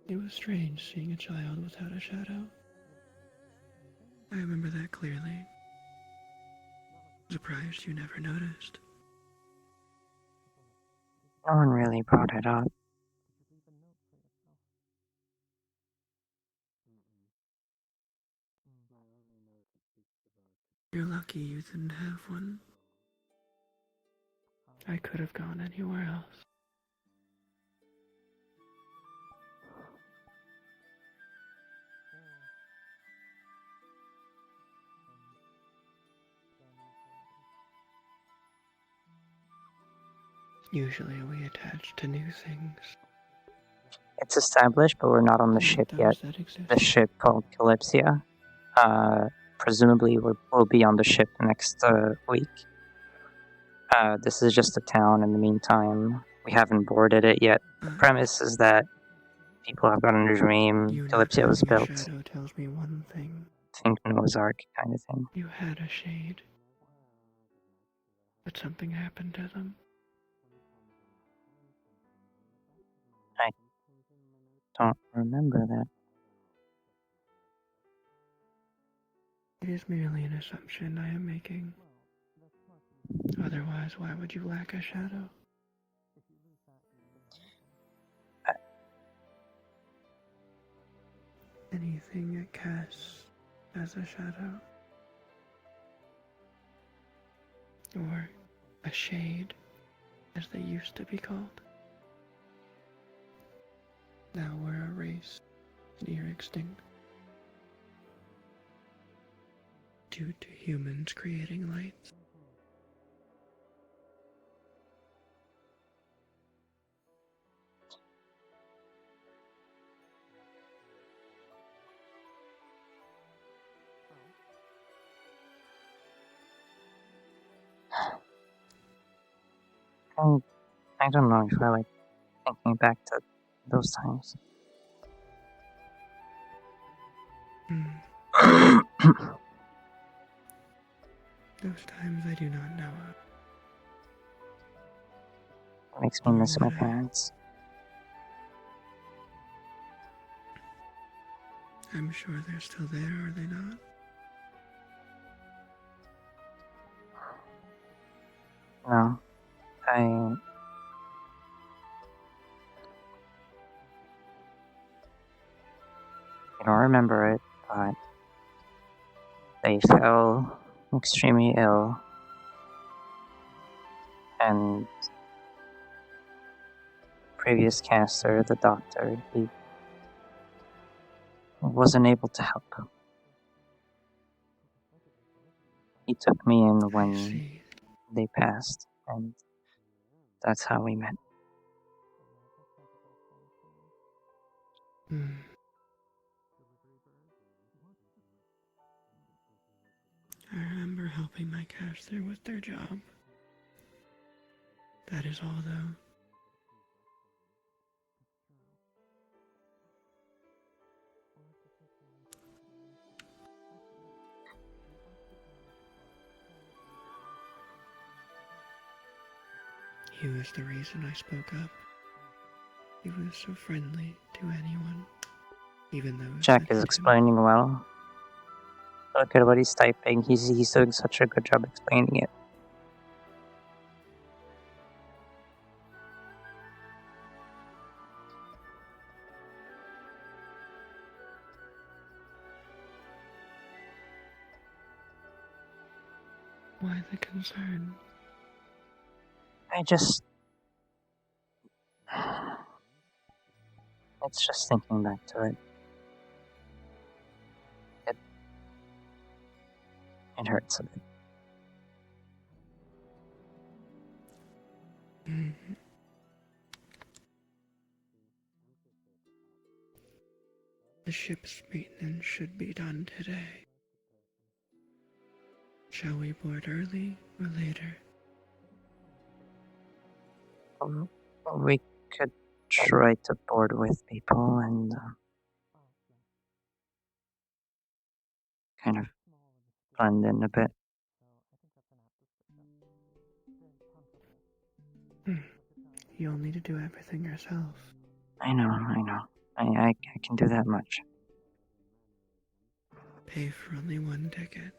It was strange seeing a child without a shadow. I remember that clearly. Surprised you never noticed. No one really brought it up. You're lucky you didn't have one. I could have gone anywhere else. Usually we attach to new things. It's established, but we're not on the ship yet. The ship called Kalypsia. Presumably we'll be on the ship next week. This is just a town in the meantime. We haven't boarded it yet. The premise is that people have gotten a dream. Kalypsia was built. Shadow tells me one thing. Think Noah's Ark kind of thing. You had a shade, but something happened to them. I don't remember that. It is merely an assumption I am making. Otherwise, why would you lack a shadow? Anything it casts as a shadow. Or a shade, as they used to be called. Now we're a race near extinct. Due to humans creating lights. I don't know if I like thinking back to those times. Those times I do not know of. It makes me miss my parents. I'm sure they're still there, are they not? No. I don't remember it, but they fell extremely ill, and previous caster, the doctor, he wasn't able to help. He took me in when they passed, and that's how we met. I remember helping my caster with their job. That is all, though. He was the reason I spoke up. He was so friendly to anyone, even those Jack that is hate explaining well. Look at what he's typing. He's doing such a good job explaining it. Why the concern? It's just thinking back to it. It hurts a bit. The ship's maintenance should be done today. Shall we board early or later? We could try to board with people and kind of blend in a bit. You'll need to do everything yourself. I know. I can do that much. Pay for only one ticket,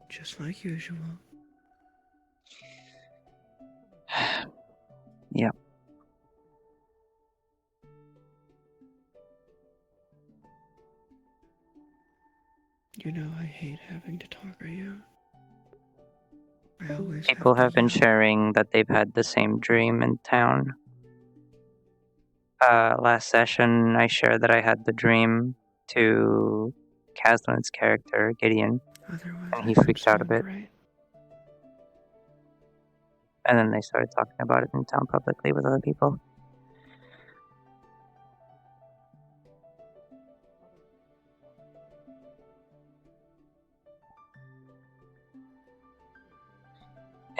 just like usual. Yep. You know I hate having to talk to you. I always People have have been sharing that they've had the same dream in town. Last session, I shared that I had the dream to Kaslin's character, Gideon, and he freaked out a bit. Right. And then they started talking about it in town publicly with other people.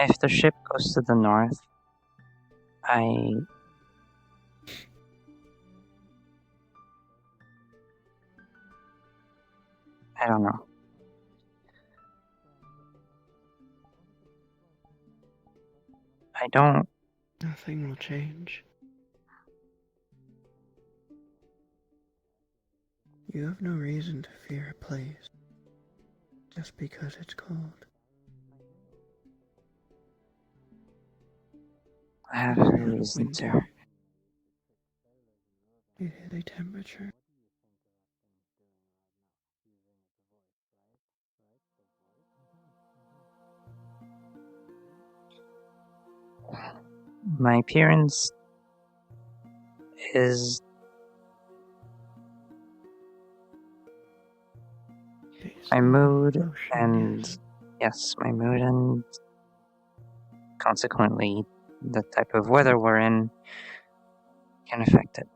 If the ship goes to the north, I don't know. I don't. Nothing will change. You have no reason to fear a place just because it's cold. I have every reason to. It hit a temperature. My appearance is my mood and yes, my mood and consequently the type of weather we're in can affect it.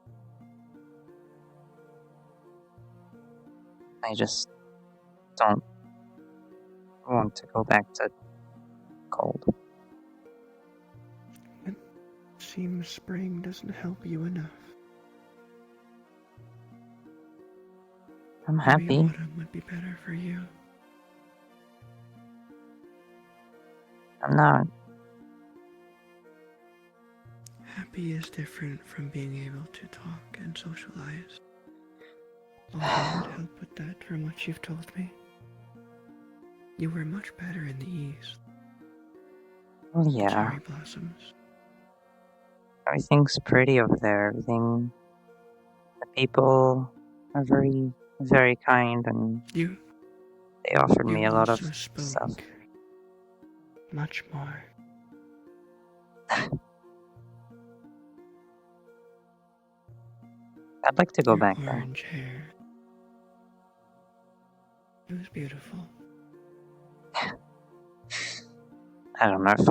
I just don't want to go back to cold. It seems spring doesn't help you enough. I'm Maybe happy. autumn would be better for you. I'm not. Happy is different from being able to talk and socialize. Autumn would help with that from what you've told me. You were much better in the east. Well, yeah. Cherry blossoms. Everything's pretty over there. Everything. The people are very, very kind, and they offered me a lot of stuff. Much more. I'd like to go Your back there. orange hair. It was beautiful. I don't know if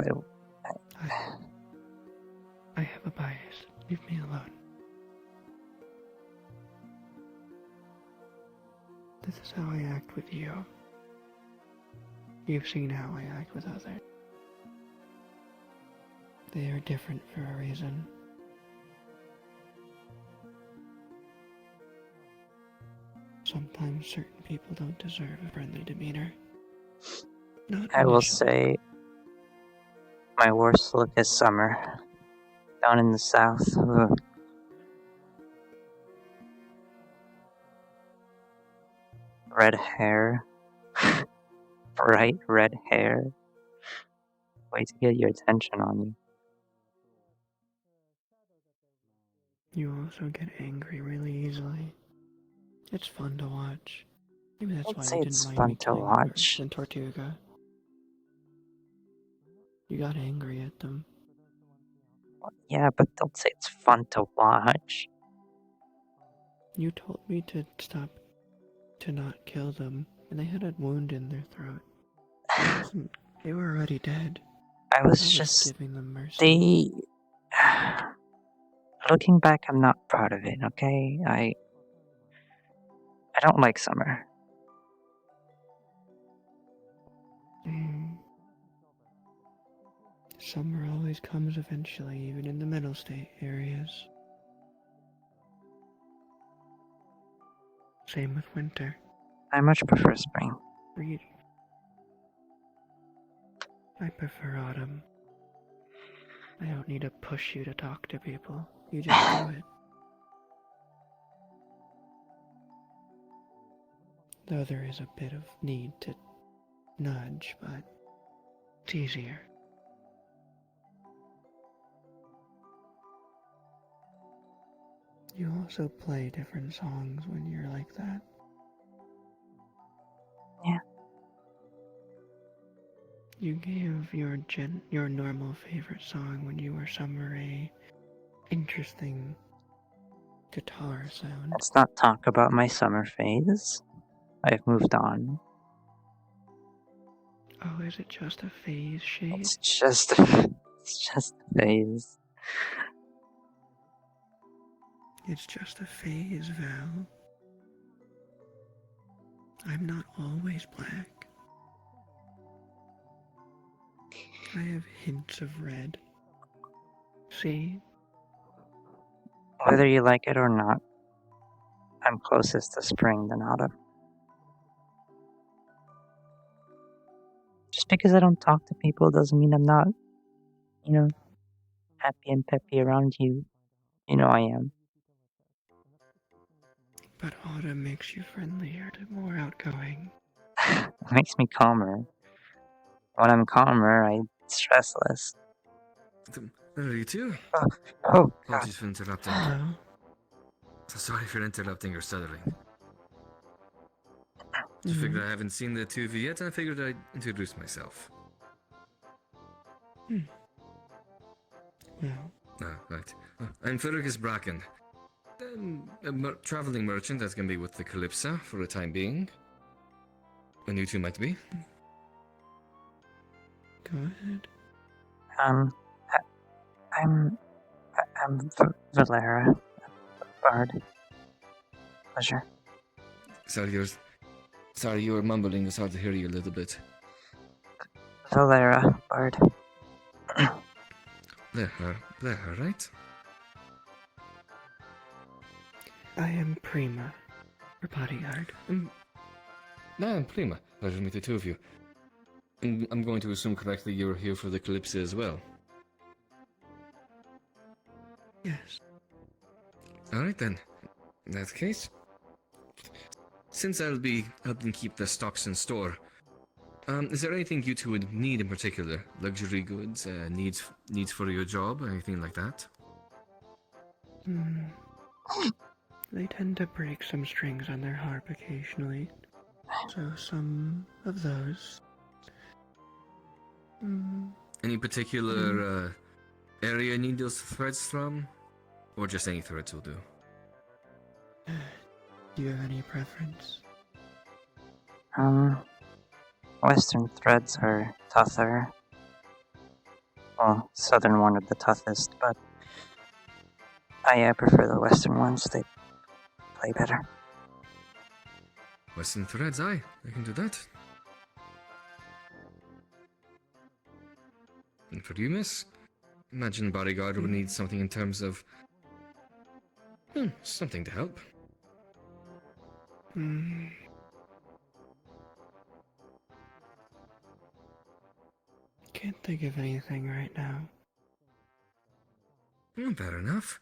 I have a bias. Leave me alone. This is how I act with you. You've seen how I act with others. They are different for a reason. Sometimes certain people don't deserve a friendly demeanor. I will say my worst look is summer. Down in the south. Ugh. Red hair. Bright red hair. Way to get your attention on you. You also get angry really easily. It's fun to watch. Maybe that's I'd why say you it's didn't mind fun me to killing watch. the Tortuga. You got angry at them. Yeah, but don't say it's fun to watch. You told me to stop, to not kill them, and they had a wound in their throat. They were already dead. I was just giving them mercy. Looking back, I'm not proud of it, okay? I don't like summer. Summer always comes eventually, even in the middle state areas. Same with winter. I much prefer spring. Read. I prefer autumn. I don't need to push you to talk to people. You just do it. Though there is a bit of need to nudge, but it's easier. You also play different songs when you're like that. Yeah. You gave your normal favorite song when you were Summer a interesting guitar sound. Let's not talk about my summer phase. I've moved on. Oh, is it just a phase, Shade? It's just a phase. It's just a phase, Val. I'm not always black. I have hints of red. See? Whether you like it or not, I'm closest to spring than autumn. Just because I don't talk to people doesn't mean I'm not, happy and peppy around you. You know I am. But autumn makes you friendlier, more outgoing. It makes me calmer. When I'm calmer, I stress less. Hello, you two. Oh, Apologies for interrupting. Hello. So sorry for interrupting your stuttering. Just figured I haven't seen the two of you yet, and I figured I'd introduce myself. Well. Right. I'm Fergus Bracken. A traveling merchant that's going to be with the Kalypsia for the time being. And you two might be. Go ahead. I'm Valera, Bard. Pleasure. Sorry, you were mumbling. It's hard to hear you a little bit. Valera, Bard. There, right? I am Prima, her bodyguard. I'm Prima. Pleasure to meet the two of you. And I'm going to assume correctly you're here for the Kalypsia as well. Yes. Alright then. In that case, since I'll be helping keep the stocks in store, is there anything you two would need in particular? Luxury goods, needs for your job, anything like that? They tend to break some strings on their harp occasionally, so some of those. Any particular area you need those threads from? Or just any threads will do? Do you have any preference? Western threads are tougher. Well, southern one are the toughest, but I prefer the western ones. They play better. Western threads, I can do that. And for you, miss? Imagine a bodyguard would need something in terms of... something to help. Can't think of anything right now. Fair enough.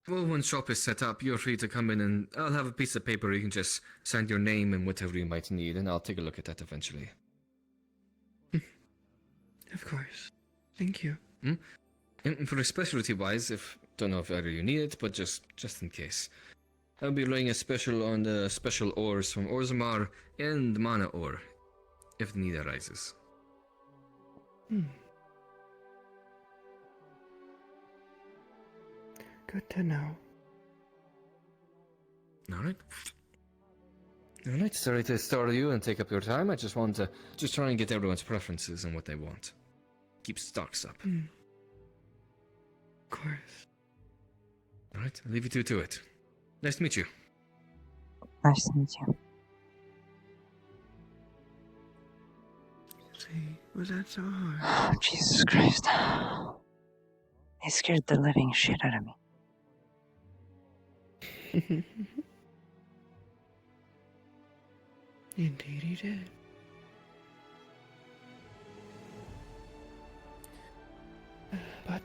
Well, when shop is set up, you're free to come in and I'll have a piece of paper you can just sign your name and whatever you might need, and I'll take a look at that eventually. Of course. Thank you. And for specialty-wise, don't know if either you need it, but just in case. I'll be laying a special on the special ores from Orzammar and Mana ore, if the need arises. Good to know. Alright, sorry to startle you and take up your time. I just want to try and get everyone's preferences and what they want. Keep stocks up. Of course. Alright, I'll leave you two to it. Nice to meet you. Nice to meet you. See, was that so hard? Oh, Jesus Christ. He scared the living shit out of me. Indeed he did. But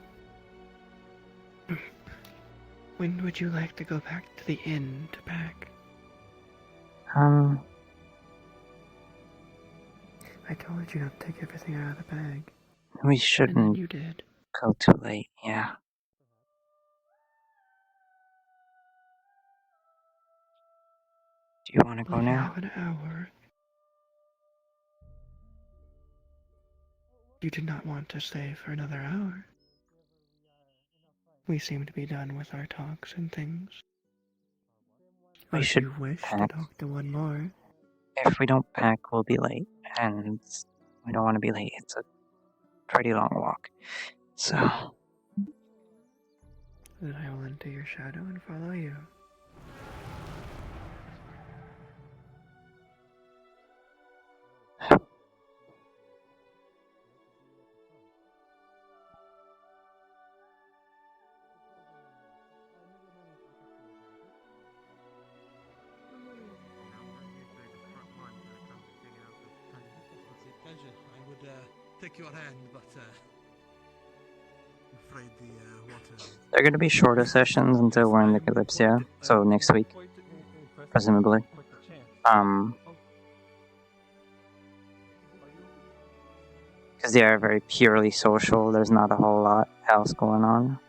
when would you like to go back to the inn to pack? I told you not to take everything out of the bag. We And shouldn't then you did. go too late, yeah. Do you want to go We now? have an hour. You did not want to stay for another hour. We seem to be done with our talks and things. We Or if should you wish to pack. talk to one more. If we don't pack, we'll be late. And we don't want to be late. It's a pretty long walk. So, Then I will enter your shadow and follow you. It's a pleasure. I would take your hand, but I'm afraid the water. they're going to be shorter sessions until we're in the Kalypsia. So, next week, presumably. Because they are very purely social. There's not a whole lot else going on.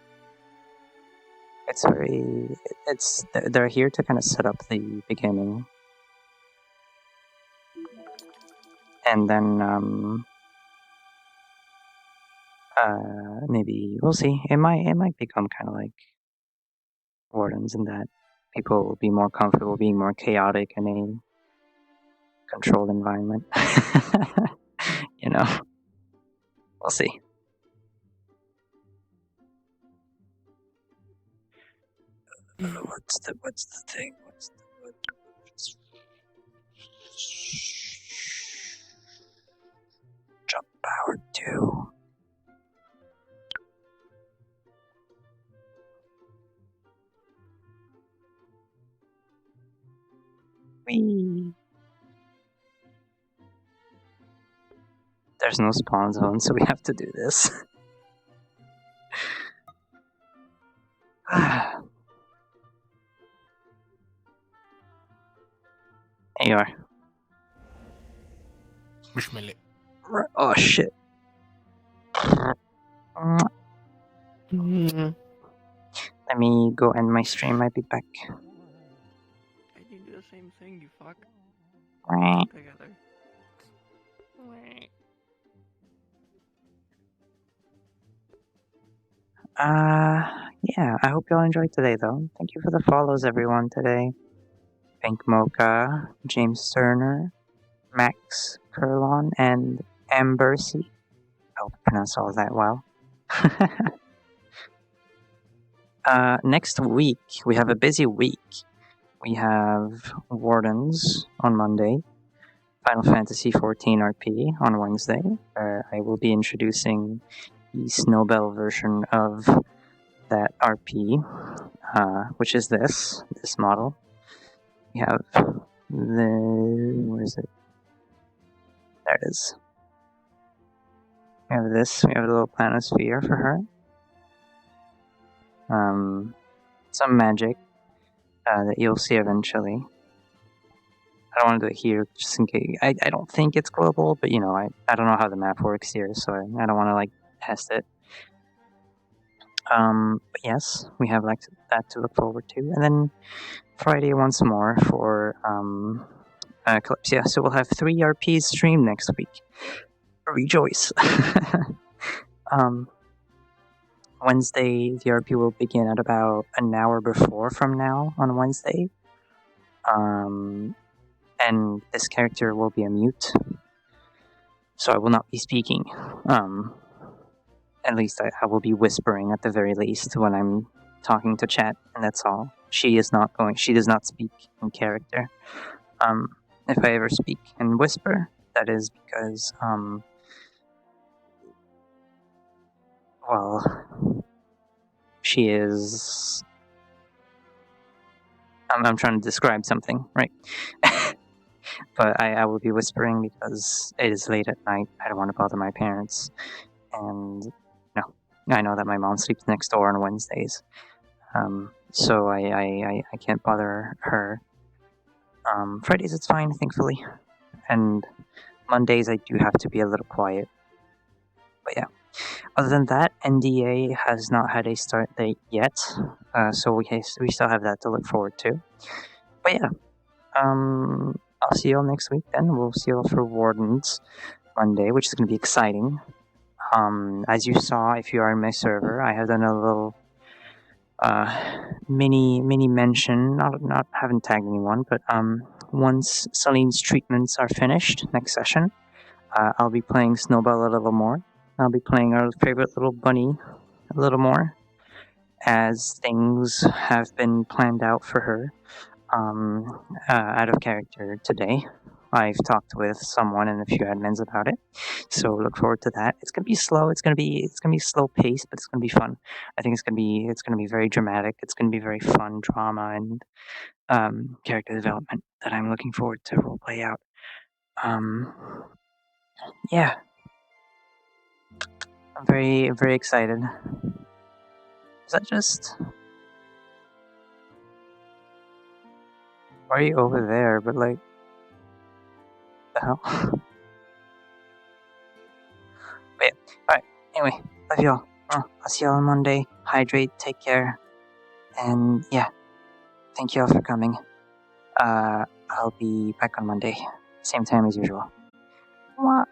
They're here to kind of set up the beginning. And then, maybe, we'll see. It might become kind of like Wardens in that people will be more comfortable being more chaotic in a controlled environment. You know? We'll see. What's the thing? Jump power 2. Whee! There's no spawn zone, so we have to do this. There you are. Bismillah. Oh shit. Let me go end my stream. I'll be back. I didn't do the same thing, you fuck. Right. Together. Yeah, I hope y'all enjoyed today, though. Thank you for the follows, everyone, today. Pink Mocha, James Turner, Max Curlon, and Ambercy. I hope I pronounced all of that well. Next week, we have a busy week. We have Wardens on Monday, Final Fantasy XIV RP on Wednesday, where I will be introducing the Snowbell version of that RP, which is this model. We have where is it? There it is. We have this. We have a little planisphere for her. Some magic that you'll see eventually. I don't want to do it here just in case. I don't think it's global, but you know, I don't know how the map works here, so I don't want to like test it. But yes, we have like that to look forward to, and then Friday once more for Kalypsia. So we'll have 3 RPs streamed next week. Rejoice! Wednesday, the RP will begin at about an hour before from now on Wednesday. And this character will be a mute, so I will not be speaking. At least I will be whispering at the very least when I'm talking to chat, and that's all. She does not speak in character. If I ever speak and whisper, that is because well, she is. I'm trying to describe something, right? But I will be whispering because it is late at night. I don't want to bother my parents. And I know that my mom sleeps next door on Wednesdays. So I can't bother her. Fridays it's fine, thankfully. And Mondays I do have to be a little quiet. But yeah. Other than that, NDA has not had a start date yet. So we still have that to look forward to. But yeah. I'll see you all next week then. We'll see you all for Wardens Monday, which is going to be exciting. As you saw, if you are in my server, I have done a little mini mention. Not haven't tagged anyone, but once Celine's treatments are finished next session, I'll be playing Snowball a little more. I'll be playing our favorite little bunny a little more, as things have been planned out for her. Out of character today. I've talked with someone and a few admins about it, so look forward to that. It's gonna be slow. It's gonna be slow paced, but it's gonna be fun. I think it's gonna be very dramatic. It's gonna be very fun drama and character development that I'm looking forward to roleplay out. Yeah, I'm very excited. Is that just? Why are you over there? But like, the hell? But yeah, alright. Anyway, love y'all. I'll see y'all on Monday. Hydrate, take care, and yeah, thank y'all for coming. I'll be back on Monday, same time as usual. Mwah.